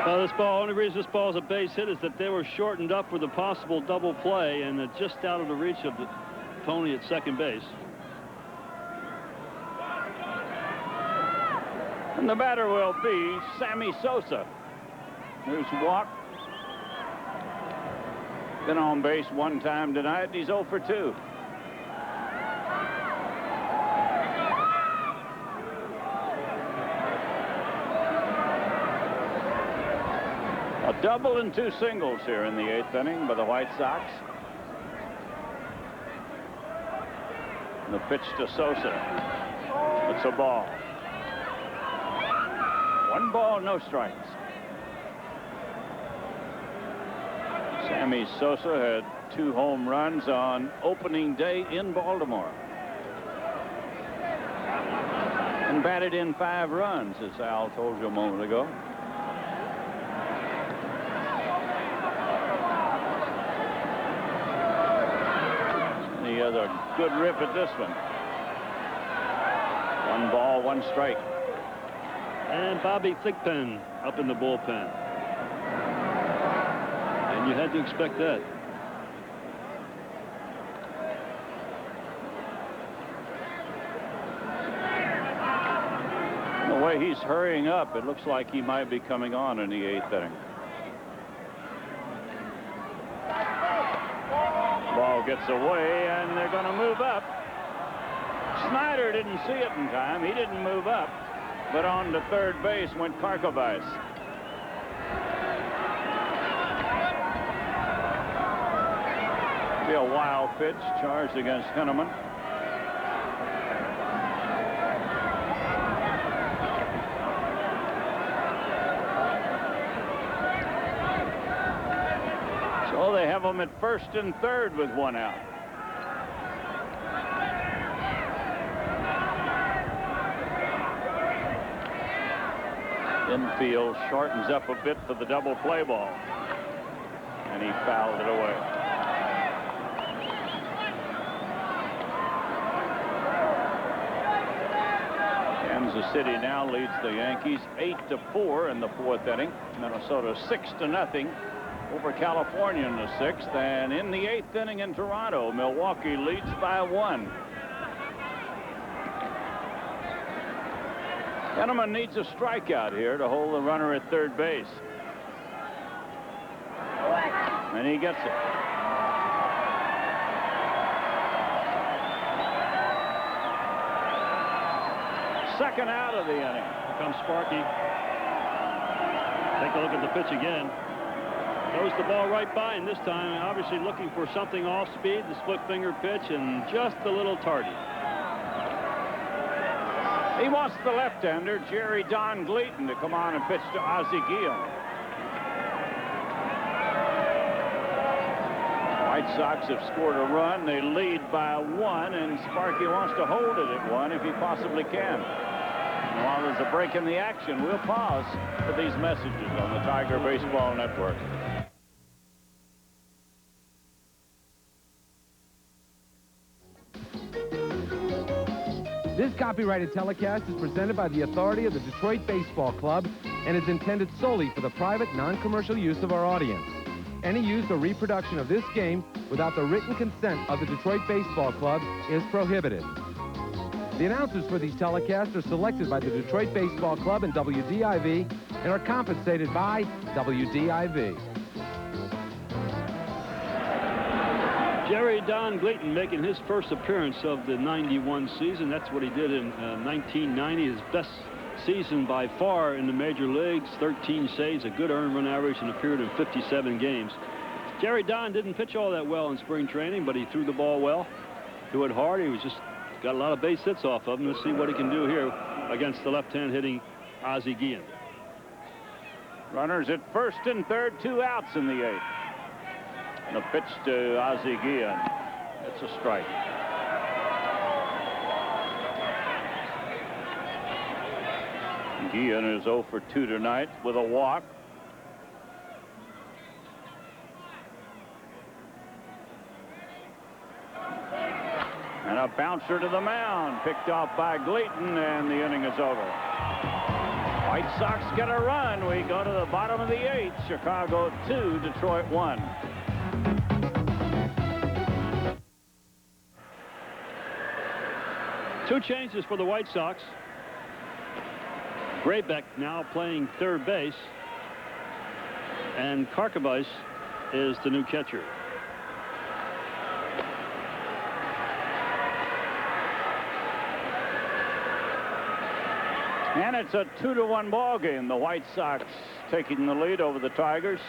This ball, only reason this ball is a base hit is that they were shortened up with a possible double play, and it's just out of the reach of Tony at second base. And the batter will be Sammy Sosa, who's walked. Been on base 1 time tonight. He's 0 for 2. A double and 2 singles here in the 8th inning by the White Sox. And the pitch to Sosa. It's a ball. 1 ball, no strikes. Sammy Sosa had 2 home runs on opening day in Baltimore. And batted in 5 runs, as Al told you a moment ago. He has a good rip at this one. 1 ball, 1 strike. And Bobby Thigpen up in the bullpen. And you had to expect that. The way he's hurrying up, it looks like he might be coming on in the 8th inning. Ball gets away, and they're going to move up. Snyder didn't see it in time. He didn't move up. But on to third base went Karkovice. Be a wild pitch charged against Henneman. So they have him at first and third with 1 out. Infield shortens up a bit for the double play ball. And he fouled it away. Kansas City now leads the Yankees 8-4 in the 4th inning. Minnesota 6-0 over California in the 6th. And in the 8th inning in Toronto, Milwaukee leads by 1. Henneman needs a strikeout here to hold the runner at third base. And he gets it. Second out of the inning. Here comes Sparky. Take a look at the pitch again. Throws the ball right by, and this time obviously looking for something off speed, the split finger pitch, and just a little tardy. He wants the left-hander, Jerry Don Gleaton, to come on and pitch to Ozzie Guillen. White Sox have scored a run. They lead by 1, and Sparky wants to hold it at 1 if he possibly can. And while there's a break in the action, we'll pause for these messages on the Tiger Baseball Network. This copyrighted telecast is presented by the authority of the Detroit Baseball Club and is intended solely for the private, non-commercial use of our audience. Any use or reproduction of this game without the written consent of the Detroit Baseball Club is prohibited. The announcers for these telecasts are selected by the Detroit Baseball Club and WDIV and are compensated by WDIV. Jerry Don Gleaton making his first appearance of the 91 season. That's what he did in 1990, his best season by far in the major leagues. 13 saves, a good earned run average, and appeared in 57 games. Jerry Don didn't pitch all that well in spring training, but he threw the ball well, threw it hard. He was just got a lot of base hits off of him. Let's see what he can do here against the left-hand hitting Ozzie Guillen. Runners at first and third, 2 outs in the 8th. And a pitch to Ozzie Guillen. It's a strike. Guillen is 0 for 2 tonight with a walk. And a bouncer to the mound, picked off by Gleaton, and the inning is over. White Sox get a run. We go to the bottom of the 8th. Chicago 2, Detroit 1. Two changes for the White Sox. Graybeck now playing third base, and Karkovice is the new catcher. And it's a 2-1 ball game. The White Sox taking the lead over the Tigers.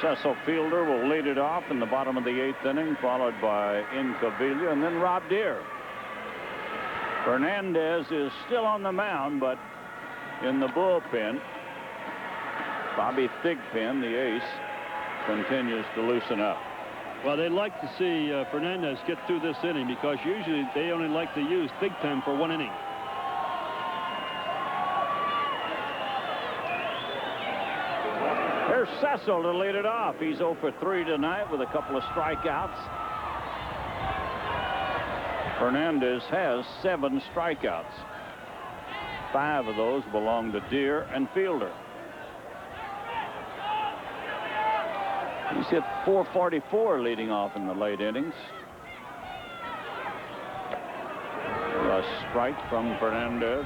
Cecil Fielder will lead it off in the bottom of the 8th inning, followed by Incaviglia and then Rob Deere. Fernandez is still on the mound, but in the bullpen. Bobby Thigpen, the ace, continues to loosen up. Well, they'd like to see Fernandez get through this inning, because usually they only like to use Thigpen for 1 inning. There's Cecil to lead it off. He's 0 for 3 tonight with a couple of strikeouts. Fernandez has 7 strikeouts. 5 of those belong to Deere and Fielder. He's hit .444 leading off in the late innings. A strike from Fernandez.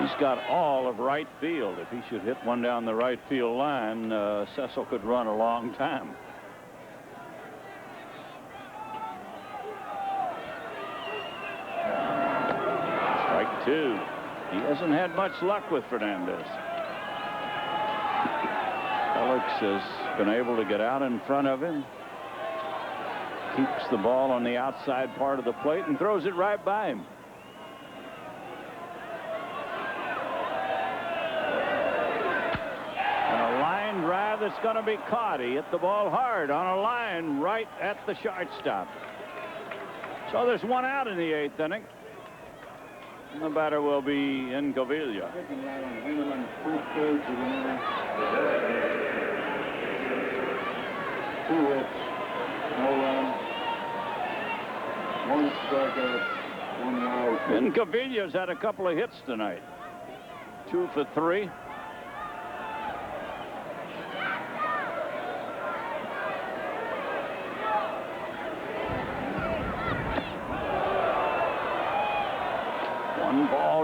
He's got all of right field. If he should hit one down the right field line, Cecil could run a long time. Strike 2. He hasn't had much luck with Fernandez. Alex has been able to get out in front of him. Keeps the ball on the outside part of the plate and throws it right by him. Drive that's going to be caught. He hit the ball hard on a line right at the shortstop. So there's 1 out in the 8th inning. And the batter will be Incaviglia. 2 hits, no run, 1 strikeout, 1 out. Incaviglia's had a couple of hits tonight. 2 for 3.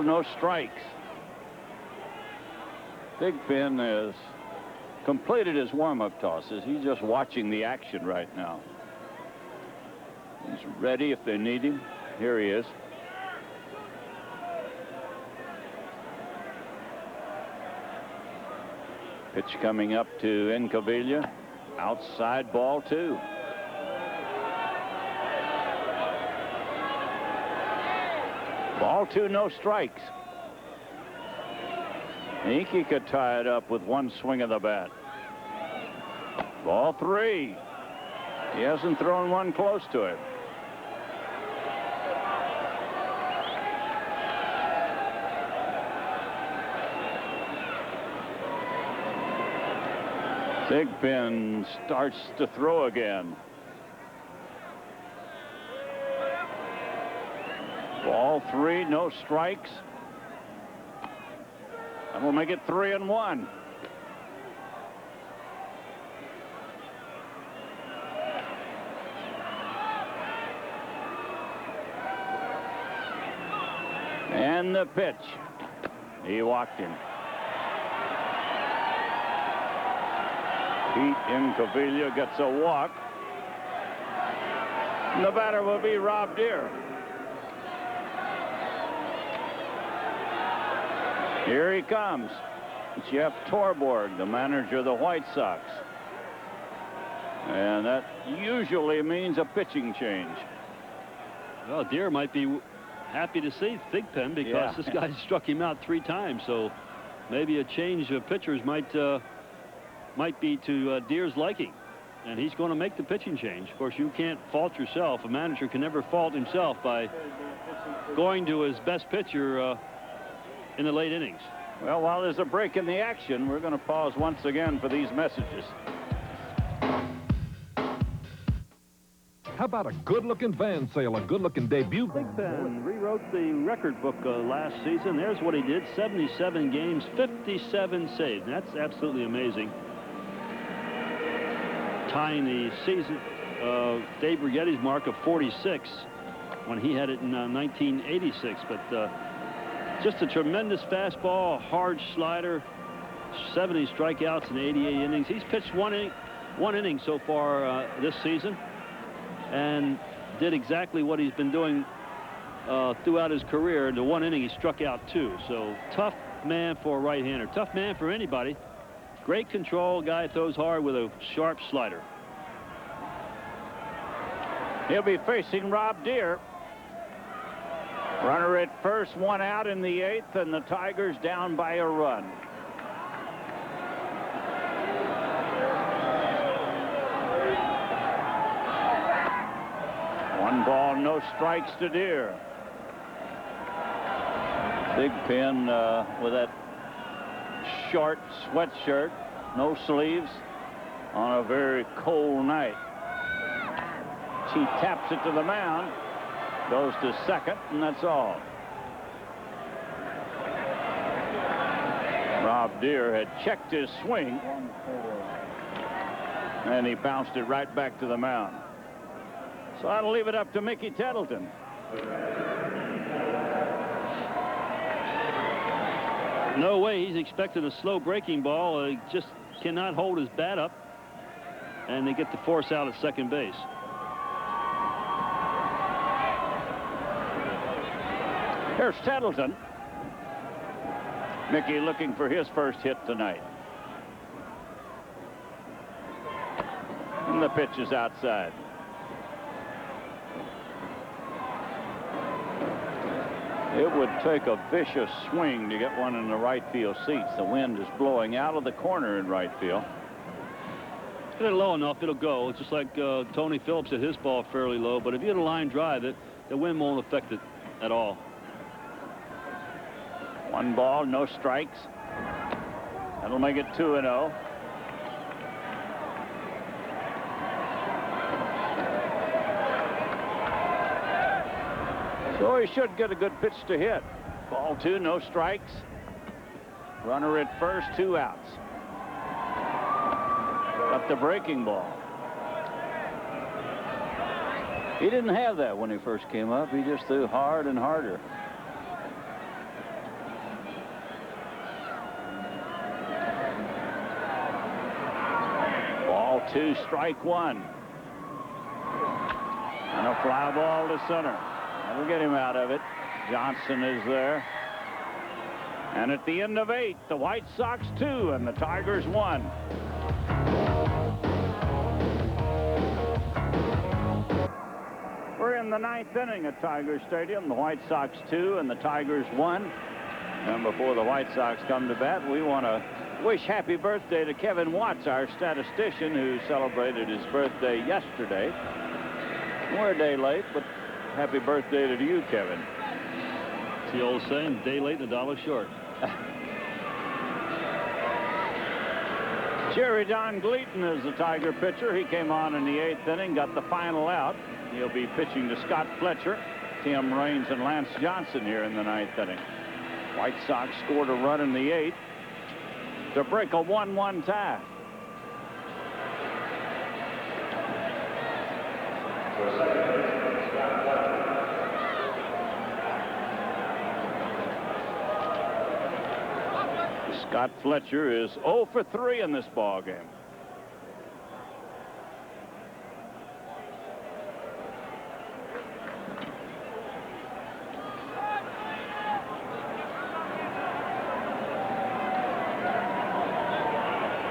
No strikes. Thigpen has completed his warm-up tosses. He's just watching the action right now. He's ready if they need him. Here he is. Pitch coming up to Incaviglia. Outside, ball 2. Ball 2, no strikes. Inky could tie it up with one swing of the bat. Ball 3. He hasn't thrown one close to it. Thigpen starts to throw again. Ball 3, no strikes. And we'll make it 3-1. And the pitch. He walked him. Pete Incaviglia gets a walk. And the batter will be Rob Deere. Here he comes. Jeff Torborg, the manager of the White Sox. And that usually means a pitching change. Well, Deere might be happy to see Thigpen because this guy struck him out 3 times. So maybe a change of pitchers might be to Deere's liking. And he's going to make the pitching change. Of course, you can't fault yourself. A manager can never fault himself by going to his best pitcher in the late innings. Well, while there's a break in the action, we're going to pause once again for these messages. How about a good-looking van sale, a good-looking debut? Thigpen rewrote the record book last season. There's what he did: 77 games, 57 saves. That's absolutely amazing. Tying the season Dave Brighetti's mark of 46 when he had it in 1986. But just a tremendous fastball, hard slider, 70 strikeouts in 88 innings. He's pitched one inning so far this season, and did exactly what he's been doing throughout his career. In the 1 inning, he struck out 2. So tough man for a right-hander. Tough man for anybody. Great control. Guy throws hard with a sharp slider. He'll be facing Rob Deere. Runner at first, 1 out in the 8th, and the Tigers down by a run. One ball, no strikes to Deere. Thigpen with that short sweatshirt, no sleeves, on a very cold night. He taps it to the mound, goes to second, and that's all. Rob Deere had checked his swing, and he bounced it right back to the mound. So I'll leave it up to Mickey Tettleton. No way he's expecting a slow breaking ball. He just cannot hold his bat up, and they get the force out at second base. Here's Tettleton. Mickey looking for his first hit tonight. And the pitch is outside. It would take a vicious swing to get one in the right field seats. The wind is blowing out of the corner in right field. Get it low enough, it'll go. It's just like Tony Phillips hit his ball fairly low, but if you hit a line drive, the wind won't affect it at all. 1 ball, no strikes. That'll make it 2-0. So he should get a good pitch to hit. Ball 2, no strikes. Runner at first, 2 outs. Up the breaking ball. He didn't have that when he first came up. He just threw hard and harder. Ball 2, strike 1. And a fly ball to center. That'll get him out of it. Johnson is there. And at the end of 8, the White Sox 2 and the Tigers 1. We're in the 9th inning at Tiger Stadium. The White Sox 2 and the Tigers 1. And before the White Sox come to bat, we want to wish happy birthday to Kevin Watts, our statistician, who celebrated his birthday yesterday. We're a day late, but happy birthday to you, Kevin. It's the old saying, day late and $1 short. Jerry Don Gleaton is the Tiger pitcher. He came on in the 8th inning, got the final out. He'll be pitching to Scott Fletcher, Tim Raines, and Lance Johnson here in the 9th inning. White Sox scored a run in the 8th to break a 1-1 tie. Scott Fletcher is 0 for 3 in this ball game.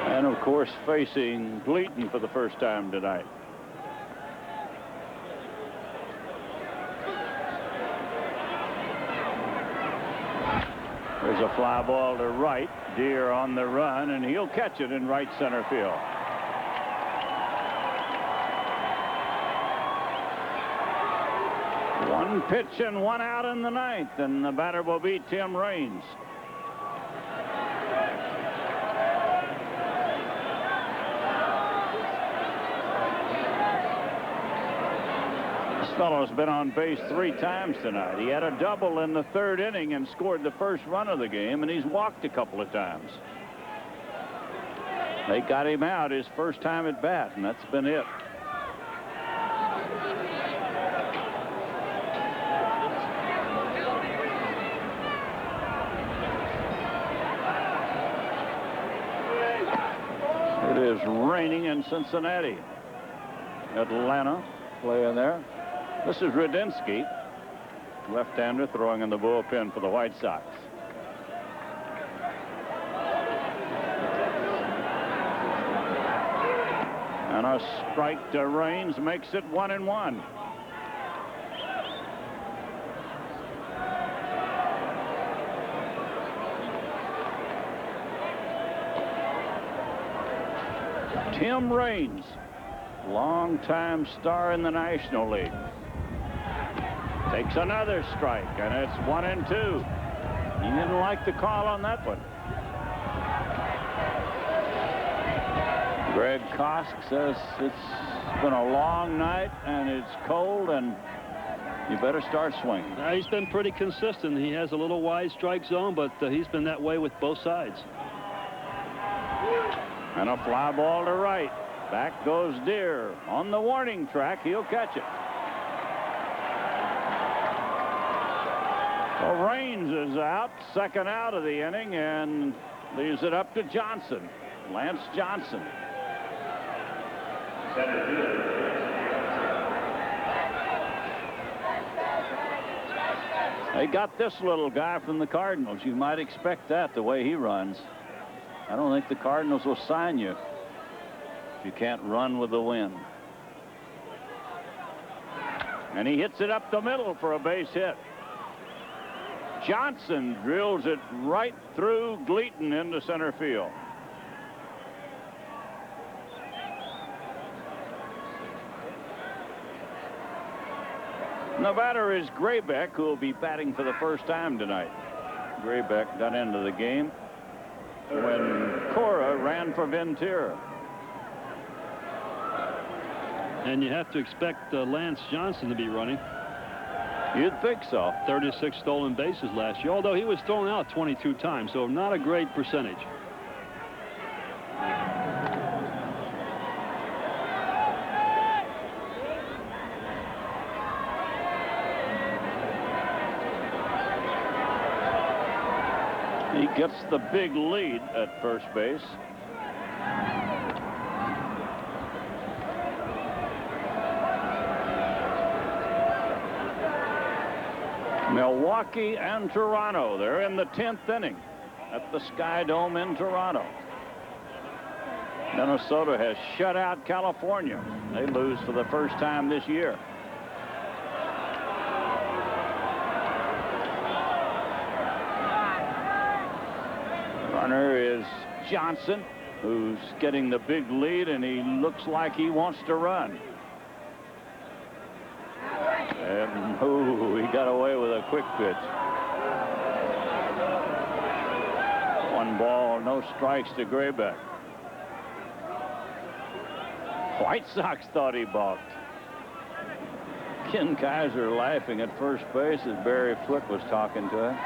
And of course, facing Gleaton for the first time tonight. There's a fly ball to right. Deere on the run, and he'll catch it in right center field. One pitch and one out in the 9th, and the batter will be Tim Raines. This fellow's been on base 3 times tonight. He had a double in the 3rd inning and scored the first run of the game, and he's walked a couple of times. They got him out his first time at bat, and that's been it. It is raining in Cincinnati. Atlanta playing there. This is Radinsky, left-hander, throwing in the bullpen for the White Sox. And a strike to Raines makes it 1-1. Tim Raines, longtime star in the National League. Takes another strike, and it's 1-2. He didn't like the call on that one. Greg Kosk says it's been a long night, and it's cold, and you better start swinging. He's been pretty consistent. He has a little wide strike zone, but he's been that way with both sides. And a fly ball to right. Back goes Deere. On the warning track, he'll catch it. Well, Raines is out, second out of the inning, and leaves it up to Johnson. Lance Johnson. They got this little guy from the Cardinals. You might expect that, the way he runs. I don't think the Cardinals will sign you if you can't run with the wind. And he hits it up the middle for a base hit. Johnson drills it right through Gleaton into center field. The batter is Graybeck, who will be batting for the first time tonight. Graybeck got into the game when Cora ran for Ventura. And you have to expect Lance Johnson to be running. You'd think so. 36 stolen bases last year, although he was thrown out 22 times, so not a great percentage. He gets the big lead at first base. Milwaukee and Toronto, they're in the 10th inning. at the Sky Dome in Toronto. Minnesota has shut out California. They lose for the first time this year. Runner is Johnson, who's getting the big lead, and he looks like he wants to run. And he got away with a quick pitch. 1 ball, no strikes to Graybeck. White Sox thought he balked. Ken Kaiser laughing at first base as Barry Foote was talking to him.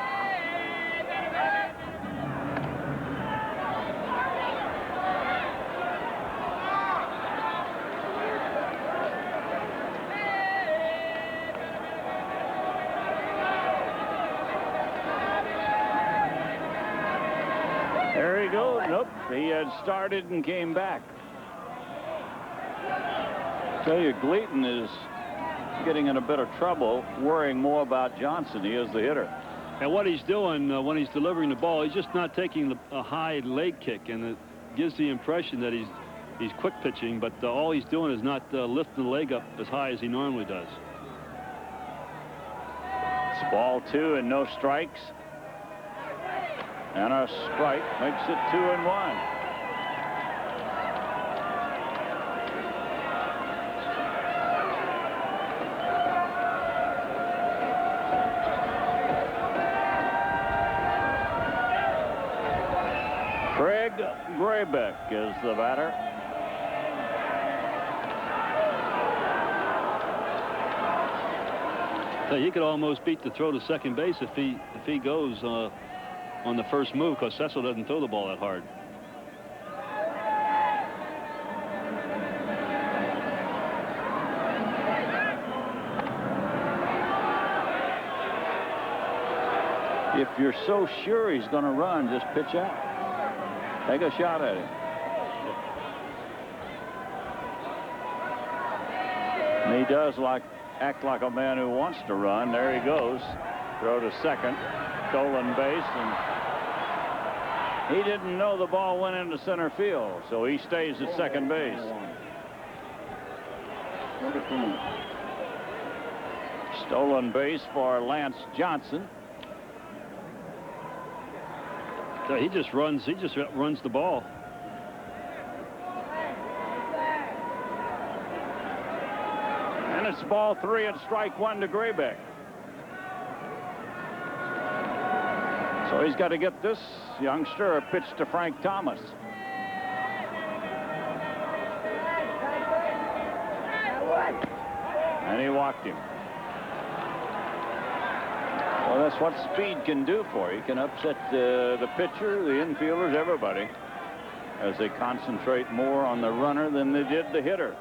There he goes. Nope, he had started and came back. Tell you, Gleaton is getting in a bit of trouble, worrying more about Johnson. He is the hitter. And what he's doing when he's delivering the ball, he's just not taking a high leg kick, and it gives the impression that he's quick pitching, but all he's doing is not lifting the leg up as high as he normally does. It's ball 2 and no strikes. And a strike makes it 2-1. Craig Graybeck is the batter. So he could almost beat the throw to second base if he goes on the first move, because Cecil doesn't throw the ball that hard. If you're so sure he's going to run, just pitch out. Take a shot at him. And he does act like a man who wants to run. There he goes. Throw to second. Stolen base, and he didn't know the ball went into center field, so he stays at second base. Stolen base for Lance Johnson. So he just runs the ball. And it's ball 3 and strike 1 to Graybeck. So he's got to get this youngster a pitch to Frank Thomas. And he walked him. Well, that's what speed can do for you. He can upset the pitcher, the infielders, everybody, as they concentrate more on the runner than they did the hitter.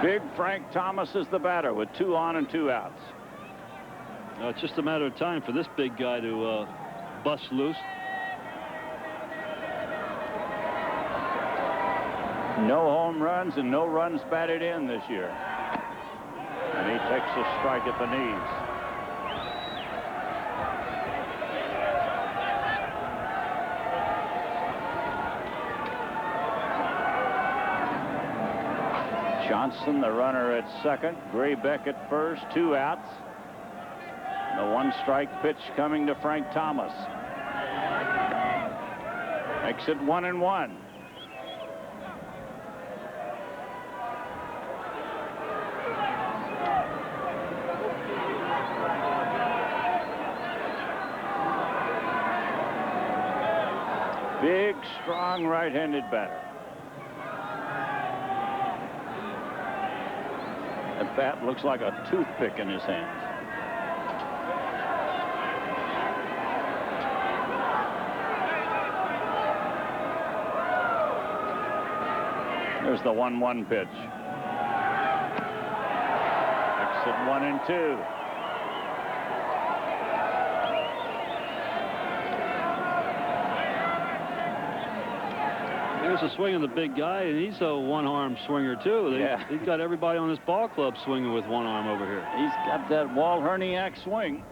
Big Frank Thomas is the batter with 2 on and 2 outs. It's just a matter of time for this big guy to bust loose. No home runs and no runs batted in this year. And he takes a strike at the knees. Johnson, the runner at second. Graybeck at first. 2 outs. The 1-strike pitch coming to Frank Thomas. Makes it 1-1. Big, strong right-handed batter. That bat looks like a toothpick in his hands. There's the 1-1 pitch. Exit 1 and 2. Here's a swing of the big guy, and he's a one-arm swinger, too. He's got everybody on this ball club swinging with one arm over here. He's got that Walt Herniak swing.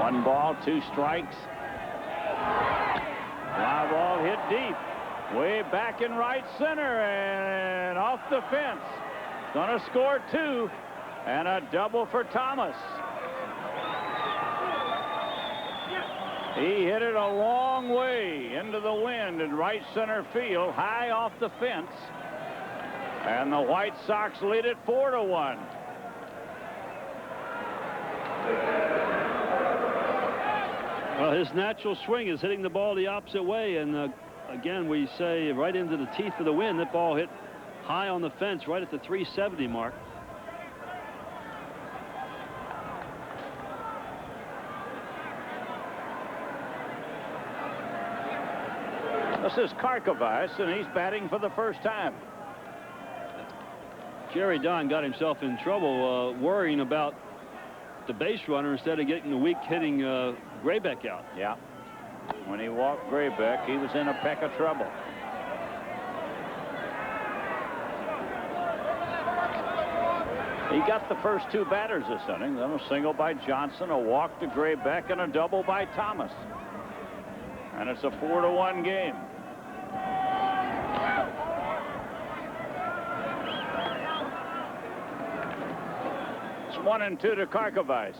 One ball, 2 strikes. Fly ball hit deep. Way back in right center and off the fence. Gonna score 2 and a double for Thomas. He hit it a long way into the wind in right center field, high off the fence. And the White Sox lead it 4-1. Well, his natural swing is hitting the ball the opposite way, and again, we say right into the teeth of the wind. That ball hit high on the fence right at the 370 mark. This is Karkovice, and he's batting for the first time. Jerry Don got himself in trouble worrying about the base runner instead of getting the weak hitting Graybeck out. Yeah. When he walked Graybeck, he was in a peck of trouble. He got the first 2 batters this inning. Then a single by Johnson, a walk to Graybeck, and a double by Thomas. And it's a 4-1 game. It's 1-2 to Karkovice.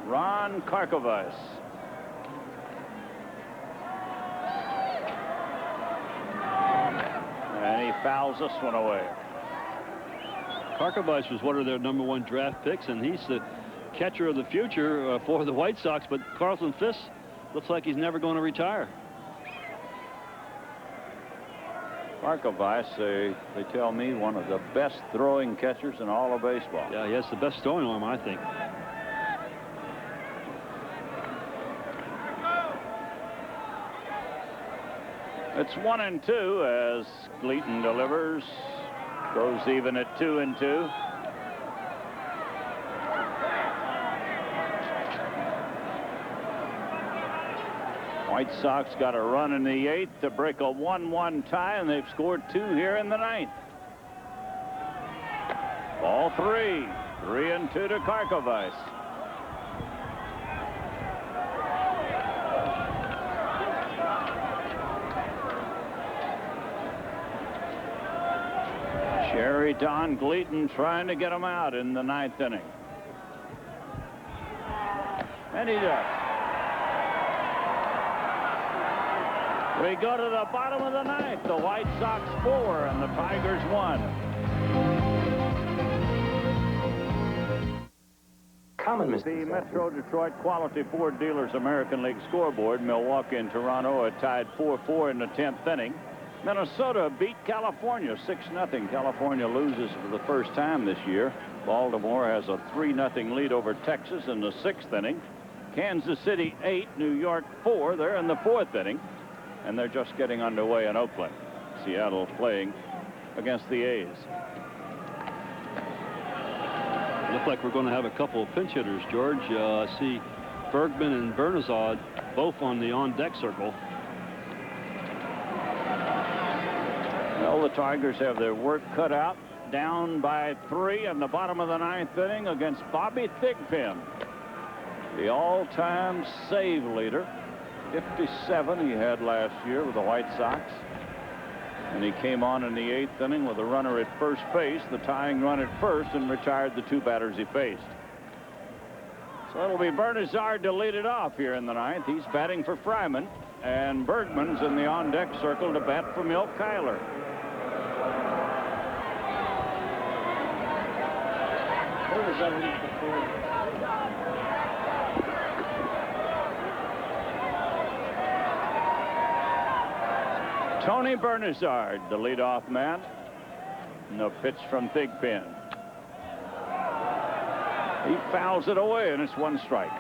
Ron Karkovice. And he fouls this one away. Karkovice was one of their #1 draft picks, and he's the catcher of the future for the White Sox, but Carlton Fisk looks like he's never going to retire. Karkovice, they tell me, one of the best throwing catchers in all of baseball. Yeah, he has the best throwing arm, I think. It's 1-2 as Gleaton delivers. Goes even at 2-2. White Sox got a run in the 8th to break a 1-1 tie, and they've scored 2 here in the 9th. Ball 3. 3-2 to Karkovice. Jerry Don Gleaton trying to get him out in the 9th inning. And he does. We go to the bottom of the 9th. The White Sox 4 and the Tigers 1. The Metro Detroit Quality Ford Dealers American League scoreboard. Milwaukee and Toronto are tied 4-4 in the 10th inning. Minnesota beat California 6-0. California loses for the first time this year. Baltimore has a 3-0 lead over Texas in the 6th inning. Kansas City 8, New York 4. They're in the 4th inning, and they're just getting underway in Oakland. Seattle playing against the A's. Looks like we're going to have a couple of pinch hitters, George. I see Bergman and Bernazard both on the on-deck circle. Well, the Tigers have their work cut out. Down by 3 in the bottom of the 9th inning against Bobby Thigpen, the all-time save leader. 57 he had last year with the White Sox. And he came on in the 8th inning with a runner at first base, the tying run at first, and retired the 2 batters he faced. So it'll be Bernazard to lead it off here in the 9th. He's batting for Fryman, and Bergman's in the on-deck circle to bat for Milt Kyler. Tony Bernazard, the leadoff man. No pitch from Thigpen. He fouls it away, and it's 1 strike.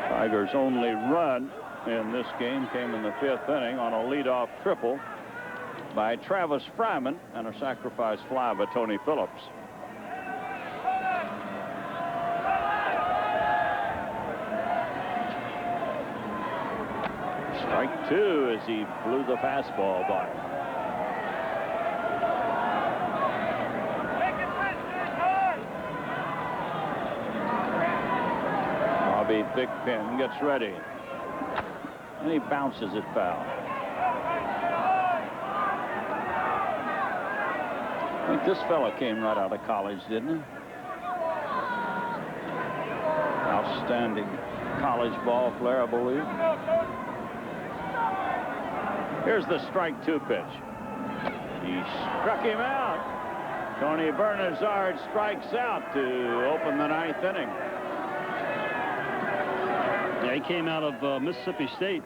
Tigers' only run in this game came in the 5th inning on a leadoff triple by Travis Fryman and a sacrifice fly by Tony Phillips. Strike two as he blew the fastball by. Bobby Thigpen gets ready. And he bounces it foul. I think this fella came right out of college, didn't he? Outstanding college ball player, I believe. Here's the strike two pitch. He struck him out. Tony Bernazard strikes out to open the ninth inning. Yeah, he came out of Mississippi State.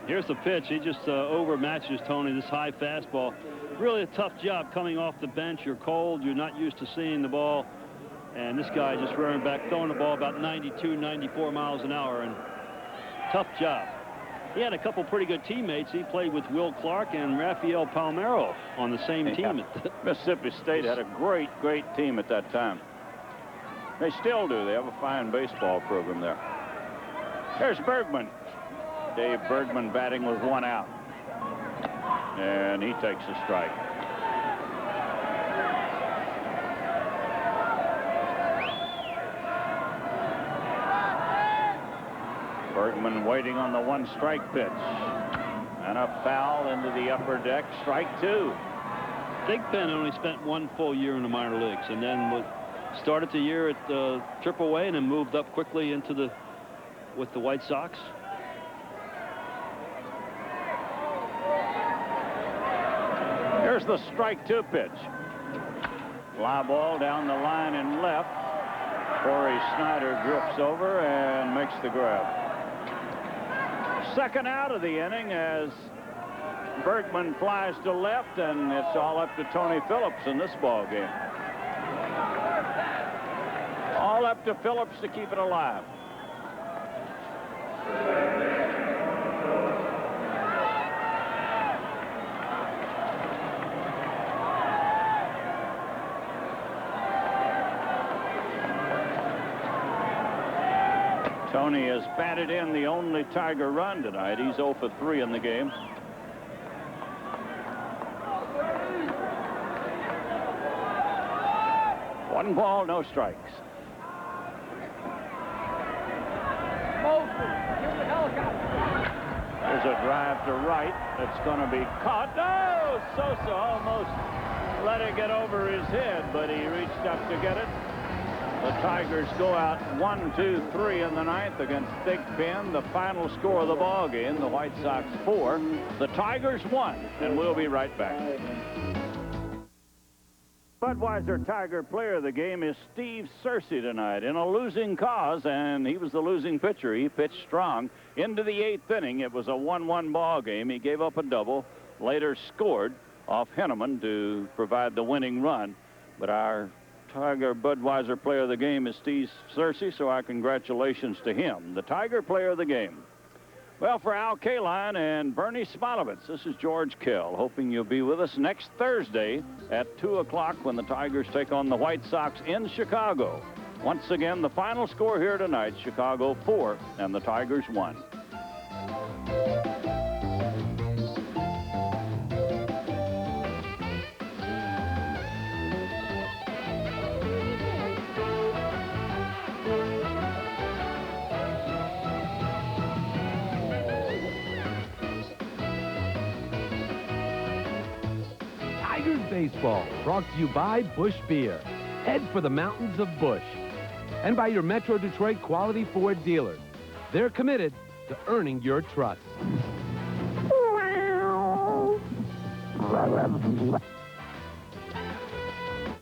Here's the pitch. He just overmatches Tony, this high fastball. Really a tough job coming off the bench. You're cold. You're not used to seeing the ball. And this guy just running back, throwing the ball about 92, 94 miles an hour. And tough job. He had a couple pretty good teammates. He played with Will Clark and Rafael Palmeiro on the same team. Mississippi State had a great, great team at that time. They still do. They have a fine baseball program there. There's Bergman. Dave Bergman batting with one out. And he takes a strike. Bergman waiting on the one strike pitch. And a foul into the upper deck. Strike two. Thigpen only spent one full year in the minor leagues, and then started the year at AAA and then moved up quickly into with the White Sox. Here's the strike two pitch. Fly ball down the line and left. Corey Snyder drifts over and makes the grab. Second out of the inning as Bergman flies to left, and it's all up to Tony Phillips in this ball game. All up to Phillips to keep it alive. Tony has batted in the only Tiger run tonight. He's 0 for 3 in the game. One ball, no strikes. There's a drive to right. It's going to be caught. No! Sosa almost let it get over his head, but he reached up to get it. The Tigers go out 1-2-3 in the ninth against Thigpen. The final score of the ball game, the White Sox 4, the Tigers 1, and we'll be right back. Budweiser Tiger player of the game is Steve Searcy tonight in a losing cause, and he was the losing pitcher. He pitched strong into the 8th inning. It was a 1-1 ball game. He gave up a double, later scored off Henneman to provide the winning run, but our Tiger Budweiser player of the game is Steve Searcy, so our congratulations to him, the Tiger player of the game. Well, for Al Kaline and Bernie Smilovitz, this is George Kell, hoping you'll be with us next Thursday at 2 o'clock when the Tigers take on the White Sox in Chicago. Once again, the final score here tonight, Chicago 4 and the Tigers 1. Tigers Baseball, brought to you by Busch Beer. Head for the mountains of Busch. And by your Metro Detroit Quality Ford dealers. They're committed to earning your trust.